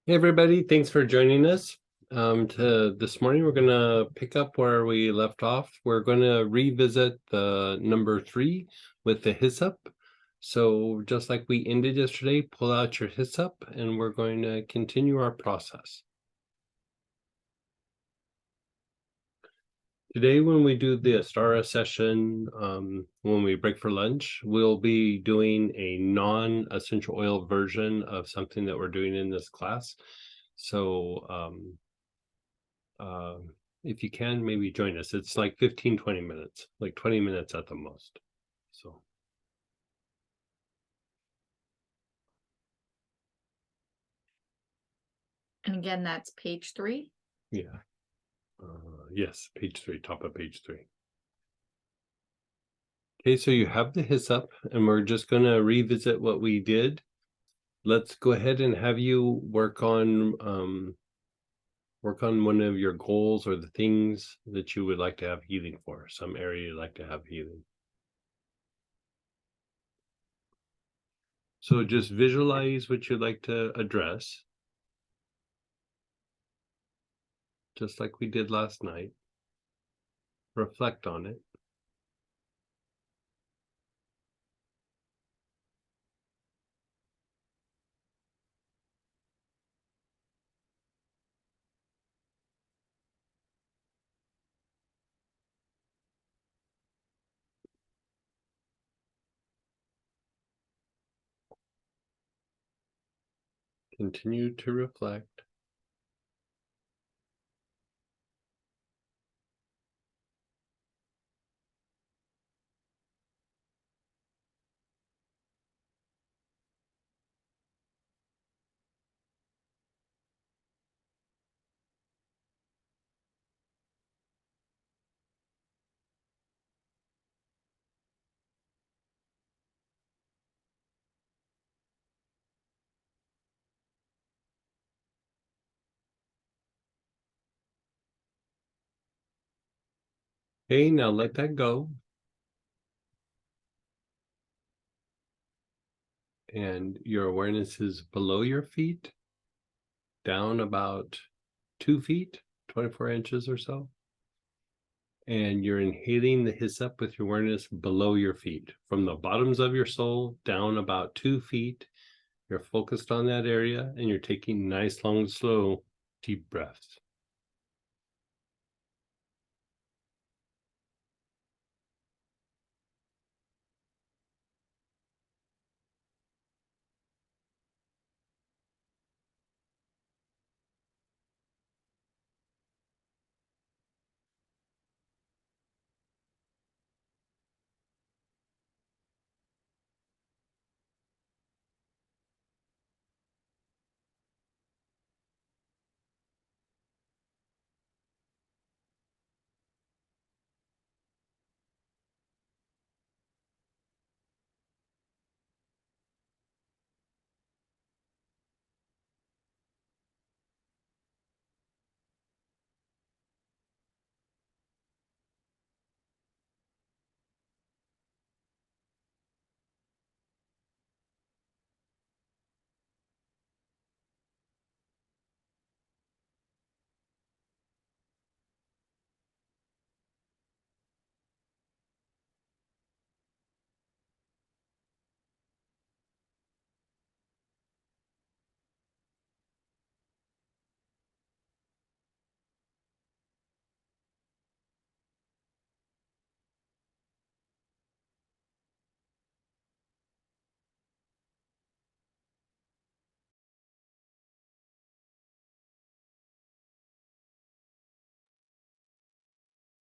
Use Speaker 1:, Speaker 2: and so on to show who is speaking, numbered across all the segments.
Speaker 1: Hey everybody, thanks for joining us. To this morning, we're gonna pick up where we left off. We're gonna revisit the number 3 with the hyssop. So just like we ended yesterday, pull out your hyssop and we're going to continue our process. Today, when we do the Astara session, when we break for lunch, we'll be doing a non-essential oil version of something that we're doing in this class. So uh, if you can, maybe join us. It's like 15-20 minutes, like 20 minutes at the most. So
Speaker 2: And again, that's page 3.
Speaker 1: yeah, yes, page 3, top of page 3. Okay, so you have the hyssop, and we're just going to revisit what we did. Let's go ahead and have you work on one of your goals or the things that you would like to have healing for, some area you'd like to have healing. So just visualize what you'd like to address, just like we did last night. Reflect on it. Continue to reflect. Okay, now let that go. And your awareness is below your feet, down about 2 feet, 24 inches or so. And you're inhaling the hyssop with your awareness below your feet, from the bottoms of your soul down about 2 feet. You're focused on that area and you're taking nice, long, slow, deep breaths.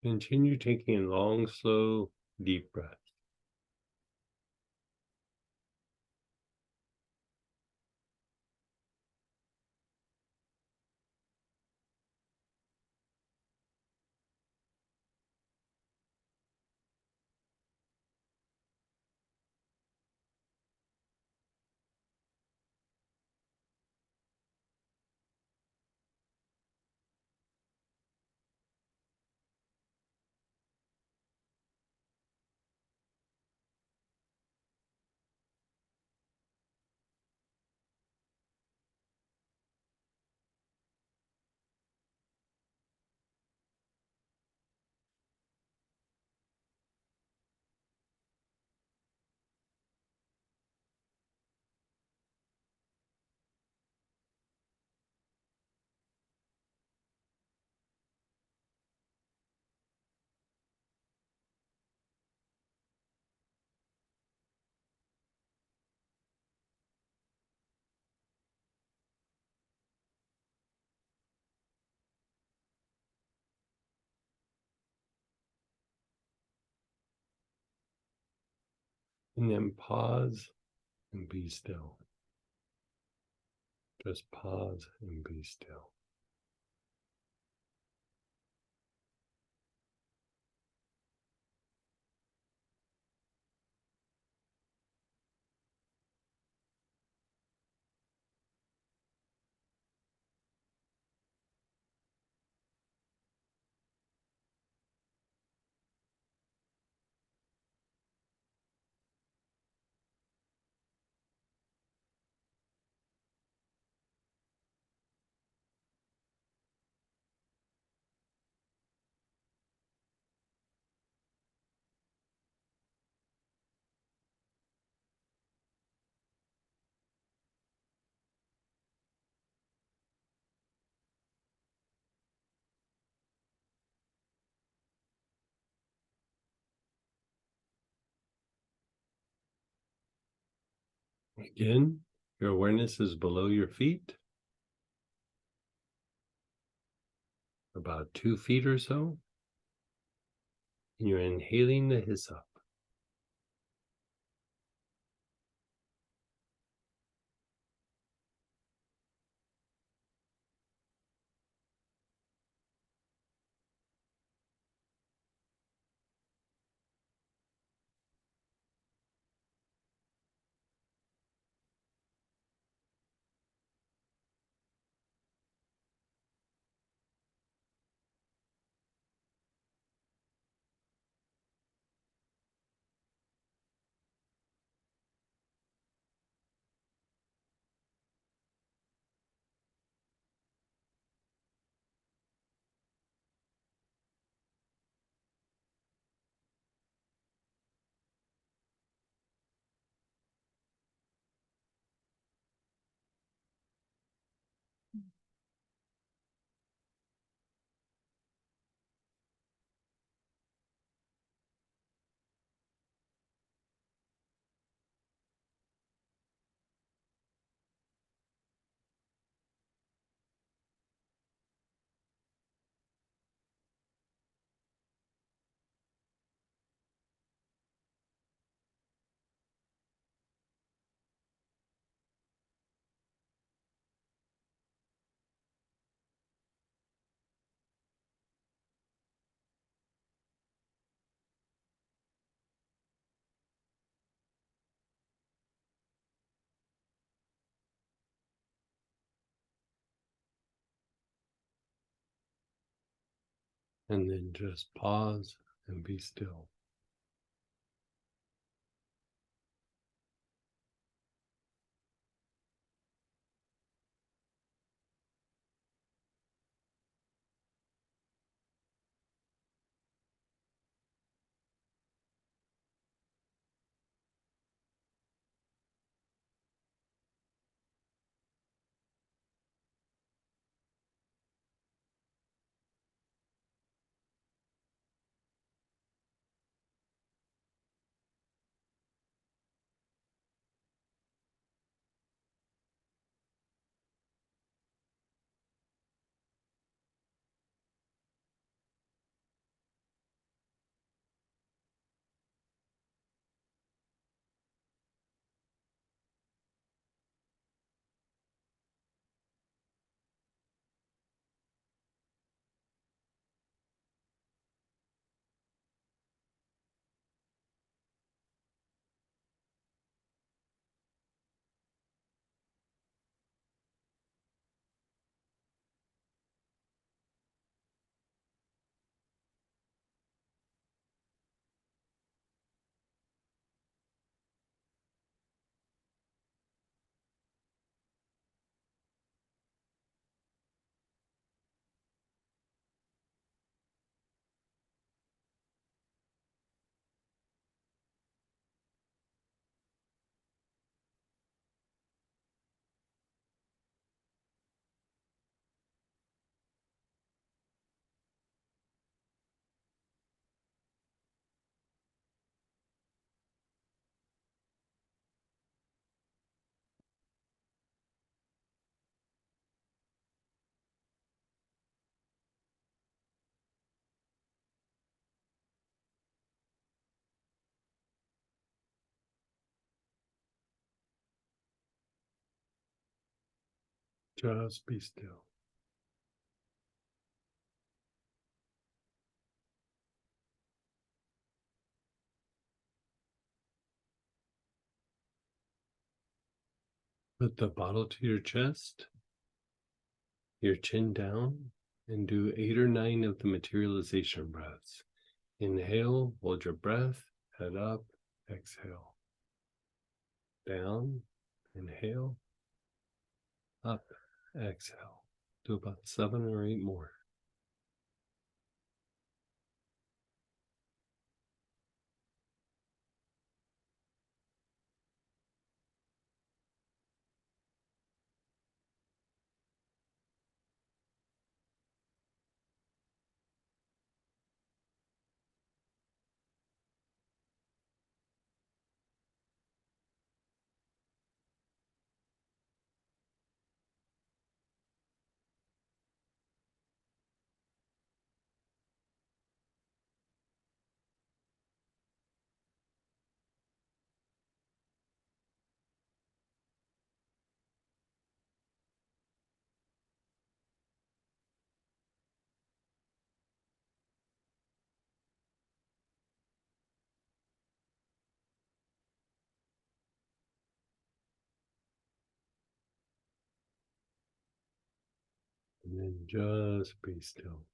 Speaker 1: Continue taking long, slow, deep breaths. And then pause and be still. Just pause and be still. Again, your awareness is below your feet, about 2 feet or so. And you're inhaling the hyssop. And then just pause and be still. Just be still. Put the bottle to your chest, your chin down, and do 8 or 9 of the materialization breaths. Inhale, hold your breath, head up, exhale. Down, inhale, up, exhale. Do about 7 or 8 more. And then just be still.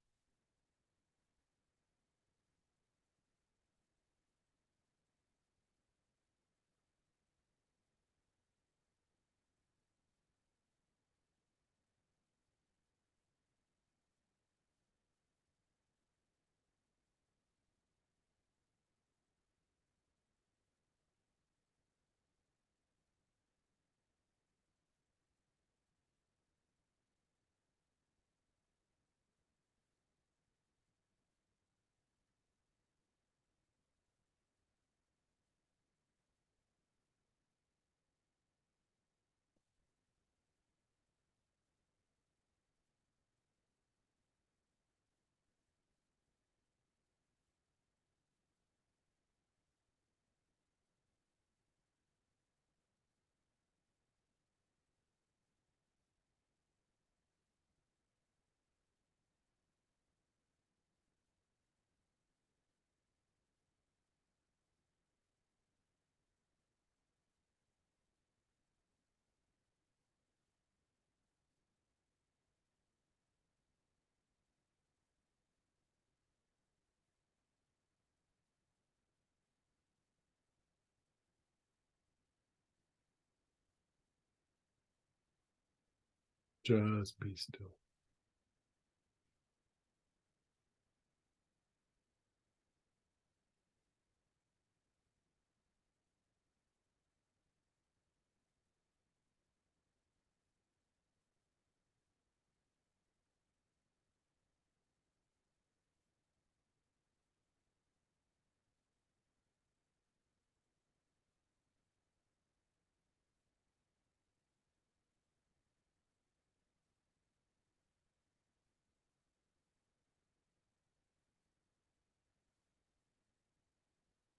Speaker 1: Just be still.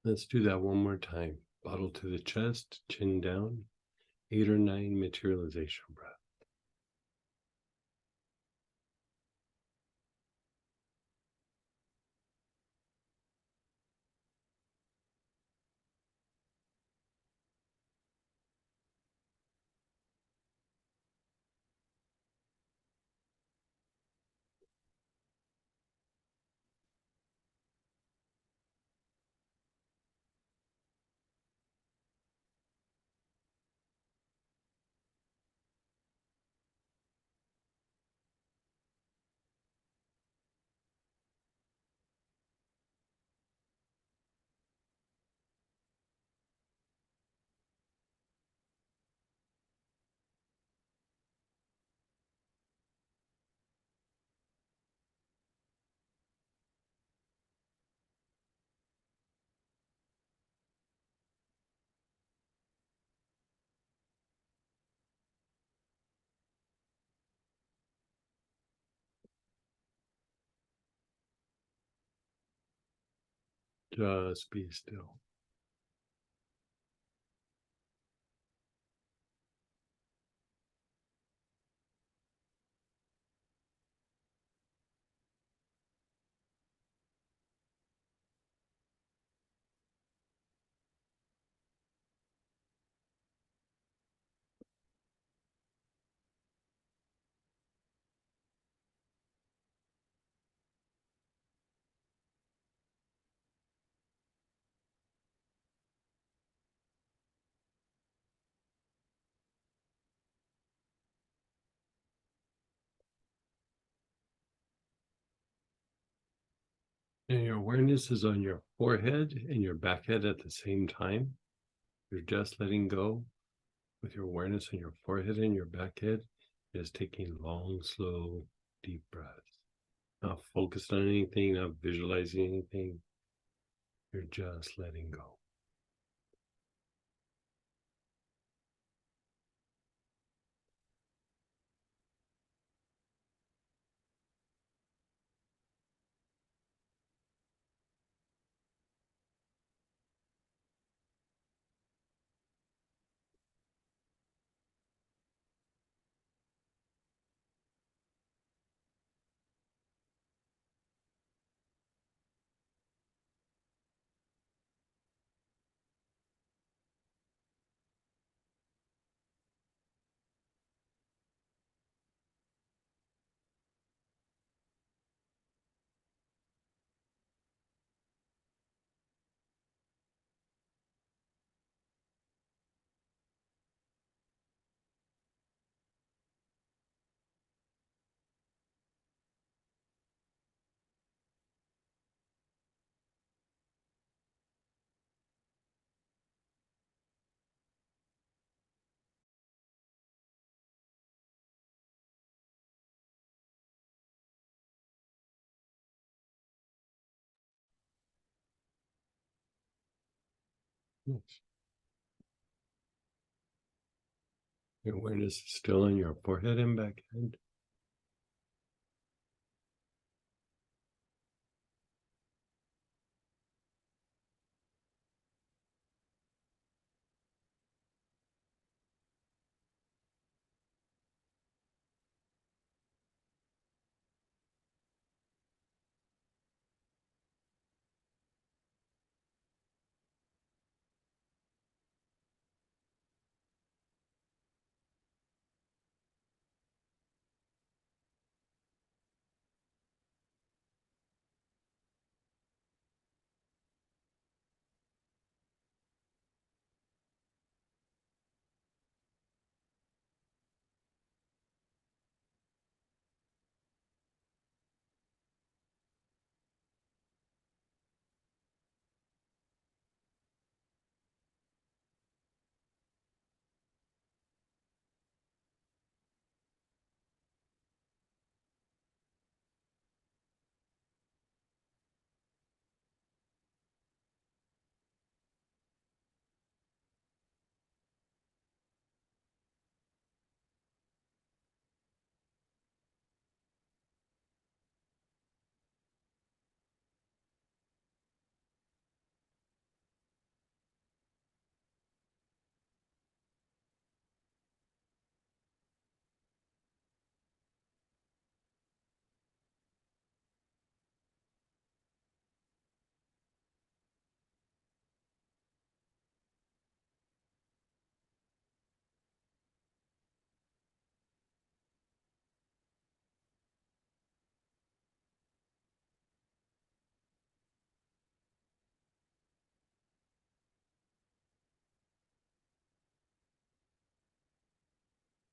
Speaker 1: Let's do that one more time. Bottle to the chest, chin down, 8 or 9 materialization breaths. Just be still. And your awareness is on your forehead and your back head at the same time. You're just letting go with your awareness on your forehead and your back head, just taking long, slow, deep breaths. Not focused on anything, not visualizing anything. You're just letting go. Yes. Your awareness is still on your forehead and back head.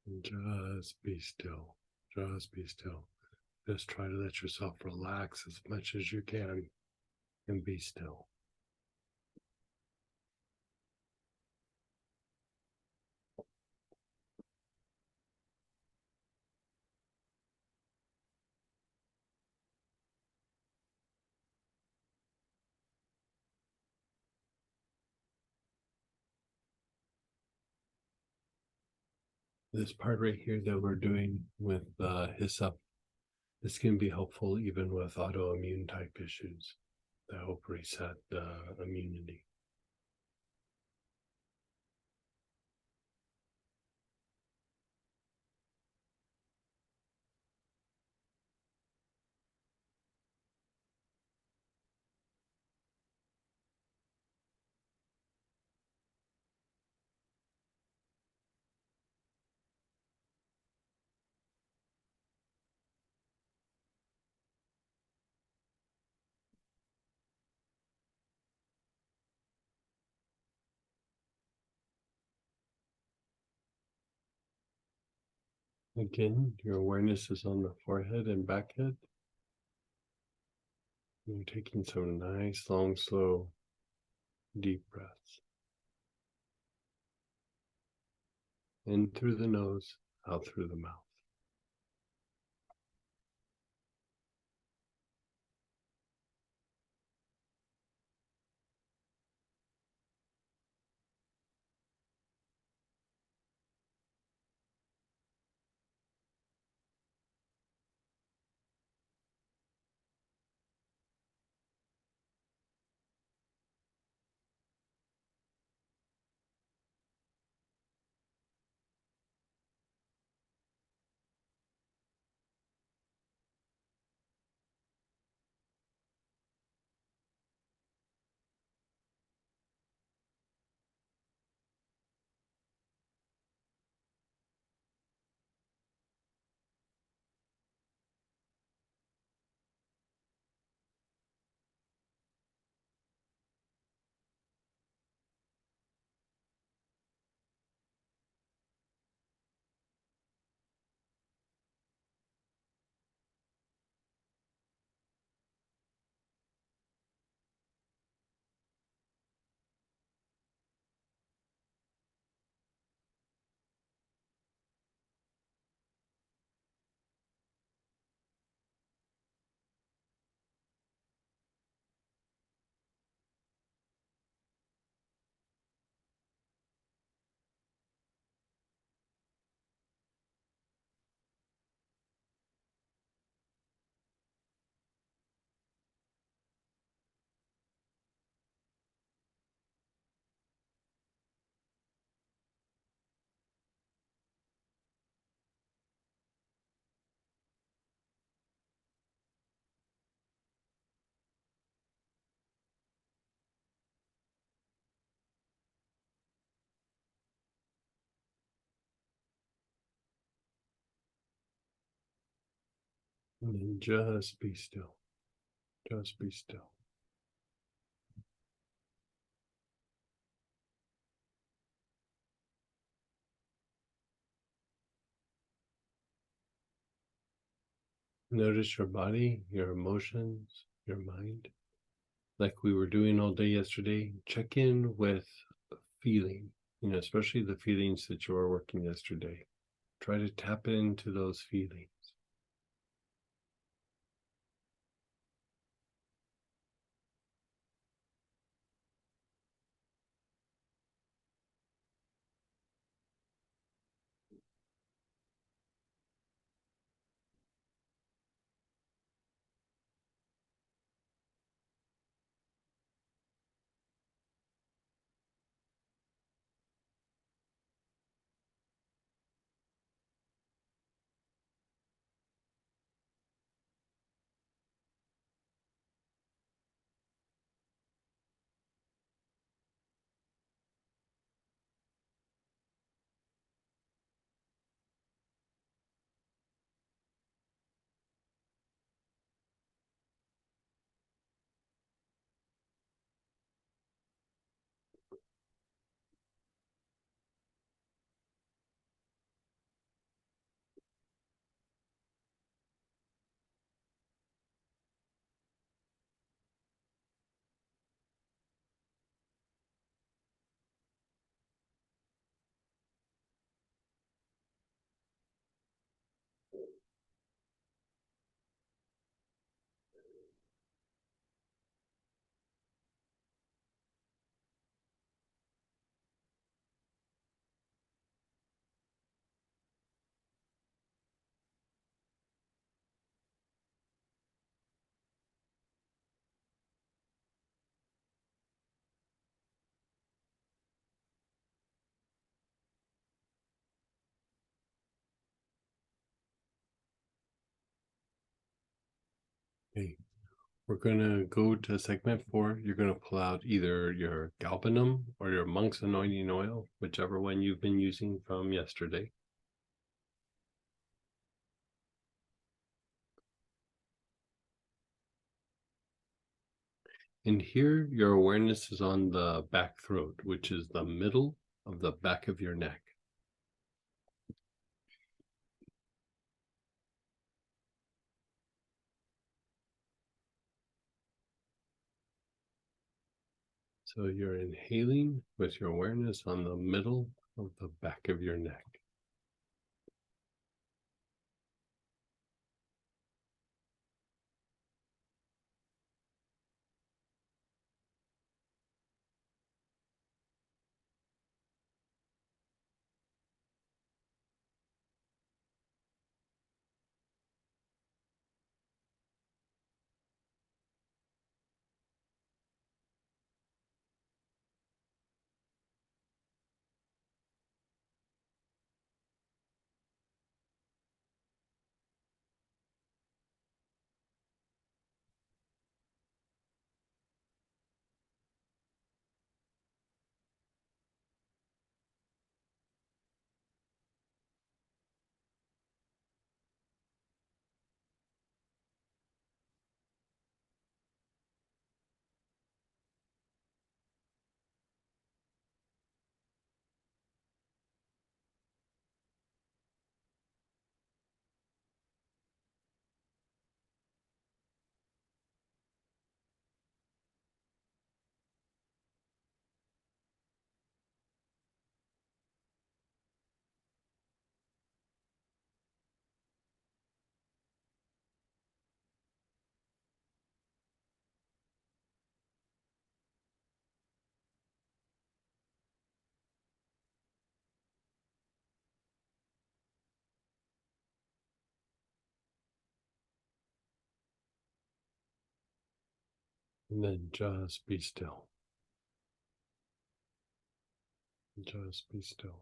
Speaker 1: And just be still. Just be still. Just try to let yourself relax as much as you can and be still. This part right here that we're doing with hyssop, this can be helpful even with autoimmune type issues that help reset immunity. Again, your awareness is on the forehead and back head. You're taking some nice, long, slow, deep breaths. In through the nose, out through the mouth. And then just be still. Just be still. Notice your body, your emotions, your mind. Like we were doing all day yesterday, check in with feeling, especially the feelings that you were working yesterday. Try to tap into those feelings. Okay. We're going to go to segment 4. You're going to pull out either your galbanum or your monk's anointing oil, whichever one you've been using from yesterday. And here your awareness is on the back throat, which is the middle of the back of your neck. So you're inhaling with your awareness on the middle of the back of your neck. And then just be still. Just be still.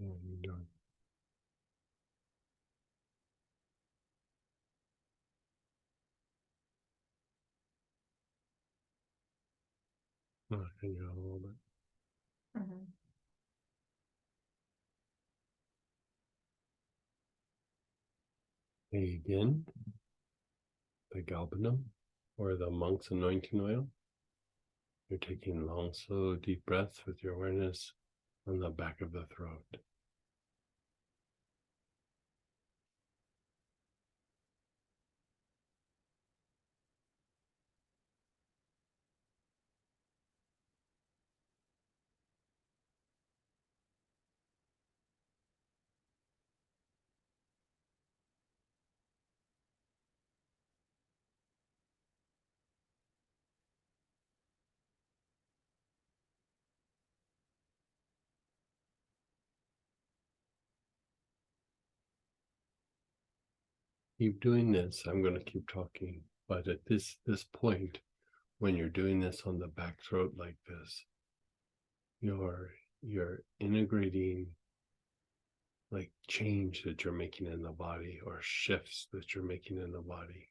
Speaker 1: And you're done. Knocking you out a little bit.
Speaker 2: Mhm.
Speaker 1: Again, the galbanum or the monk's anointing oil. You're taking long, slow, deep breaths with your awareness on the back of the throat. Keep doing this. I'm going to keep talking. But at this point, when you're doing this on the back throat like this, you're integrating like change that you're making in the body or shifts that you're making in the body.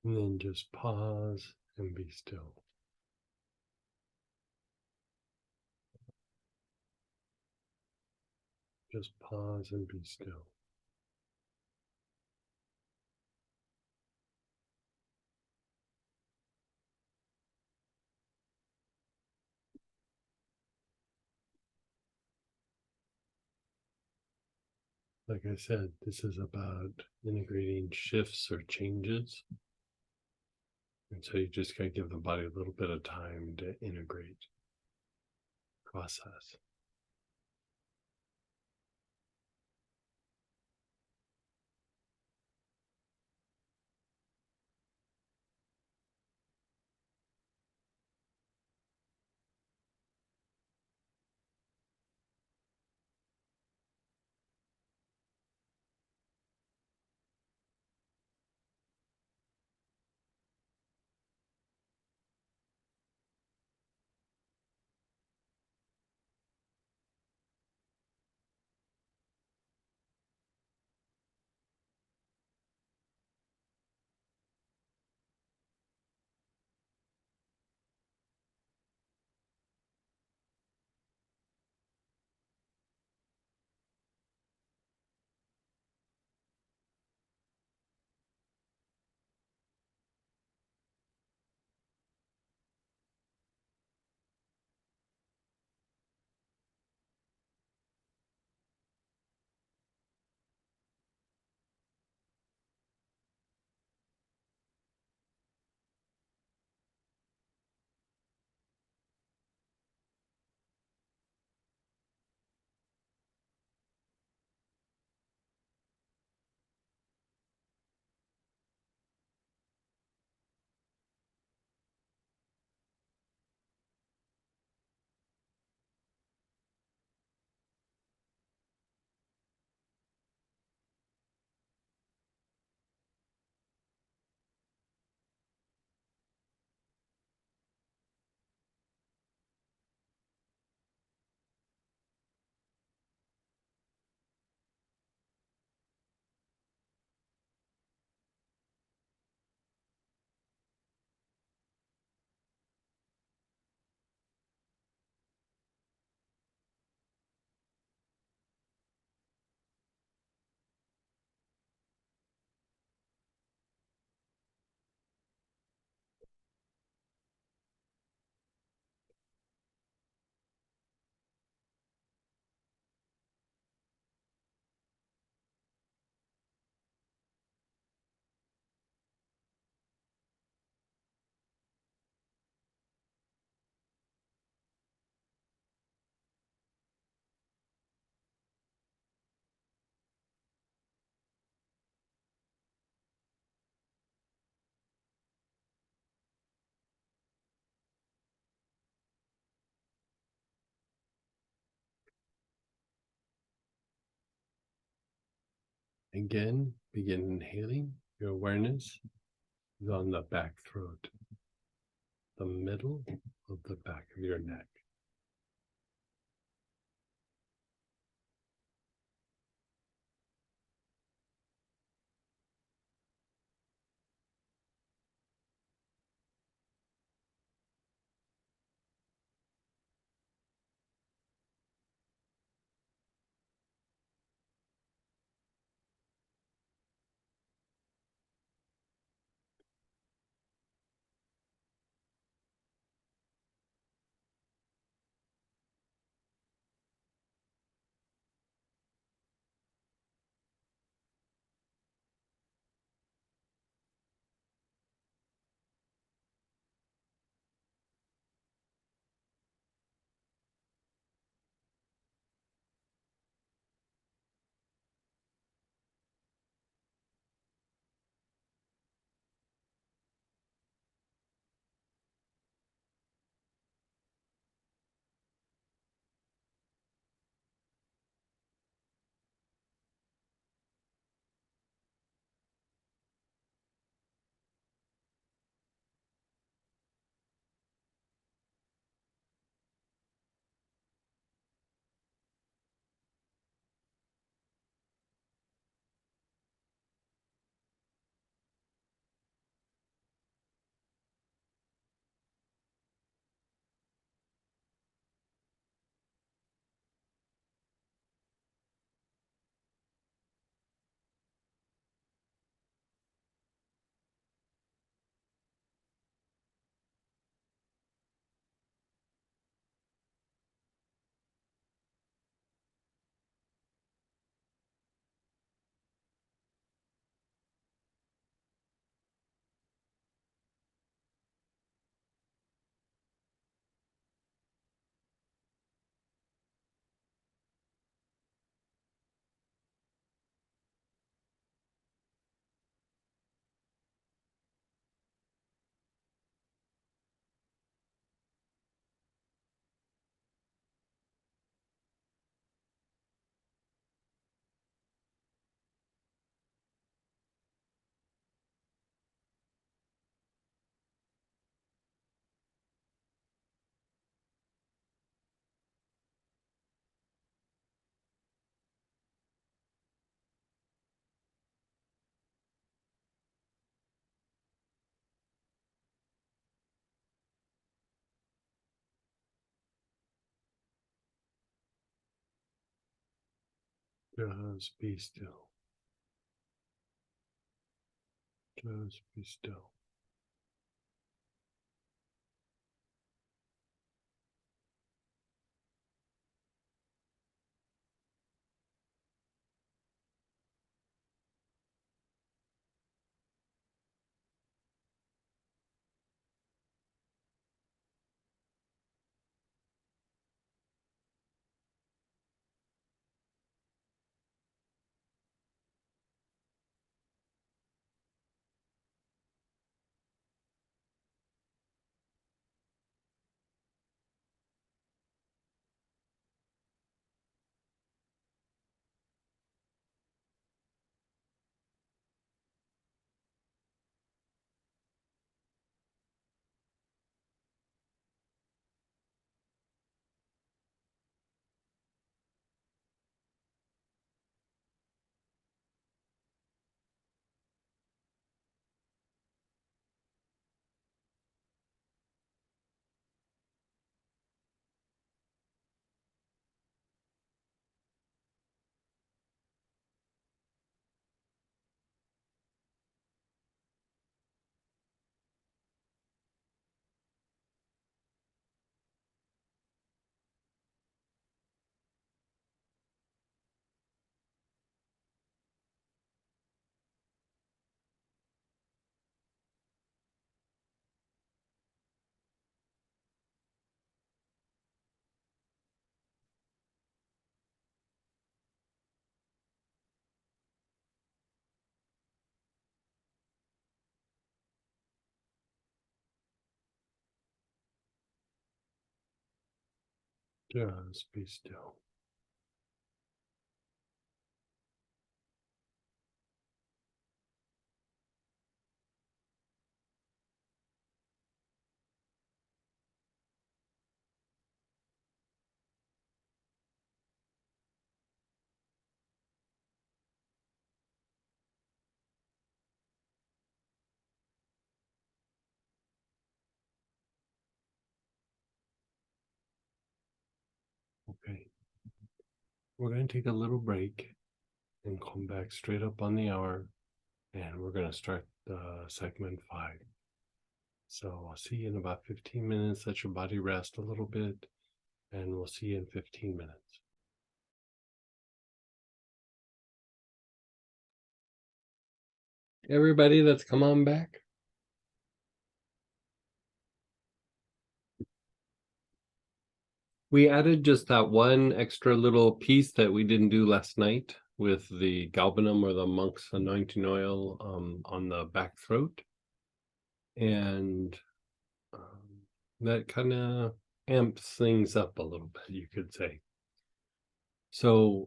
Speaker 1: And then just pause and be still. Just pause and be still. Like I said, this is about integrating shifts or changes. And so you just got to give the body a little bit of time to integrate, process. Again, begin inhaling. Your awareness is on the back throat, the middle of the back of your neck. Just be still. Just be still. Just be still. Okay. We're going to take a little break and come back straight up on the hour. And we're going to start segment 5. So I'll see you in about 15 minutes. Let your body rest a little bit. And we'll see you in 15 minutes. Everybody, let's come on back. We added just that one extra little piece that we didn't do last night with the galbanum or the monk's anointing oil on the back throat. And that kind of amps things up a little bit, you could say. So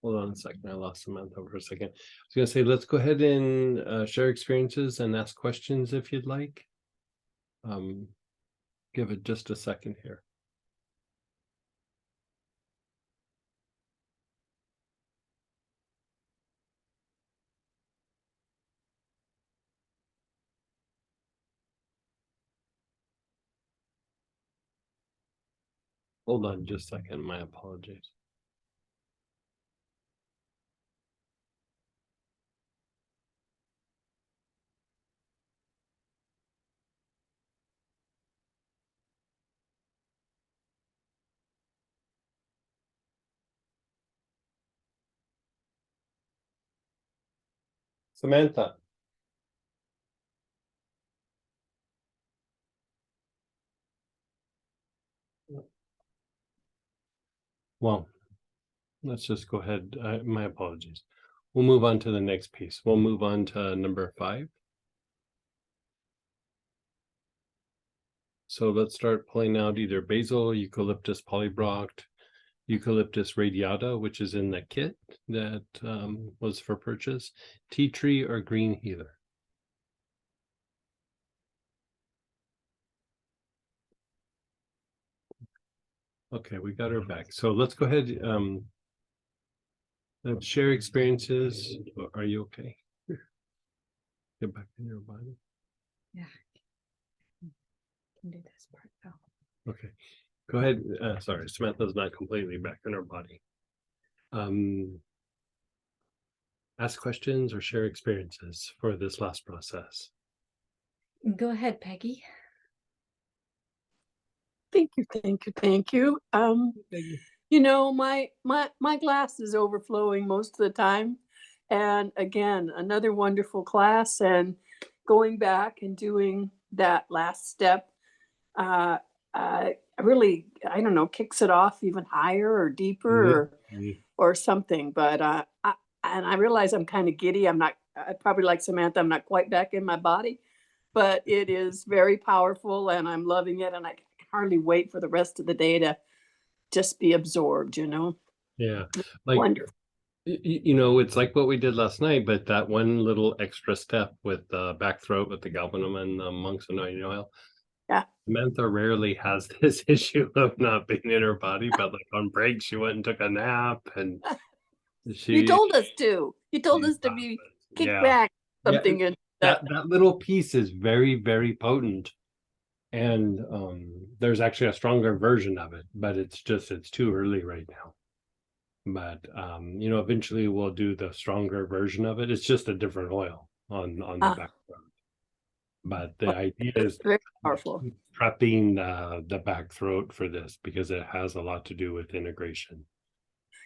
Speaker 1: hold on a second, I lost Samantha for a second. I was going to say, let's go ahead and share experiences and ask questions if you'd like. Give it just a second here. Hold on just a second, my apologies. Samantha. Well, let's just go ahead. My apologies. We'll move on to the next piece. We'll move on to number 5. So let's start pulling out either basil, eucalyptus polybroct, eucalyptus radiata, which is in the kit that was for purchase, tea tree, or green healer. Okay, we got her back. So let's go ahead. Let's share experiences. Are you okay? Get back in your body.
Speaker 2: Yeah. Can do this part though.
Speaker 1: Okay. Go ahead. Sorry, Samantha's not completely back in her body. Ask questions or share experiences for this last process.
Speaker 2: Go ahead, Peggy.
Speaker 3: Thank you, thank you, thank you. You know, my glass is overflowing most of the time. And again, another wonderful class, and going back and doing that last step really, I don't know, kicks it off even higher or deeper or something. But and I realize I'm kind of giddy. I'm not, I probably like Samantha, I'm not quite back in my body, but it is very powerful and I'm loving it. And I can hardly wait for the rest of the day to just be absorbed, you know?
Speaker 1: Yeah, like
Speaker 3: Wonderful.
Speaker 1: you know, it's like what we did last night, but that one little extra step with the back throat with the galbanum and the monks anointing oil.
Speaker 3: Yeah.
Speaker 1: Samantha rarely has this issue of not being in her body, but like on break, she went and took a nap, and
Speaker 3: You told us to. You told
Speaker 1: she
Speaker 3: us to be kick
Speaker 1: yeah.
Speaker 3: back
Speaker 1: Yeah,
Speaker 3: something and
Speaker 1: that little piece is very, very potent. And there's actually a stronger version of it, but it's too early right now. But you know, eventually we'll do the stronger version of it. It's just a different oil on the background. But the idea is
Speaker 3: very powerful.
Speaker 1: prepping the back throat for this because it has a lot to do with integration.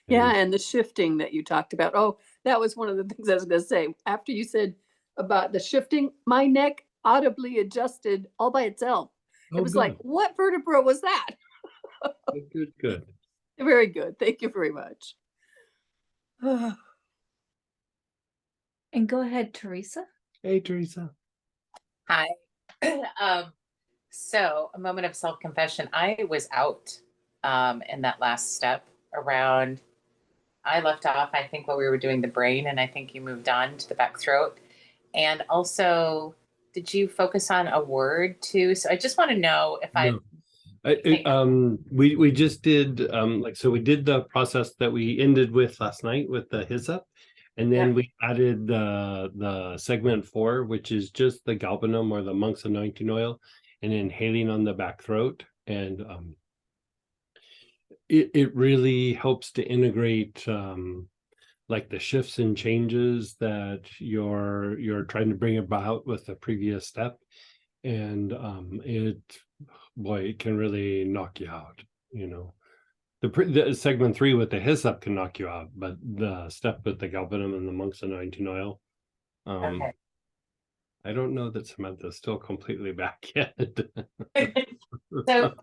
Speaker 3: Yeah, and the shifting that you talked about. Oh, that was one of the things I was going to say. After you said about the shifting, my neck audibly adjusted all by itself. It was like, what vertebra was that?
Speaker 1: Good.
Speaker 3: Very good. Thank you very much.
Speaker 2: And go ahead, Teresa.
Speaker 1: Hey, Teresa.
Speaker 4: Hi. So a moment of self-confession. I was out in that last step around, I left off, I think, while we were doing the brain, and I think you moved on to the back throat. And also, did you focus on a word too? So I just want to know if
Speaker 1: we just did so we did the process that we ended with last night with the hyssop, and then we added the segment 4, which is just the galbanum or the monk's anointing oil and inhaling on the back throat. And it really helps to integrate like the shifts and changes that you're trying to bring about with the previous step. And it can really knock you out, you know. The segment 3 with the hyssop can knock you out, but the step with the galbanum and the monk's anointing oil,
Speaker 4: okay.
Speaker 1: I don't know that Samantha's still completely back yet.
Speaker 4: So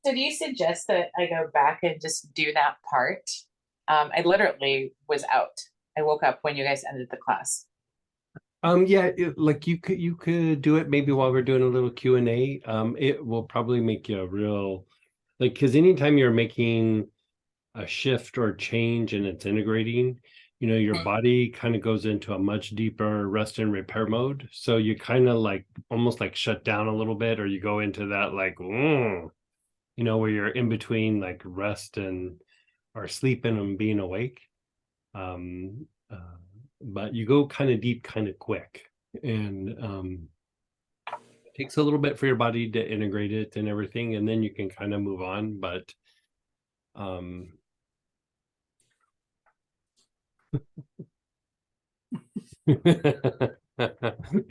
Speaker 4: do you suggest that I go back and just do that part? I literally was out. I woke up when you guys ended the class.
Speaker 1: Yeah, like you could do it maybe while we're doing a little Q&A. It will probably make you a real, like, because anytime you're making a shift or change and it's integrating, you know, your body kind of goes into a much deeper rest and repair mode. So you kind of like almost like shut down a little bit, or you go into that like, you know, where you're in between like rest and or sleeping and being awake. But you go kind of deep, kind of quick, and it takes a little bit for your body to integrate it and everything, and then you can kind of move on. But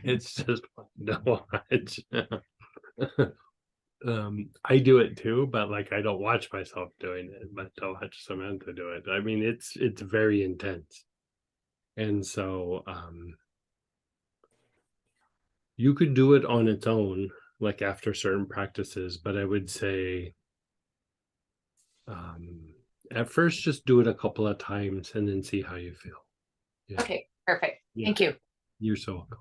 Speaker 1: it's just fun to watch. I do it too, but like I don't watch myself doing it, but to watch Samantha do it. I mean, it's very intense. And so you could do it on its own, like after certain practices, but I would say at first just do it a couple of times and then see how you feel. Yeah.
Speaker 4: Okay, perfect.
Speaker 1: Yeah.
Speaker 4: Thank you.
Speaker 1: You're so welcome.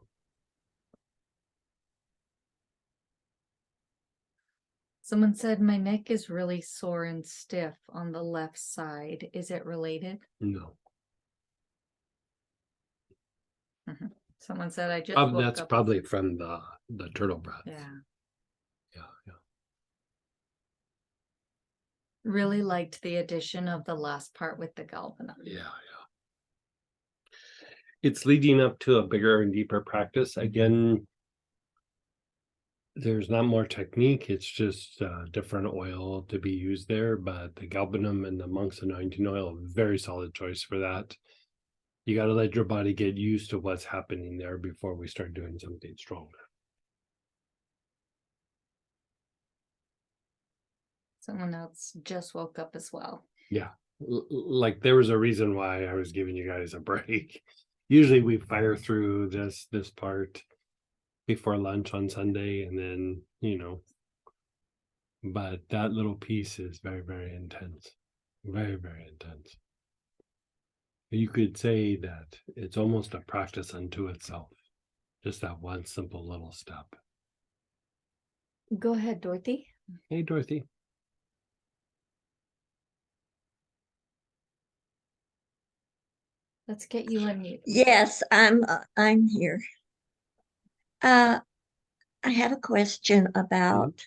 Speaker 2: Someone said my neck is really sore and stiff on the left side. Is it related?
Speaker 1: No.
Speaker 2: Someone said I just
Speaker 1: That's probably from the turtle breath.
Speaker 2: Yeah.
Speaker 1: Yeah.
Speaker 2: Really liked the addition of the last part with the galbanum.
Speaker 1: Yeah. It's leading up to a bigger and deeper practice. Again, There's not more technique, it's just different oil to be used there, but the galbanum and the monk's anointing oil, very solid choice for that. You got to let your body get used to what's happening there before we start doing something stronger.
Speaker 2: Someone else just woke up as well.
Speaker 1: Yeah, like there was a reason why I was giving you guys a break. Usually we fire through this part before lunch on Sunday, and then, you know, but that little piece is very, very intense. Very, very intense. You could say that it's almost a practice unto itself. Just that one simple little step.
Speaker 2: Go ahead, Dorothy.
Speaker 1: Hey, Dorothy.
Speaker 2: Let's get you unmuted.
Speaker 5: Yes, I'm here. I have a question about,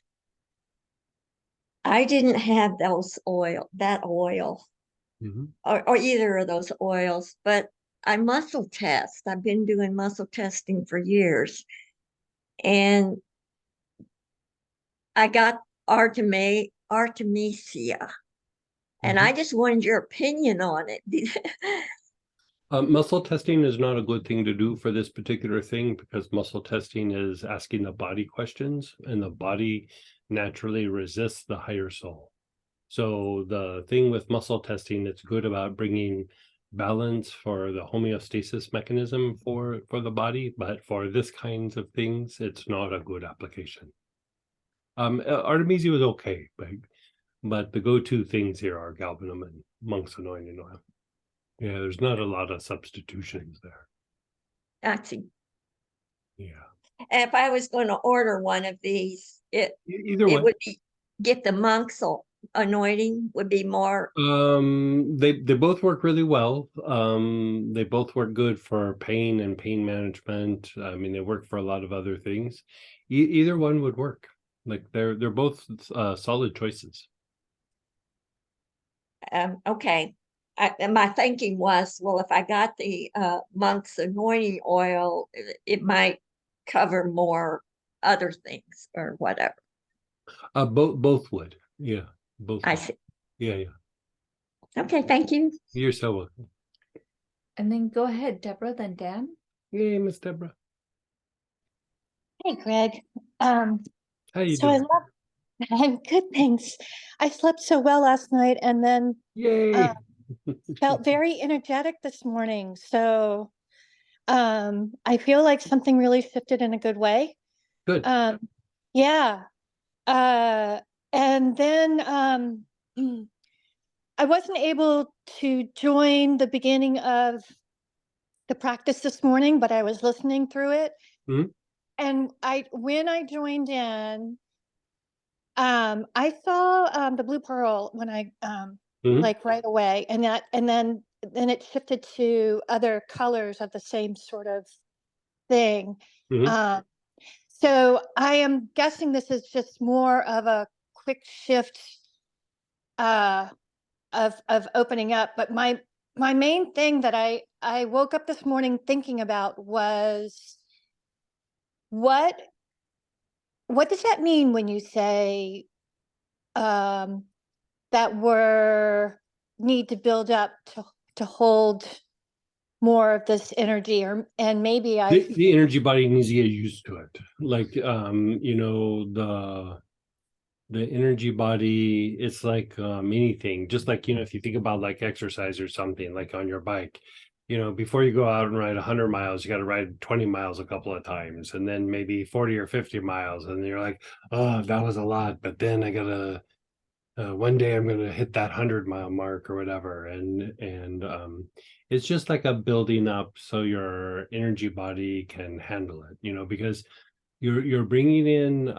Speaker 5: I didn't have that oil,
Speaker 1: Mm-hmm.
Speaker 5: or either of those oils, but I muscle test. I've been doing muscle testing for years, and I got Artemisia, and I just wanted your opinion on it.
Speaker 1: Muscle testing is not a good thing to do for this particular thing, because muscle testing is asking the body questions, and the body naturally resists the higher soul. So the thing with muscle testing that's good about bringing balance for the homeostasis mechanism for the body, but for this kinds of things, it's not a good application. Artemisia was okay, but the go-to things here are galbanum and monk's anointing oil. Yeah, there's not a lot of substitutions there.
Speaker 5: Actually,
Speaker 1: Yeah.
Speaker 5: if I was going to order one of these,
Speaker 1: Either
Speaker 5: it
Speaker 1: way.
Speaker 5: would be, get the monk's anointing would be more.
Speaker 1: They both work really well. They both work good for pain and pain management. I mean, they work for a lot of other things. Either one would work. Like they're both solid choices.
Speaker 5: Okay. And my thinking was, well, if I got the monk's anointing oil, it might cover more other things or whatever.
Speaker 1: Both would. Yeah, both.
Speaker 5: I
Speaker 1: would.
Speaker 5: see.
Speaker 1: Yeah.
Speaker 5: Okay, thank you.
Speaker 1: You're so welcome.
Speaker 2: And then go ahead, Deborah, then Dan.
Speaker 1: Yay, Miss Deborah.
Speaker 6: Hey, Greg.
Speaker 1: How you
Speaker 6: So I
Speaker 1: doing?
Speaker 6: I'm good, thanks. I slept so well last night and then
Speaker 1: Yay.
Speaker 6: felt very energetic this morning. So I feel like something really shifted in a good way.
Speaker 1: Good.
Speaker 6: Yeah. And then I wasn't able to join the beginning of the practice this morning, but I was listening through it.
Speaker 1: Mhm.
Speaker 6: And when I joined in, I saw the blue pearl when I like right away, and then it shifted to other colors of the same sort of thing.
Speaker 1: Mhm.
Speaker 6: So I am guessing this is just more of a quick shift of opening up. But my main thing that I woke up this morning thinking about was what does that mean when you say that we're need to build up to hold more of this energy, and maybe
Speaker 1: The energy body needs to get used to it. Like you know, the energy body, it's like anything, just like, you know, if you think about like exercise or something, like on your bike, you know, before you go out and ride 100 miles, you got to ride 20 miles a couple of times, and then maybe 40 or 50 miles, and you're like, oh, that was a lot, but then I gotta one day I'm gonna hit that 100-mile mark or whatever, and it's just like a building up so your energy body can handle it, you know, because you're bringing in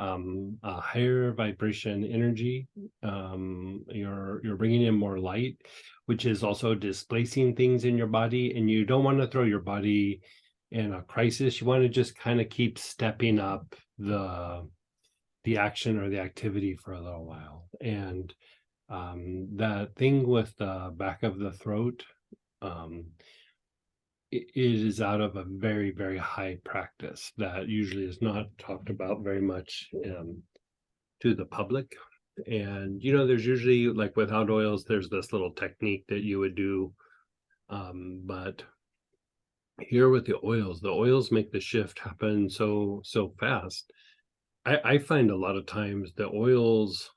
Speaker 1: a higher vibration energy. You're bringing in more light, which is also displacing things in your body, and you don't want to throw your body in a crisis. You want to just kind of keep stepping up the action or the activity for a little while. And that thing with the back of the throat, it is out of a very, very high practice that usually is not talked about very much to the public. And there's usually, like without oils, there's this little technique that you would do, but here with the oils make the shift happen so fast. I find a lot of times the oils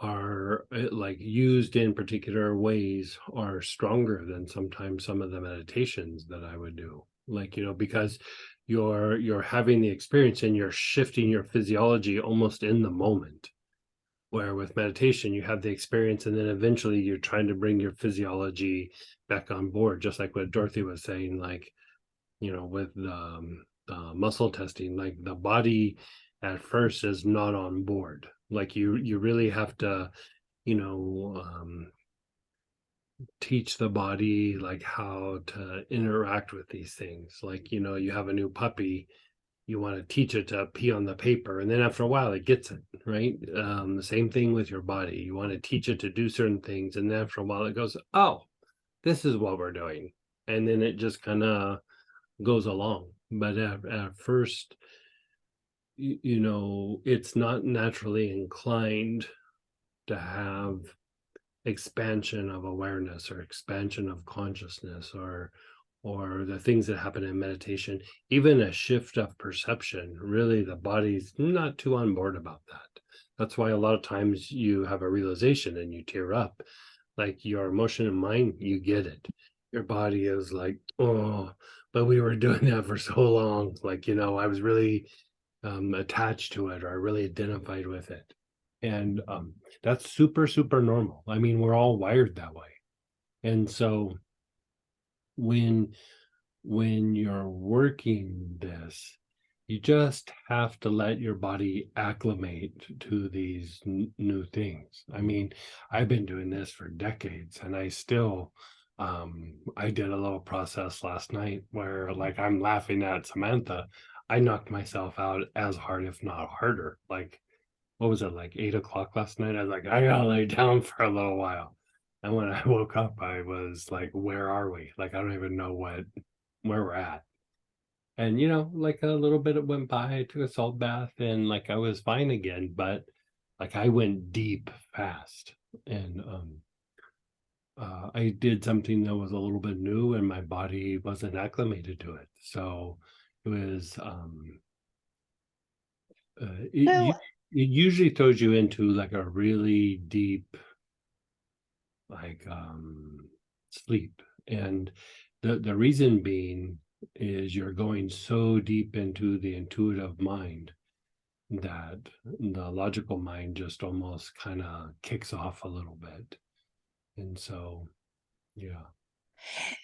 Speaker 1: are like used in particular ways are stronger than sometimes some of the meditations that I would do, like because you're having the experience and you're shifting your physiology almost in the moment, where with meditation you have the experience and then eventually you're trying to bring your physiology back on board, just like what Dorothy was saying, like with the muscle testing, like the body at first is not on board. Like you really have to teach the body like how to interact with these things. Like you have a new puppy, you want to teach it to pee on the paper, and then after a while it gets it right. The same thing with your body, you want to teach it to do certain things, and then after a while it goes, oh, this is what we're doing, and then it just kind of goes along. But at first, it's not naturally inclined to have expansion of awareness or expansion of consciousness, or the things that happen in meditation, even a shift of perception. Really, the body's not too on board about that. That's why a lot of times you have a realization and you tear up. Like your emotion and mind, you get it. Your body is like, oh, but we were doing that for so long. Like, I was really attached to it, or I really identified with it. And that's super, super normal. I mean, we're all wired that way. And so when you're working this, you just have to let your body acclimate to these new things. I mean, I've been doing this for decades, and I still I did a little process last night where, like, I'm laughing at Samantha. I knocked myself out as hard, if not harder. Like, what was it, like 8 o'clock last night? I was like, I gotta lay down for a little while. And when I woke up, I was like, where are we? Like, I don't even know where we're at. And like a little bit it went by, I took a salt bath and like I was fine again, but like I went deep fast. And I did something that was a little bit new and my body wasn't acclimated to it. So it was
Speaker 6: So,
Speaker 1: it usually throws you into like a really deep like sleep. And the reason being is you're going so deep into the intuitive mind that the logical mind just almost kind of kicks off a little bit. And so yeah.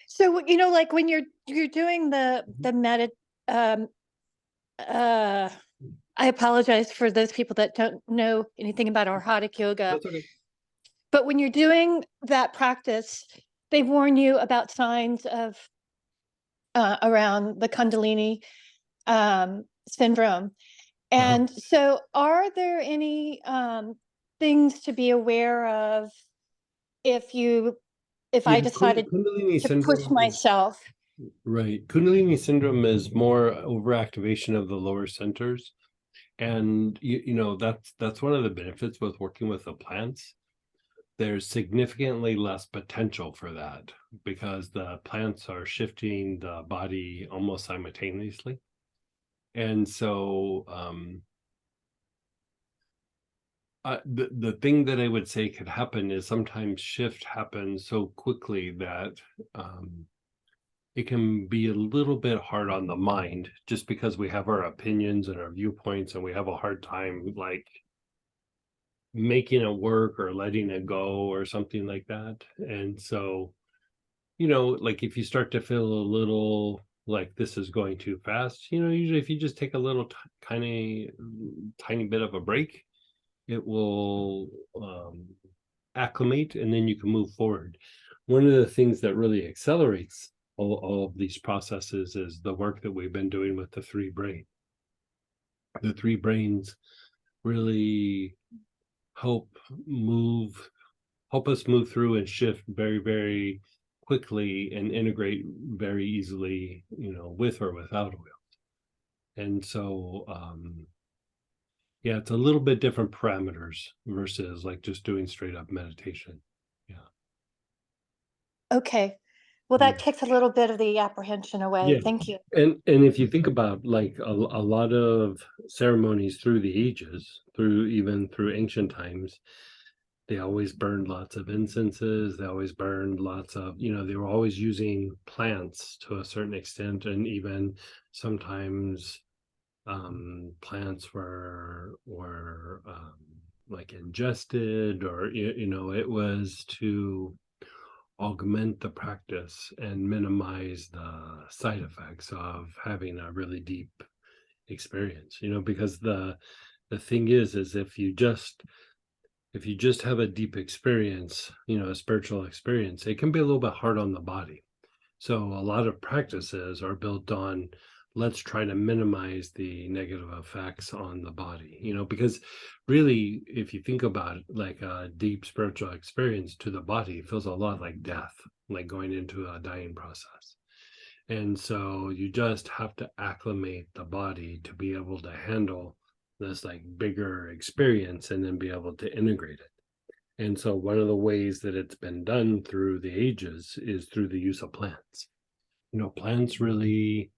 Speaker 6: so like when you're doing the um I apologize for those people that don't know anything about Arhatic yoga,
Speaker 1: That's okay.
Speaker 6: but when you're doing that practice, they warn you about signs of around the Kundalini syndrome. And so are there any things to be aware of if
Speaker 1: Yeah,
Speaker 6: I decided
Speaker 1: Kundalini
Speaker 6: to push
Speaker 1: syndrome is
Speaker 6: myself?
Speaker 1: right. Kundalini syndrome is more overactivation of the lower centers. And that's one of the benefits with working with the plants. There's significantly less potential for that because the plants are shifting the body almost simultaneously. And so the thing that I would say could happen is sometimes shift happens so quickly that it can be a little bit hard on the mind, just because we have our opinions and our viewpoints and we have a hard time like making it work or letting it go or something like that. And so like if you start to feel a little like this is going too fast, usually if you just take a little tiny bit of a break, it will acclimate and then you can move forward. One of the things that really accelerates all of these processes is the work that we've been doing with the three brains. The three brains really help us move through and shift very, very quickly and integrate very easily, you know, with or without oils. And so yeah, it's a little bit different parameters versus like just doing straight up meditation. Yeah.
Speaker 6: Okay. Well, that takes a little bit of the apprehension away.
Speaker 1: Yeah.
Speaker 6: Thank you.
Speaker 1: And if you think about like a lot of ceremonies through the ages, even through ancient times, they always burned lots of incenses. They always burned lots of, you know, they were always using plants to a certain extent, and even sometimes plants were like ingested, or you know, it was to augment the practice and minimize the side effects of having a really deep experience, you know, because the thing is if you just have a deep experience, you know, a spiritual experience, it can be a little bit hard on the body. So a lot of practices are built on, let's try to minimize the negative effects on the body, you know, because really, if you think about it, like a deep spiritual experience to the body feels a lot like death, like going into a dying process. And so you just have to acclimate the body to be able to handle this like bigger experience and then be able to integrate it. And so one of the ways that it's been done through the ages is through the use of plants. You know, plants really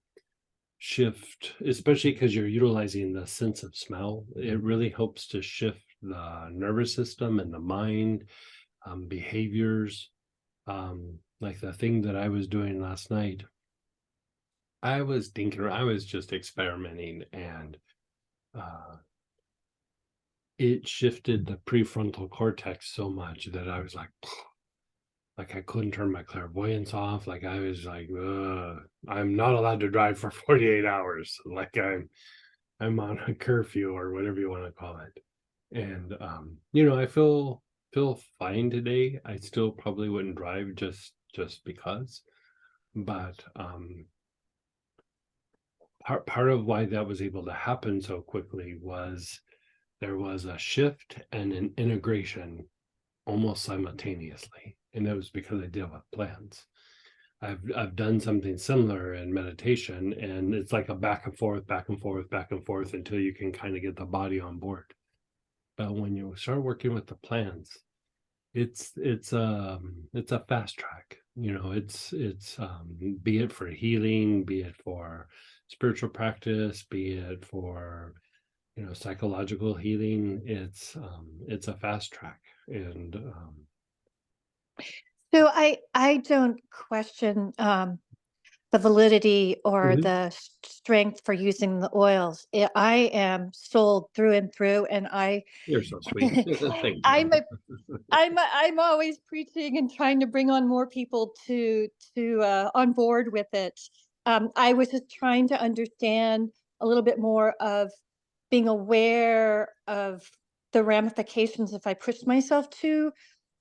Speaker 1: shift, especially because you're utilizing the sense of smell. It really helps to shift the nervous system and the mind, behaviors. Like the thing that I was doing last night, I was thinking, I was just experimenting, and it shifted the prefrontal cortex so much that I was like I couldn't turn my clairvoyance off. Like I was like, I'm not allowed to drive for 48 hours. Like I'm on a curfew or whatever you want to call it. And you know, I feel fine today. I still probably wouldn't drive just because. But part of why that was able to happen so quickly was there was a shift and an integration almost simultaneously, and it was because I deal with plants. I've done something similar in meditation, and it's like a back and forth, back and forth, back and forth until you can kind of get the body on board. But when you start working with the plants, it's a fast track. You know, it's be it for healing, be it for spiritual practice, be it for, you know, psychological healing. It's a fast track. And
Speaker 6: So I don't question the validity or
Speaker 1: Mhm.
Speaker 6: the strength for using the oils. I am sold through and through, and
Speaker 1: You're so sweet. Thank you.
Speaker 6: I'm a I'm always preaching and trying to bring on more people to on board with it. I was just trying to understand a little bit more of being aware of the ramifications if I push myself too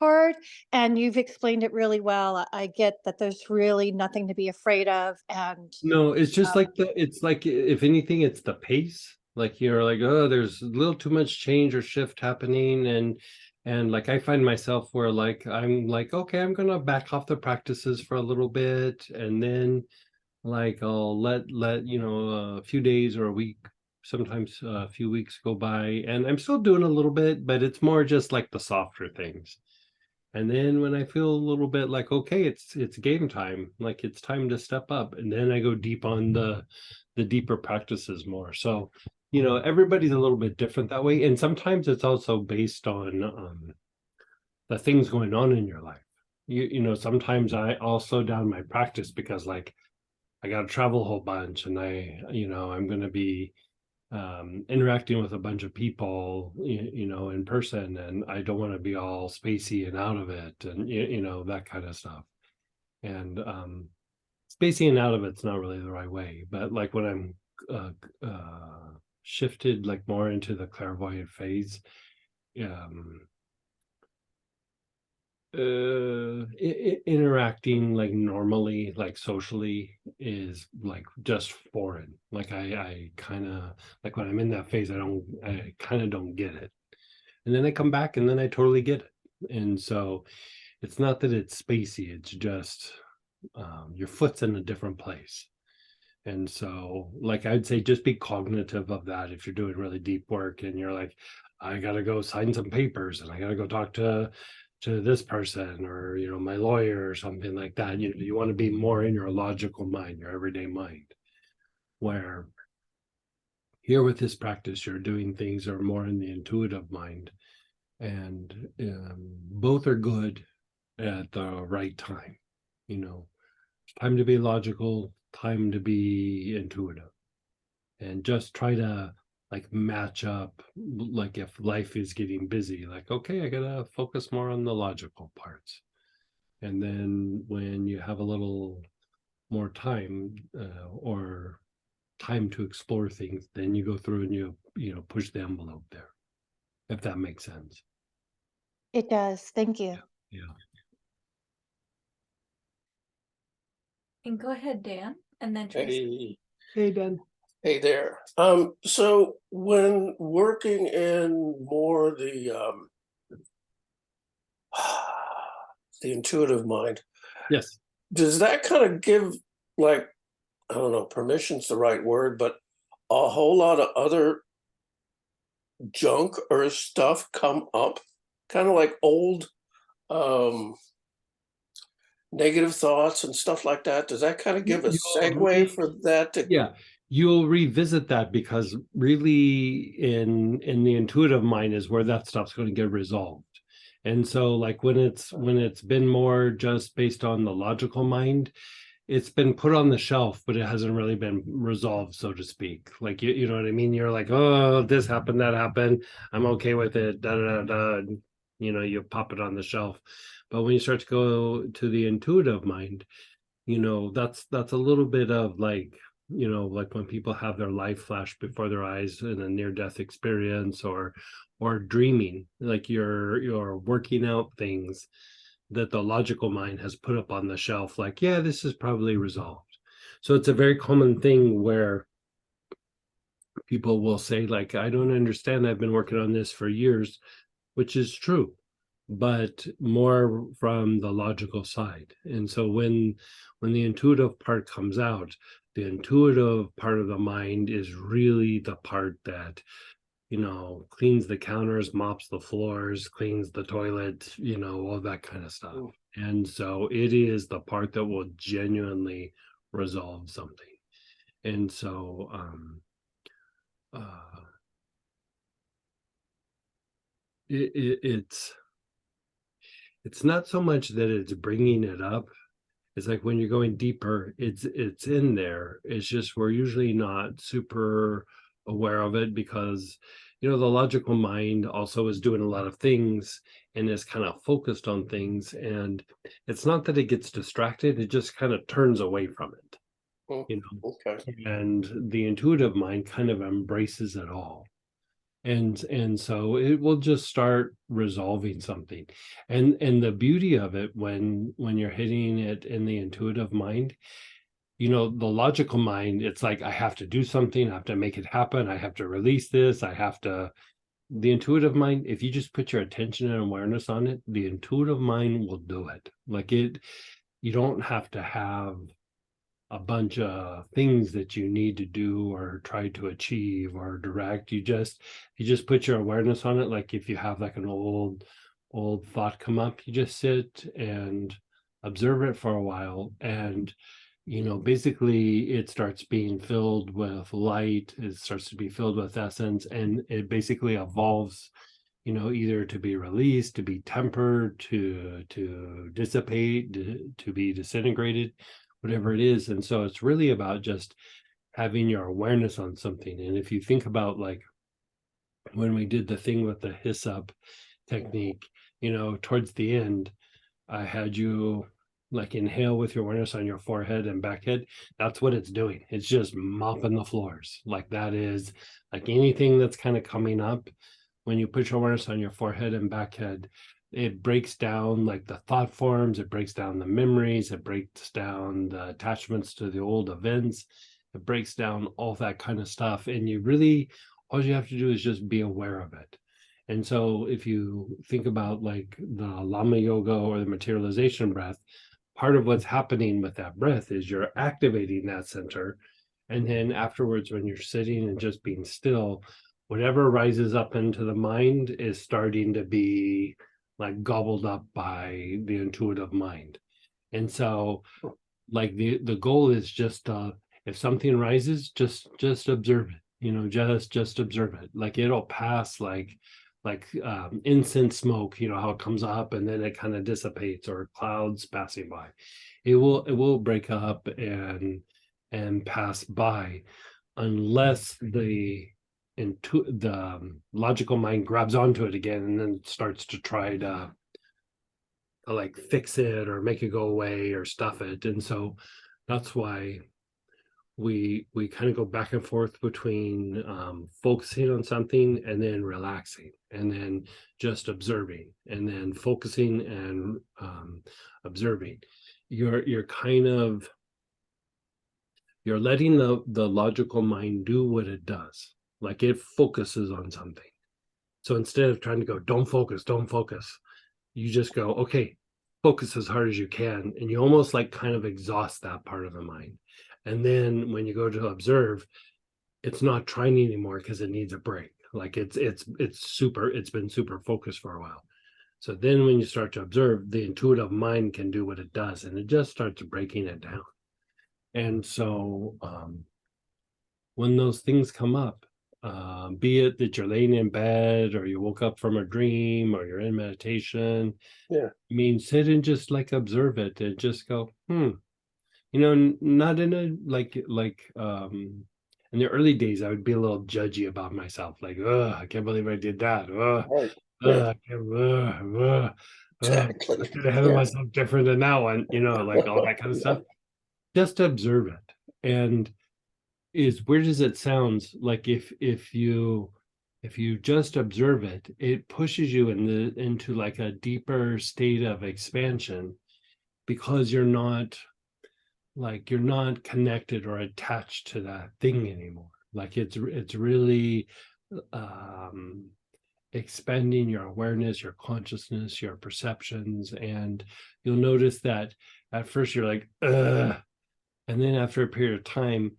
Speaker 6: hard. And you've explained it really well. I get that there's really nothing to be afraid of, and
Speaker 1: No, it's just like it's like, if anything, it's the pace. Like you're like, oh, there's a little too much change or shift happening, and like I find myself where like I'm like, okay, I'm gonna back off the practices for a little bit, and then like I'll let you know, a few days or a week, sometimes a few weeks go by, and I'm still doing a little bit, but it's more just like the softer things. And then when I feel a little bit like, okay, it's game time, like it's time to step up, and then I go deep on the deeper practices more. So, you know, everybody's a little bit different that way, and sometimes it's also based on the things going on in your life. You know, sometimes I'll slow down my practice because like I got to travel a whole bunch, and you know, I'm going to be interacting with a bunch of people, you know, in person, and I don't want to be all spacey and out of it, and you know, that kind of stuff. And spacey and out of it's not really the right way, but like when I'm uh, shifted like more into the clairvoyant phase, um, interacting like normally, like socially, is like just foreign. Like I kind of, like when I'm in that phase, I kind of don't get it, and then I come back and then I totally get it. And so it's not that it's spacey, it's just your foot's in a different place. And so, like, I'd say just be cognitive of that if you're doing really deep work and you're like, I gotta go sign some papers and I gotta go talk to this person, or my lawyer or something like that. You want to be more in your logical mind, your everyday mind, where here with this practice you're doing things that are more in the intuitive mind, and both are good at the right time. Time to be logical, time to be intuitive, and just try to like match up. Like if life is getting busy, like, okay, I gotta focus more on the logical parts, and then when you have a little more time, or time to explore things, then you go through and you push the envelope there, if that makes sense.
Speaker 6: It does. Thank you.
Speaker 1: Yeah.
Speaker 2: And go ahead, Dan, and then Tracy.
Speaker 1: Hey, Dan.
Speaker 7: Hey there. So when working in more the intuitive mind,
Speaker 1: Yes.
Speaker 7: does that kind of give, like, I don't know, permission's the right word, but a whole lot of other junk or stuff come up, kind of like old negative thoughts and stuff like that? Does that kind of give a segue for that to?
Speaker 1: Yeah, you'll revisit that, because really in the intuitive mind is where that stuff's going to get resolved. And so like when it's been more just based on the logical mind, it's been put on the shelf, but it hasn't really been resolved, so to speak. Like, you know what I mean? You're like, oh, this happened, that happened, I'm okay with it, da da da da. You pop it on the shelf. But when you start to go to the intuitive mind, that's a little bit of like, like when people have their life flash before their eyes in a near-death experience, or dreaming, like you're working out things that the logical mind has put up on the shelf, like, yeah, this is probably resolved. So it's a very common thing where people will say, like, I don't understand, I've been working on this for years, which is true, but more from the logical side. And so when the intuitive part comes out, the intuitive part of the mind is really the part that cleans the counters, mops the floors, cleans the toilet, all that kind of stuff. And so it is the part that will genuinely resolve something. And so it's not so much that it's bringing it up. It's like when you're going deeper, it's in there. It's just we're usually not super aware of it, because the logical mind also is doing a lot of things and is kind of focused on things, and it's not that it gets distracted, it just kind of turns away from it.
Speaker 7: Okay.
Speaker 1: And the intuitive mind kind of embraces it all. And so it will just start resolving something. And the beauty of it, when you're hitting it in the intuitive mind, the logical mind, it's like, I have to do something, I have to make it happen, I have to release this, the intuitive mind, if you just put your attention and awareness on it, the intuitive mind will do it. Like, you don't have to have a bunch of things that you need to do or try to achieve or direct. You just put your awareness on it. Like if you have like an old thought come up, you just sit and observe it for a while, and basically it starts being filled with light, it starts to be filled with essence, and it basically evolves, either to be released, to be tempered, to dissipate, to be disintegrated, whatever it is. And so it's really about just having your awareness on something. And if you think about, like, when we did the thing with the hyssop technique, towards the end, I had you like inhale with your awareness on your forehead and back head. That's what it's doing. It's just mopping the floors. Like, that is like anything that's kind of coming up. When you put your awareness on your forehead and back head, it breaks down like the thought forms, it breaks down the memories, it breaks down the attachments to the old events, it breaks down all that kind of stuff. And all you have to do is just be aware of it. And so if you think about like the Lama Yoga or the materialization breath, part of what's happening with that breath is you're activating that center. And then afterwards, when you're sitting and just being still, whatever rises up into the mind is starting to be like gobbled up by the intuitive mind. And so like the goal is just if something rises, just observe it, you know, just observe it. Like it'll pass like incense smoke, you know, how it comes up and then it kind of dissipates, or clouds passing by. It will break up and pass by, unless the logical mind grabs onto it again and then starts to try to like fix it or make it go away or stuff it. And so that's why we kind of go back and forth between focusing on something and then relaxing, and then just observing, and then focusing and observing. You're kind of, you're letting the logical mind do what it does. Like it focuses on something. So instead of trying to go, don't focus, you just go, okay, focus as hard as you can. And you almost like kind of exhaust that part of the mind. And then when you go to observe, it's not trying anymore because it needs a break. Like it's been super focused for a while. So then when you start to observe, the intuitive mind can do what it does, and it just starts breaking it down. And so when those things come up, be it that you're laying in bed or you woke up from a dream or you're in meditation,
Speaker 7: Yeah.
Speaker 1: I mean, sit and just like observe it and just go, you know, not in a like in the early days, I would be a little judgy about myself, like, I can't believe I did that.
Speaker 7: Right. Yeah.
Speaker 1: I can't,
Speaker 7: Exactly.
Speaker 1: I should have handled myself different than that one, you know, like all that kind of stuff. Just observe it. And as weird as it sounds, like if you just observe it, it pushes you into like a deeper state of expansion, because you're not connected or attached to that thing anymore. Like it's really expanding your awareness, your consciousness, your perceptions. And you'll notice that at first you're like, ugh. And then after a period of time,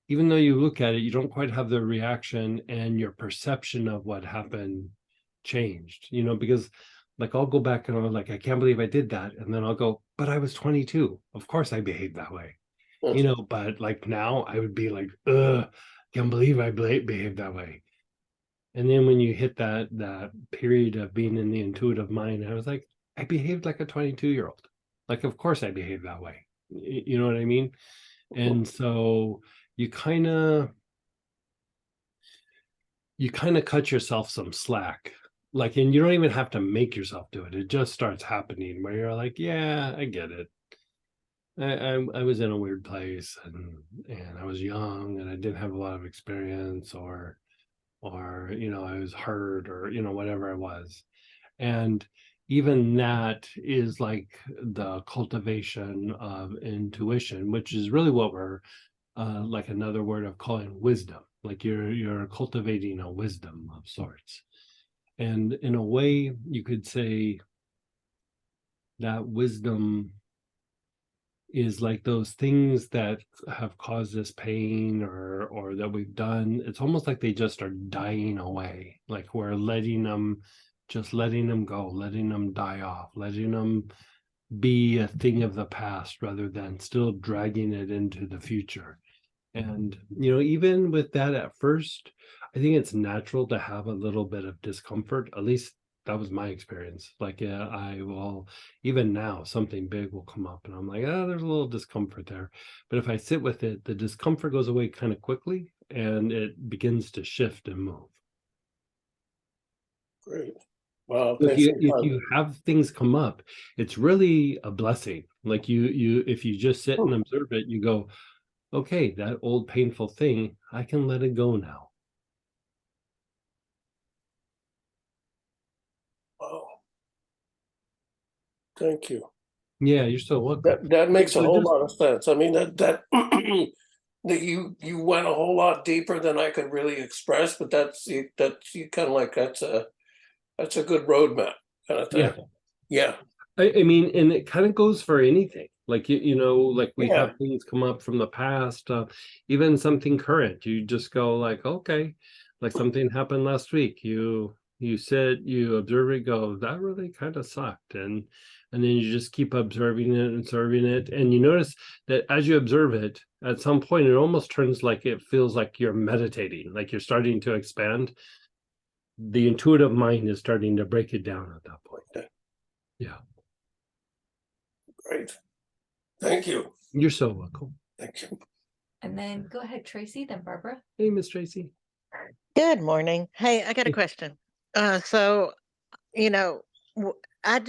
Speaker 1: even though you look at it, you don't quite have the reaction, and your perception of what happened changed, you know, because like I'll go back and I'm like, I can't believe I did that. And then I'll go, but I was 22. Of course I behaved that way, you know, but like now I would be like, can't believe I behaved that way. And then when you hit that period of being in the intuitive mind, I was like, I behaved like a 22-year-old. Like, of course I behaved that way. You know what I mean? And so you kind of cut yourself some slack. Like, and you don't even have to make yourself do it. It just starts happening where you're like, yeah, I get it. I was in a weird place, and I was young and I didn't have a lot of experience, or you know, I was hurt, or you know, whatever it was. And even that is like the cultivation of intuition, which is really what we're like another word of calling wisdom. Like you're cultivating a wisdom of sorts. And in a way, you could say that wisdom is like those things that have caused us pain, or that we've done. It's almost like they just are dying away. Like we're letting them go, letting them die off, letting them be a thing of the past rather than still dragging it into the future. And, you know, even with that at first, I think it's natural to have a little bit of discomfort. At least that was my experience. Like, I will, even now, something big will come up and I'm like, there's a little discomfort there. But if I sit with it, the discomfort goes away kind of quickly and it begins to shift and move.
Speaker 7: Great. Well,
Speaker 1: If you have things come up, it's really a blessing. Like if you just sit and observe it, you go, okay, that old painful thing, I can let it go now.
Speaker 7: Wow. Thank you.
Speaker 1: Yeah, you're so welcome.
Speaker 7: That makes a
Speaker 1: So
Speaker 7: whole
Speaker 1: just-
Speaker 7: lot of sense. I mean, that that you went a whole lot deeper than I could really express, but that's you kind of like that's a That's a good roadmap kind of thing. Yeah.
Speaker 1: I mean, and it kind of goes for anything. Like you know, like we
Speaker 7: Yeah.
Speaker 1: have things come up from the past, even something current. You just go like, okay, like something happened last week. You said you observe it, go, that really kind of sucked, and then you just keep observing it and observing it, and you notice that as you observe it, at some point it almost turns like it feels like you're meditating, like you're starting to expand. The intuitive mind is starting to break it down at that point. Yeah.
Speaker 7: Great. Thank you.
Speaker 1: You're so welcome.
Speaker 7: Thank you.
Speaker 2: And then go ahead, Tracy, then Barbara.
Speaker 1: Hey, Miss Tracy.
Speaker 8: Good morning. Hey, I got a
Speaker 1: Hey.
Speaker 8: question. So, you know, I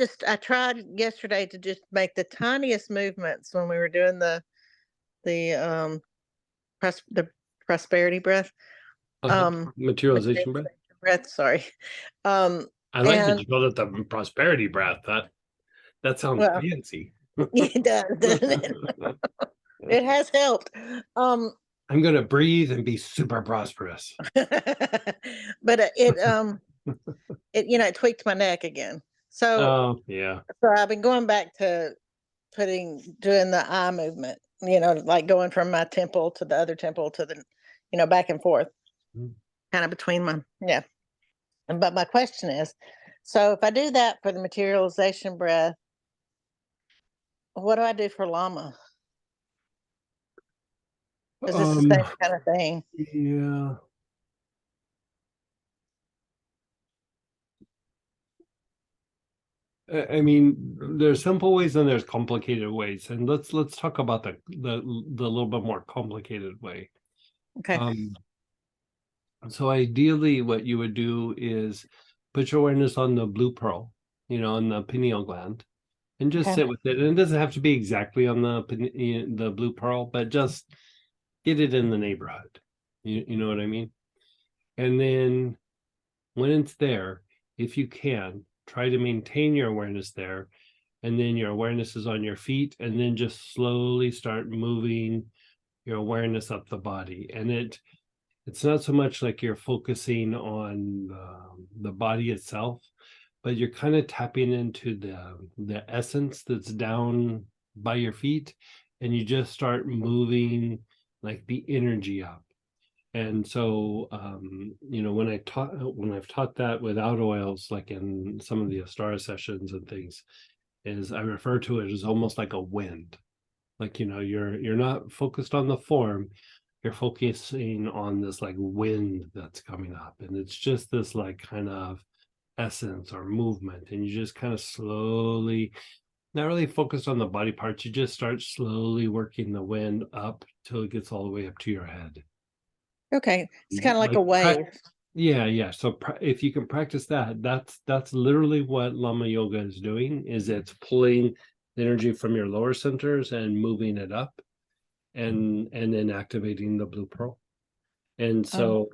Speaker 8: tried yesterday to just make the tiniest movements when we were doing the the prosperity breath.
Speaker 1: Materialization breath.
Speaker 8: Breath, sorry.
Speaker 1: I like that
Speaker 8: And
Speaker 1: you call it the prosperity breath. That sounds
Speaker 8: well,
Speaker 1: fancy.
Speaker 8: it does, doesn't it? It has helped.
Speaker 1: I'm gonna breathe and be super prosperous.
Speaker 8: But it it tweaked my neck again. So
Speaker 1: Oh yeah.
Speaker 8: so I've been going back to doing the eye movement, like going from my temple to the other temple to the, back and forth,
Speaker 1: Mm.
Speaker 8: kind of between my, yeah. But my question is, so if I do that for the materialization breath, what do I do for Lama? Is this the same kind of thing?
Speaker 1: Yeah. I mean, there's simple ways and there's complicated ways, and let's talk about the little bit more complicated way.
Speaker 8: Okay.
Speaker 1: So ideally, what you would do is put your awareness on the blue pearl, on the pineal gland, and just
Speaker 8: Okay.
Speaker 1: sit with it. And it doesn't have to be exactly on the blue pearl, but just get it in the neighborhood. You know what I mean? And then when it's there, if you can, try to maintain your awareness there. And then your awareness is on your feet, and then just slowly start moving your awareness up the body. And it's not so much like you're focusing on the body itself, but you're kind of tapping into the essence that's down by your feet, and you just start moving like the energy up. And so when I've taught that without oils, like in some of the Astara sessions and things, is I refer to it as almost like a wind. Like you're not focused on the form, you're focusing on this like wind that's coming up, and it's just this like kind of essence or movement, and you just kind of slowly, not really focused on the body parts, you just start slowly working the wind up till it gets all the way up to your head.
Speaker 8: Okay. It's kind of like a
Speaker 1: Like
Speaker 8: wave.
Speaker 1: yeah. So if you can practice that, that's literally what Lama Yoga is doing. Is it's pulling the energy from your lower centers and moving it up, and then activating the blue pearl. And so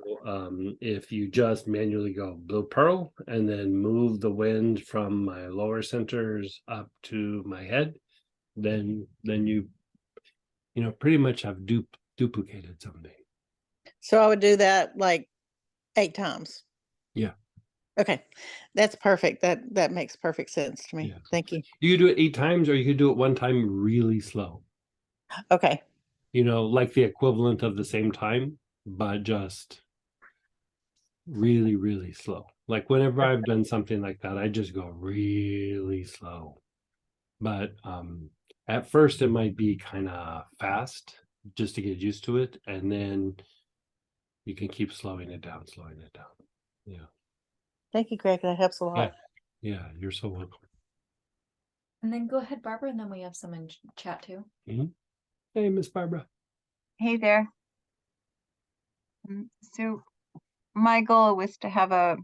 Speaker 1: if you just manually go blue pearl and then move the wind from my lower centers up to my head, then you pretty much have duplicated something.
Speaker 8: So I would do that like 8 times.
Speaker 1: Yeah.
Speaker 8: Okay. That's perfect. That makes perfect sense to me.
Speaker 1: Yeah.
Speaker 8: Thank you.
Speaker 1: You could do it 8 times, or you could do it one time really slow.
Speaker 8: Okay.
Speaker 1: Like the equivalent of the same time, but just really, really slow. Like whenever I've done something like that, I just go really slow. But at first it might be kind of fast just to get used to it, and then you can keep slowing it down. Yeah.
Speaker 8: Thank you, Greg. That helps a lot.
Speaker 1: Yeah, you're so welcome.
Speaker 2: And then go ahead, Barbara, and then we have some in chat too.
Speaker 1: Hey, Miss Barbara.
Speaker 9: Hey there. So my goal was to have a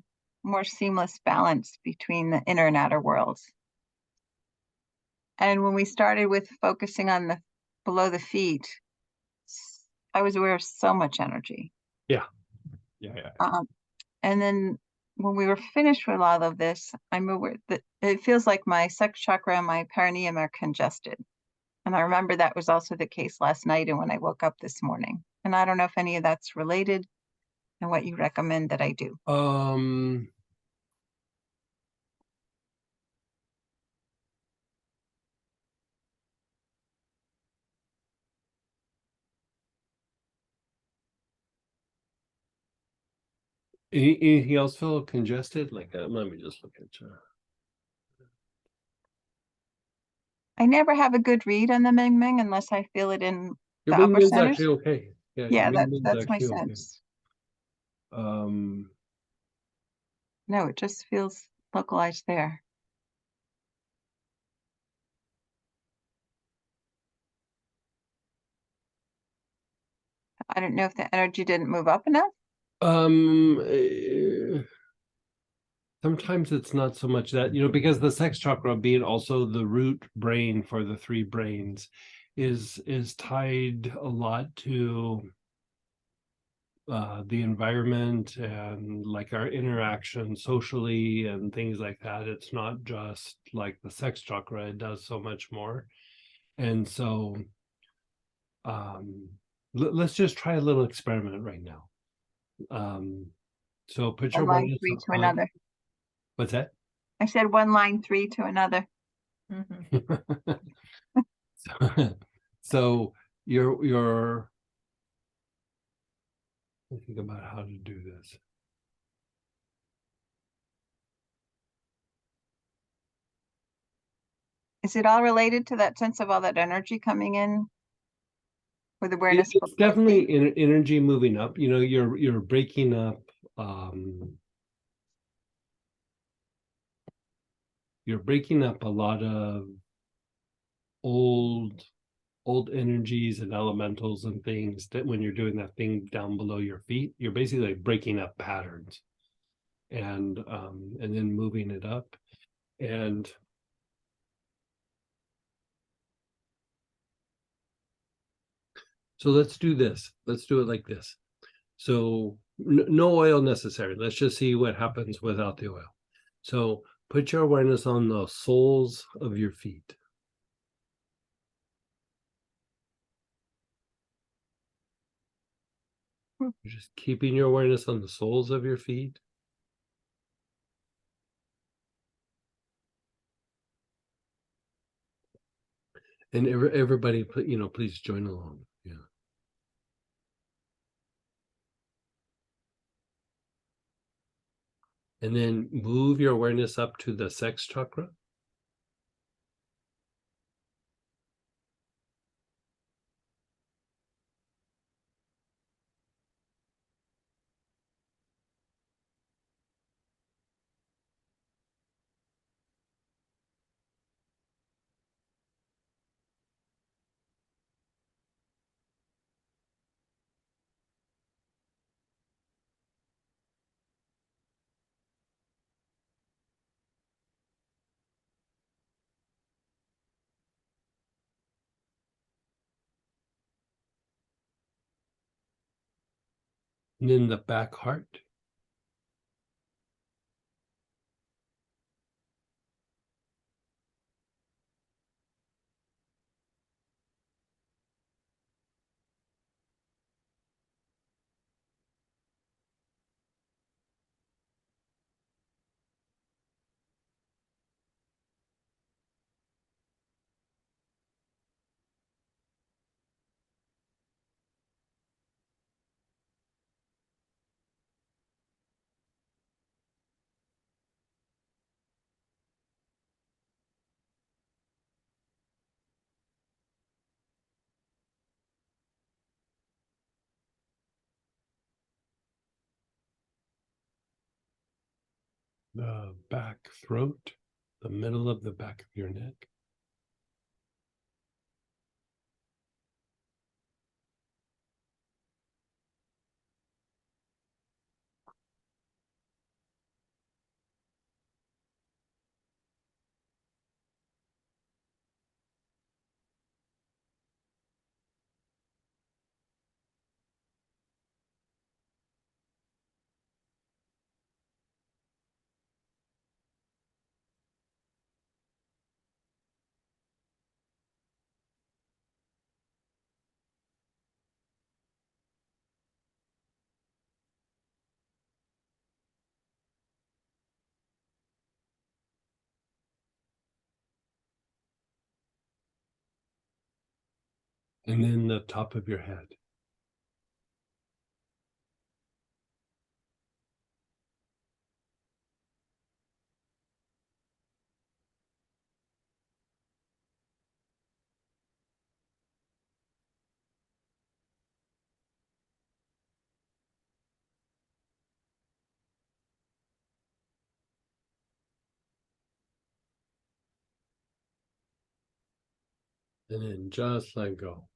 Speaker 9: more seamless balance between the inner and outer worlds. And when we started with focusing on the below the feet, I was aware of so much energy.
Speaker 1: Yeah.
Speaker 9: And then when we were finished with all of this, I'm aware that it feels like my sex chakra and my perineum are congested. And I remember that was also the case last night and when I woke up this morning. And I don't know if any of that's related and what you recommend that I do.
Speaker 1: Anything else feel congested? Like, let me just look at you.
Speaker 9: I never have a good read on the Ming Ming unless I feel it in
Speaker 1: Your
Speaker 9: the
Speaker 1: Ming
Speaker 9: upper
Speaker 1: Ming's
Speaker 9: centers.
Speaker 1: actually okay. Yeah, your
Speaker 9: Yeah,
Speaker 1: Ming Ming's
Speaker 9: that's my
Speaker 1: actually okay.
Speaker 9: sense.
Speaker 1: Um,
Speaker 9: No, it just feels localized there. I don't know if the energy didn't move up enough.
Speaker 1: eh, sometimes it's not so much that, because the sex chakra being also the root brain for the three brains is tied a lot to the environment and like our interaction socially and things like that. It's not just like the sex chakra, it does so much more. And so let's just try a little experiment right now. So put your
Speaker 9: One line
Speaker 1: awareness
Speaker 9: three to
Speaker 1: on,
Speaker 9: another.
Speaker 1: what's that?
Speaker 9: I said one line three to another.
Speaker 2: Mhm.
Speaker 1: So your think about how to do this.
Speaker 9: Is it all related to that sense of all that energy coming in with awareness?
Speaker 1: It's definitely energy moving up. You're breaking up. You're breaking up a lot of old energies and elementals and things that when you're doing that thing down below your feet, you're basically like breaking up patterns and then moving it up. And so let's do this. Let's do it like this. So no oil necessary. Let's just see what happens without the oil. So put your awareness on the soles of your feet. You're just keeping your awareness on the soles of your feet. And everybody, please join along. Yeah. And then move your awareness up to the sex chakra. And then the back heart. The back throat, the middle of the back of your neck. And then the top of your head. And then just let go.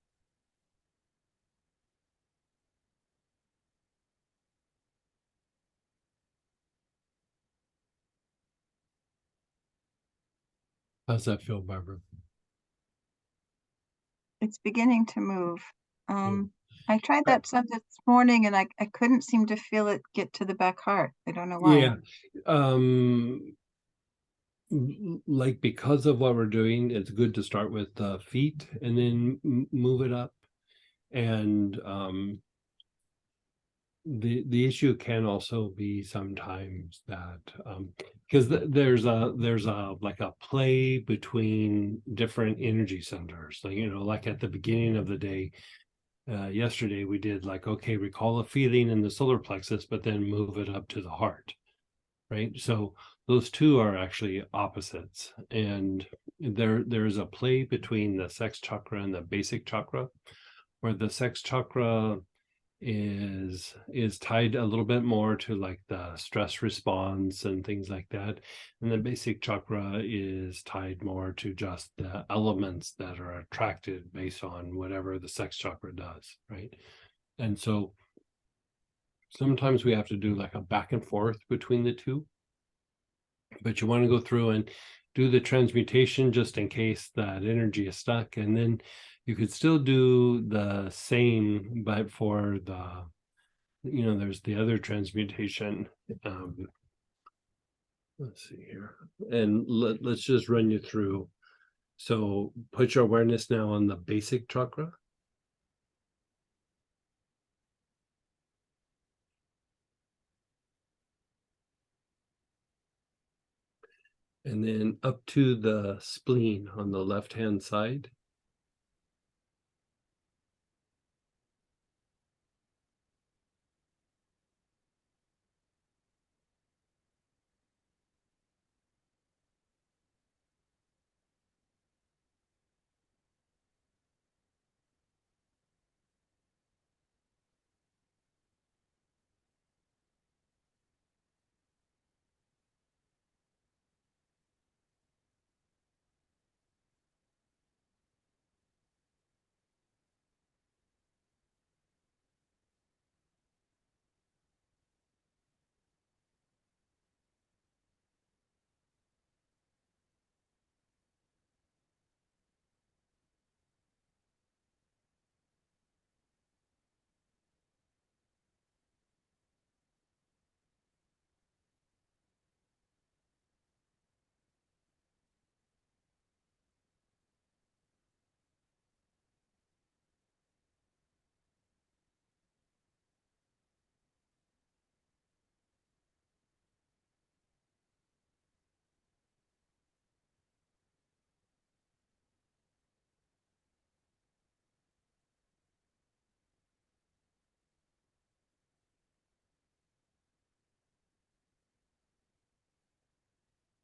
Speaker 1: How's that feel, Barbara?
Speaker 9: It's beginning to move. I tried that some this morning and I couldn't seem to feel it get to the back heart. I don't know why.
Speaker 1: Yeah. Like because of what we're doing, it's good to start with the feet and then move it up. And the issue can also be sometimes that because there's a like a play between different energy centers. Like, you know, like at the beginning of the day, yesterday we did like, okay, recall a feeling in the solar plexus, but then move it up to the heart, right? So those two are actually opposites, and there's a play between the sex chakra and the basic chakra, where the sex chakra is tied a little bit more to like the stress response and things like that, and the basic chakra is tied more to just the elements that are attracted based on whatever the sex chakra does, right? And so sometimes we have to do like a back and forth between the two, but you want to go through and do the transmutation just in case that energy is stuck, and then you could still do the same, but for the, you know, there's the other transmutation. Let's see here, and let's just run you through. So put your awareness now on the basic chakra, and then up to the spleen on the left hand side.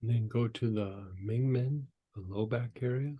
Speaker 1: And then go to the Mingmen, the low back area.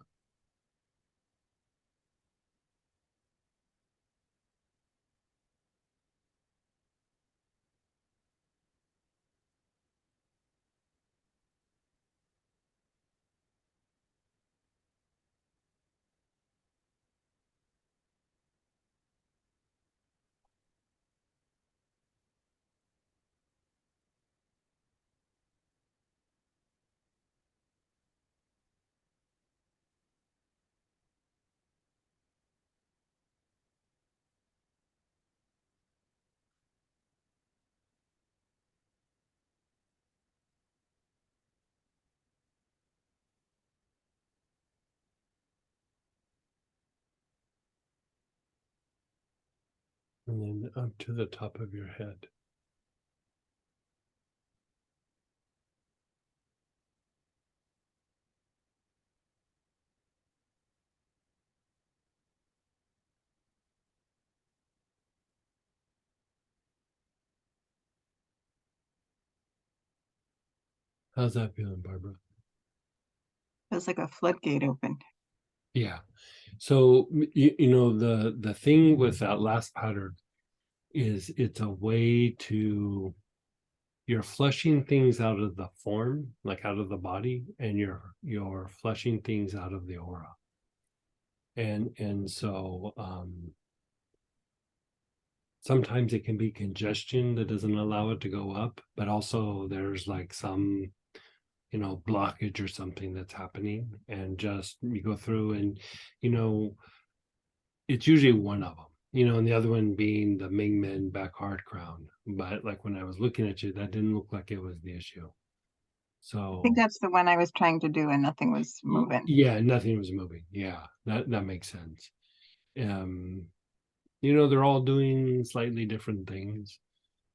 Speaker 1: And then up to the top of your head. How's that feeling, Barbara?
Speaker 9: Feels like a floodgate opened.
Speaker 1: Yeah. So you know, the thing with that last pattern is it's a way to, you're flushing things out of the form, like out of the body, and you're flushing things out of the aura. And so sometimes it can be congestion that doesn't allow it to go up, but also there's like some, you know, blockage or something that's happening, and just you go through and, you know, it's usually one of them, you know, and the other one being the Mingmen back hard crown. But like when I was looking at you, that didn't look like it was the issue.
Speaker 9: I think
Speaker 1: So
Speaker 9: that's the one I was trying to do and nothing was moving.
Speaker 1: yeah, nothing was moving. Yeah, that makes sense. Um, you know, they're all doing slightly different things,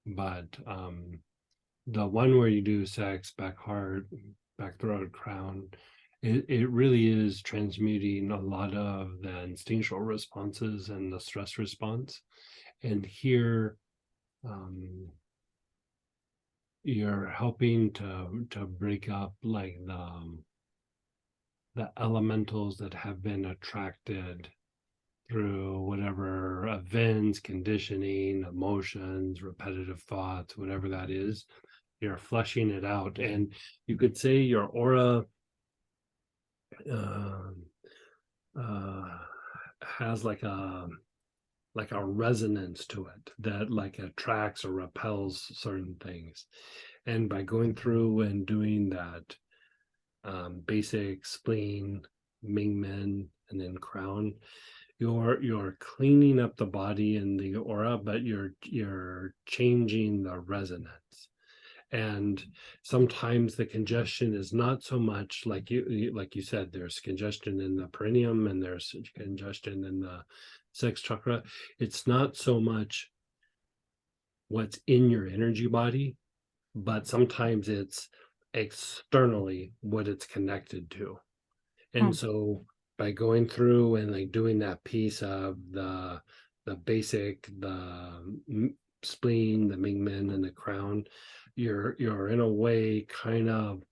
Speaker 1: but the one where you do sex, back heart, back throat, crown, it really is transmuting a lot of the instinctual responses and the stress response. And here, you're helping to break up like the elementals that have been attracted through whatever events, conditioning, emotions, repetitive thoughts, whatever that is. You're flushing it out, and you could say your aura has like a resonance to it that like attracts or repels certain things. And by going through and doing that basic spleen, Mingmen, and then crown, you're cleaning up the body and the aura, but you're changing the resonance. And sometimes the congestion is not so much like you said, there's congestion in the perineum and there's congestion in the sex chakra. It's not so much what's in your energy body, but sometimes it's externally what it's connected to. And so by going through and like doing that piece of the basic, the spleen, the Mingmen, and the crown, you're in a way kind of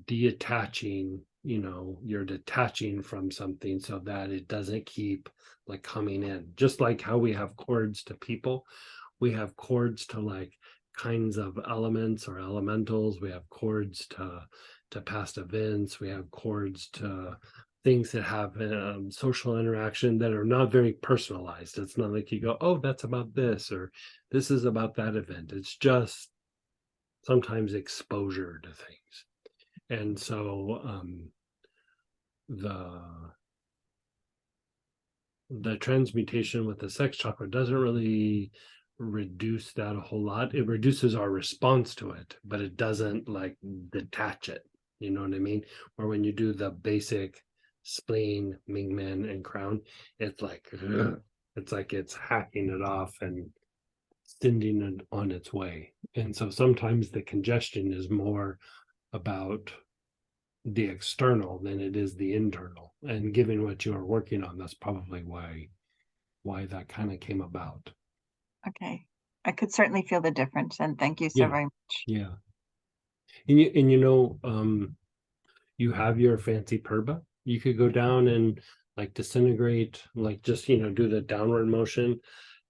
Speaker 1: detaching, you know, you're detaching from something so that it doesn't keep like coming in. Just like how we have cords to people, we have cords to like kinds of elements or elementals, we have cords to past events, we have cords to things that have social interaction that are not very personalized. It's not like you go, oh, that's about this or this is about that event. It's just sometimes exposure to things. And so the transmutation with the sex chakra doesn't really reduce that a whole lot. It reduces our response to it, but it doesn't like detach it. You know what I mean? Or when you do the basic spleen, Mingmen, and crown, it's like it's hacking it off and sending it on its way. And so sometimes the congestion is more about the external than it is the internal. And given what you are working on, that's probably why that kind of came about.
Speaker 9: Okay. I could certainly feel the difference, and thank you so
Speaker 1: Yeah.
Speaker 9: very much.
Speaker 1: Yeah. And you know, you have your fancy purba. You could go down and like disintegrate, like just, you know, do the downward motion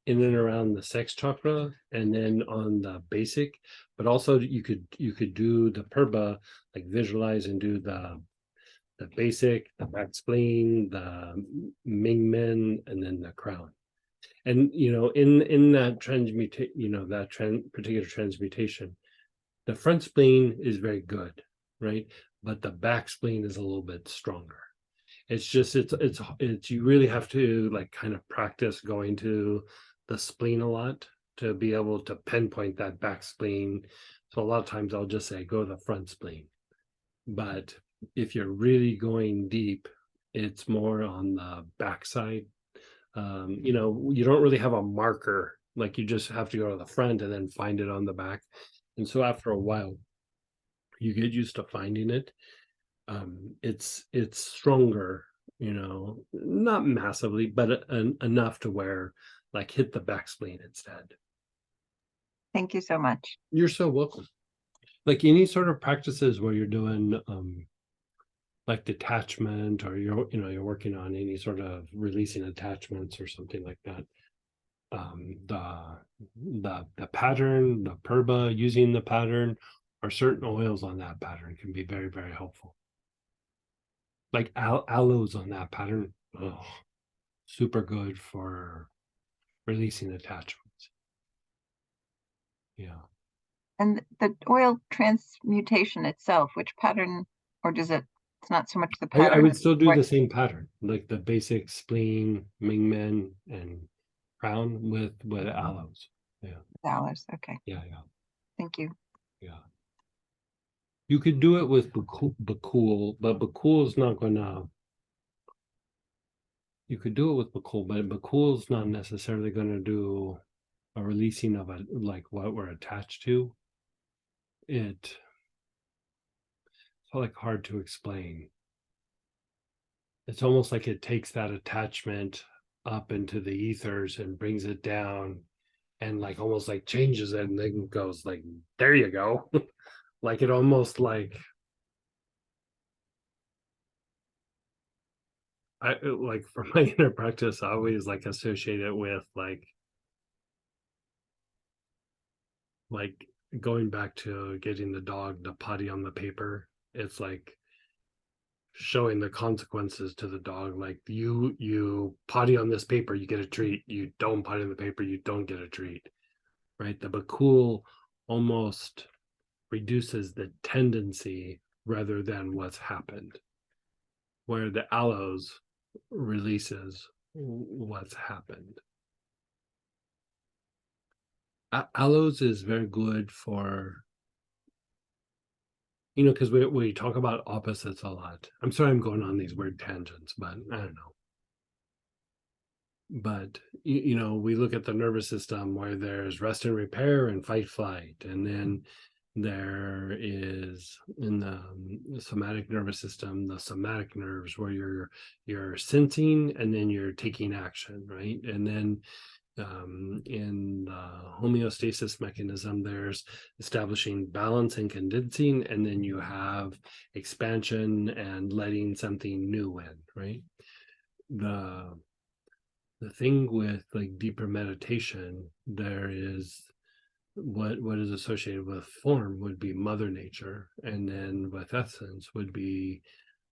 Speaker 1: in and around the sex chakra and then on the basic, but also you could do the purba, like visualize and do the basic, the back spleen, the Mingmen, and then the crown. And you know, in that transmutation, you know, that particular transmutation, the front spleen is very good, right? But the back spleen is a little bit stronger. It's just it's you really have to like kind of practice going to the spleen a lot to be able to pinpoint that back spleen. So a lot of times I'll just say go to the front spleen. But if you're really going deep, it's more on the backside. You know, you don't really have a marker, like you just have to go to the front and then find it on the back. And so after a while, you get used to finding it. It's stronger, you know, not massively, but enough to where like hit the back spleen instead.
Speaker 9: Thank you so much.
Speaker 1: You're so welcome. Like any sort of practices where you're doing like detachment or you're working on any sort of releasing attachments or something like that. The pattern, the purba, using the pattern or certain oils on that pattern can be very, very helpful. Like aloes on that pattern oh, super good for releasing attachments. Yeah.
Speaker 9: And the oil transmutation itself, which pattern, or does it, it's not so much the
Speaker 1: I
Speaker 9: pattern,
Speaker 1: would
Speaker 9: it's
Speaker 1: still do
Speaker 9: what
Speaker 1: the same pattern, like the basic spleen, Mingmen, and crown with aloes. Yeah,
Speaker 9: dollars. Okay,
Speaker 1: yeah.
Speaker 9: thank you.
Speaker 1: Yeah. You could do it with Bakul, but Bakul is not gonna. You could do it with Bakul, but Bakul is not necessarily gonna do a releasing of a like what we're attached to. It's like hard to explain. It's almost like it takes that attachment up into the ethers and brings it down and like almost like changes it and then goes like, there you go. Like it almost like I like for my inner practice, I always like associate it with like going back to getting the dog to potty on the paper. It's like showing the consequences to the dog, like you potty on this paper, you get a treat. You don't potty on the paper, you don't get a treat. Right? The Bakul almost reduces the tendency rather than what's happened, where the aloes releases what's happened. Aloes is very good for, because we talk about opposites a lot. I'm sorry I'm going on these weird tangents, but I don't know. But we look at the nervous system where there's rest and repair and fight flight, and then there is in the somatic nervous system the somatic nerves where you're sensing and then you're taking action, right? And then in the homeostasis mechanism there's establishing balance and condensing, and then you have expansion and letting something new in, right? The thing with like deeper meditation, there is what is associated with form would be Mother Nature, and then with essence would be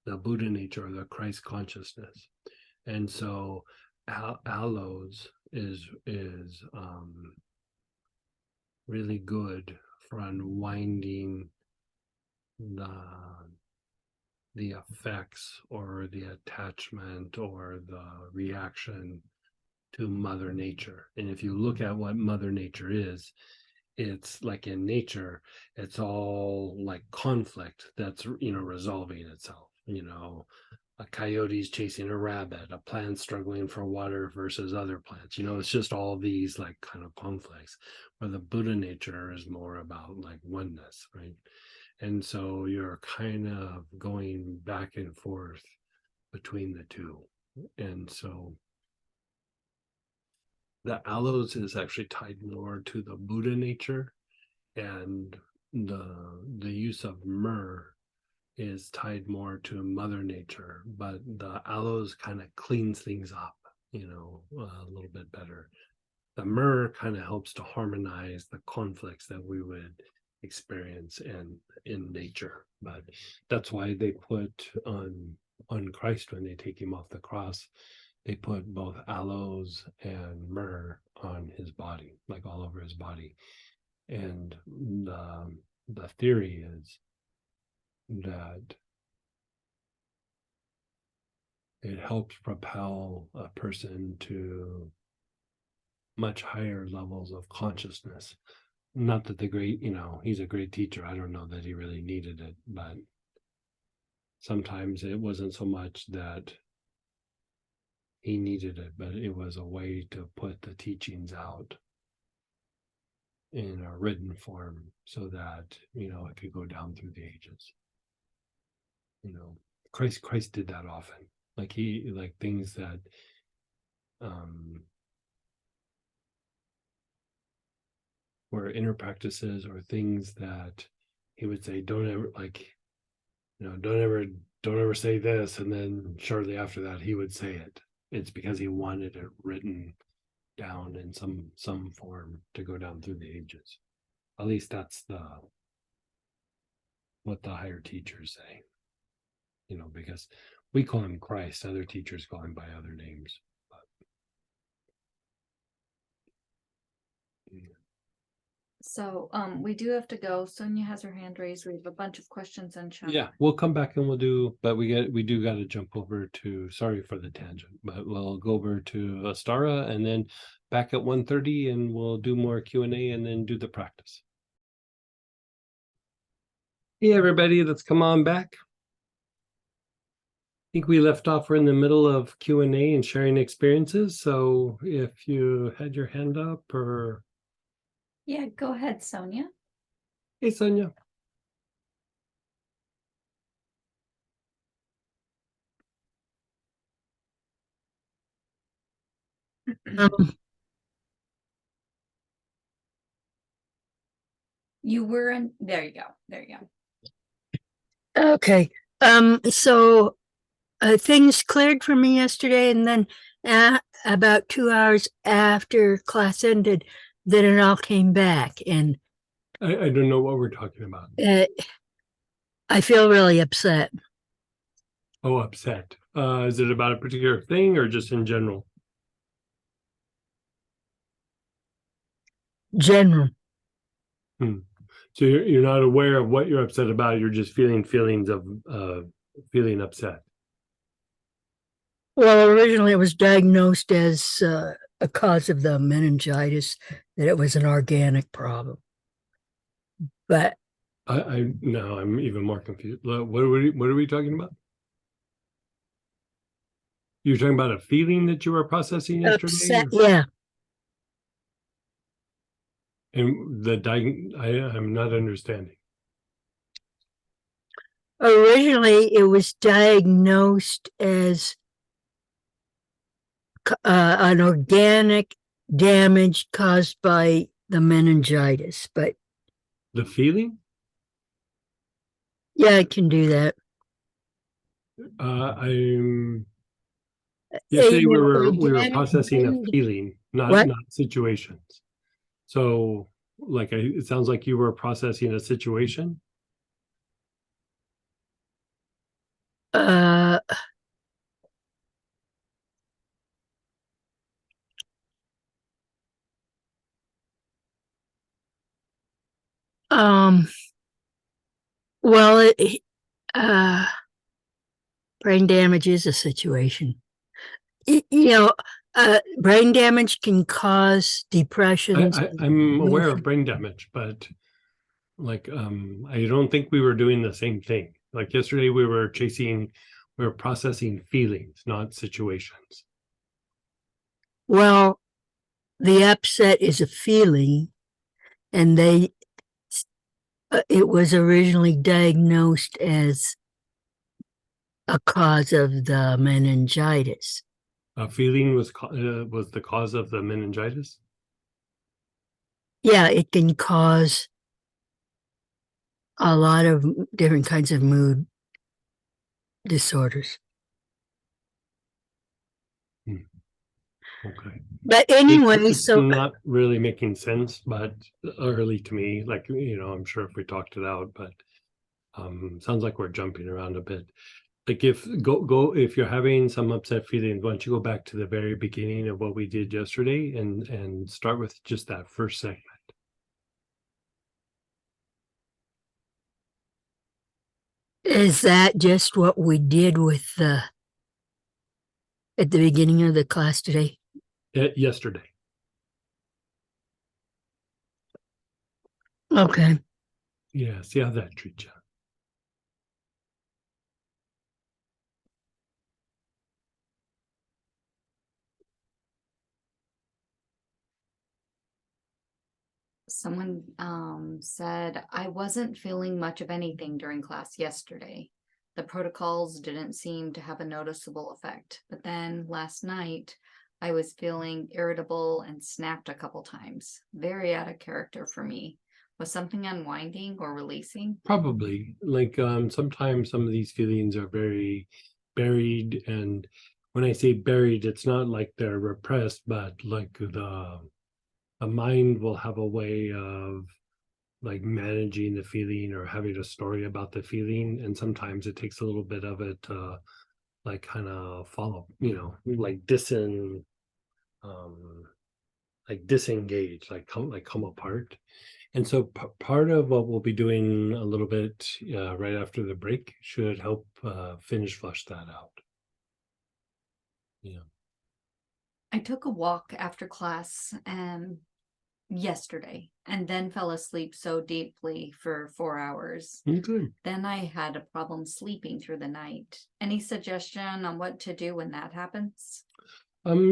Speaker 1: the Buddha nature or the Christ consciousness. And so aloes is really good for unwinding the effects or the attachment or the reaction to Mother Nature. And if you look at what Mother Nature is, it's like in nature, it's all like conflict that's resolving itself. A coyote's chasing a rabbit, a plant struggling for water versus other plants. It's just all these like kind of conflicts, where the Buddha nature is more about like oneness, right? And so you're kind of going back and forth between the two. And so the aloes is actually tied more to the Buddha nature, and the use of myrrh is tied more to Mother Nature, but the aloes kind of cleans things up, a little bit better. The myrrh kind of helps to harmonize the conflicts that we would experience in nature. But that's why they put on Christ, when they take him off the cross, they put both aloes and myrrh on his body, like all over his body. And the theory is that it helps propel a person to much higher levels of consciousness. Not that he's a great teacher. I don't know that he really needed it, but sometimes it wasn't so much that he needed it, but it was a way to put the teachings out in a written form so that, it could go down through the ages. Christ did that often. Like things that were inner practices or things that he would say, don't ever don't ever say this, and then shortly after that he would say it. It's because he wanted it written down in some form to go down through the ages. At least that's what the higher teachers say. Because We call him Christ. Other teachers call him by other names.
Speaker 2: So, we do have to go. Sonia has her hand raised. We have a bunch of questions on chat.
Speaker 1: Yeah, we'll come back and we'll do, but we do got to jump over to, sorry for the tangent, but we'll go over to Astara and then back at 1:30 and we'll do more Q&A and then do the practice. Hey, everybody, let's come on back. I think we left off, we're in the middle of Q&A and sharing experiences. So if you had your hand up or...
Speaker 2: Yeah, go ahead, Sonia.
Speaker 1: Hey, Sonia.
Speaker 2: You were in, there you go. There you go.
Speaker 10: Okay. So things cleared for me yesterday, and then about 2 hours after class ended, then it all came back, and
Speaker 1: I don't know what we're talking about.
Speaker 10: I feel really upset.
Speaker 1: Oh, upset. Is it about a particular thing or just in general?
Speaker 10: General.
Speaker 1: So you're not aware of what you're upset about. You're just feeling feelings of feeling upset.
Speaker 10: Well, originally it was diagnosed as a cause of the meningitis, that it was an organic problem. But
Speaker 1: I now I'm even more confused. What are we talking about? You're talking about a feeling that you were processing yesterday?
Speaker 10: upset, yeah.
Speaker 1: And I'm not understanding.
Speaker 10: Originally, it was diagnosed as an organic damage caused by the meningitis, but
Speaker 1: The feeling?
Speaker 10: yeah, I can do that.
Speaker 1: I'm yesterday we were processing a feeling, not situations. So like it sounds like you were processing a situation.
Speaker 10: Well, brain damage is a situation. Brain damage can cause depression.
Speaker 1: I'm aware of brain damage, but like I don't think we were doing the same thing. Like yesterday we were processing feelings, not situations.
Speaker 10: Well, the upset is a feeling, and it was originally diagnosed as a cause of the meningitis.
Speaker 1: A feeling was the cause of the meningitis?
Speaker 10: Yeah, it can cause a lot of different kinds of mood disorders.
Speaker 1: Okay.
Speaker 10: But anyway,
Speaker 1: it's not really making sense, but early to me, like, I'm sure if we talked it out, but sounds like we're jumping around a bit. Like if you're having some upset feelings, why don't you go back to the very beginning of what we did yesterday and start with just that first segment.
Speaker 10: Is that just what we did with at the beginning of the class today?
Speaker 1: Yesterday.
Speaker 10: Okay.
Speaker 1: Yeah, see how that treats you.
Speaker 2: Someone said, I wasn't feeling much of anything during class yesterday. The protocols didn't seem to have a noticeable effect. But then last night, I was feeling irritable and snapped a couple times. Very out of character for me. Was something unwinding or releasing?
Speaker 1: Probably. Like sometimes some of these feelings are very buried, and when I say buried, it's not like they're repressed, but like the mind will have a way of like managing the feeling or having a story about the feeling, and sometimes it takes a little bit of it like kind of follow, like disengage, like come apart. And so part of what we'll be doing a little bit right after the break should help finish flush that out. Yeah.
Speaker 2: I took a walk after class yesterday and then fell asleep so deeply for 4 hours.
Speaker 1: Good.
Speaker 2: Then I had a problem sleeping through the night. Any suggestion on what to do when that happens?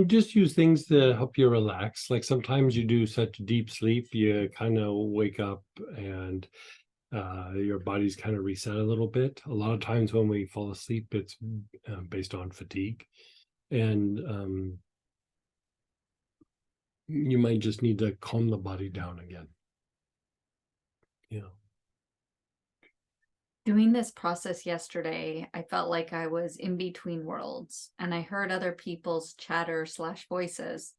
Speaker 1: Just use things to help you relax. Like sometimes you do such deep sleep, you kind of wake up and your body's kind of reset a little bit. A lot of times when we fall asleep, it's based on fatigue. And you might just need to calm the body down again. Yeah.
Speaker 2: Doing this process yesterday, I felt like I was in between worlds and I heard other people's chatter / voices.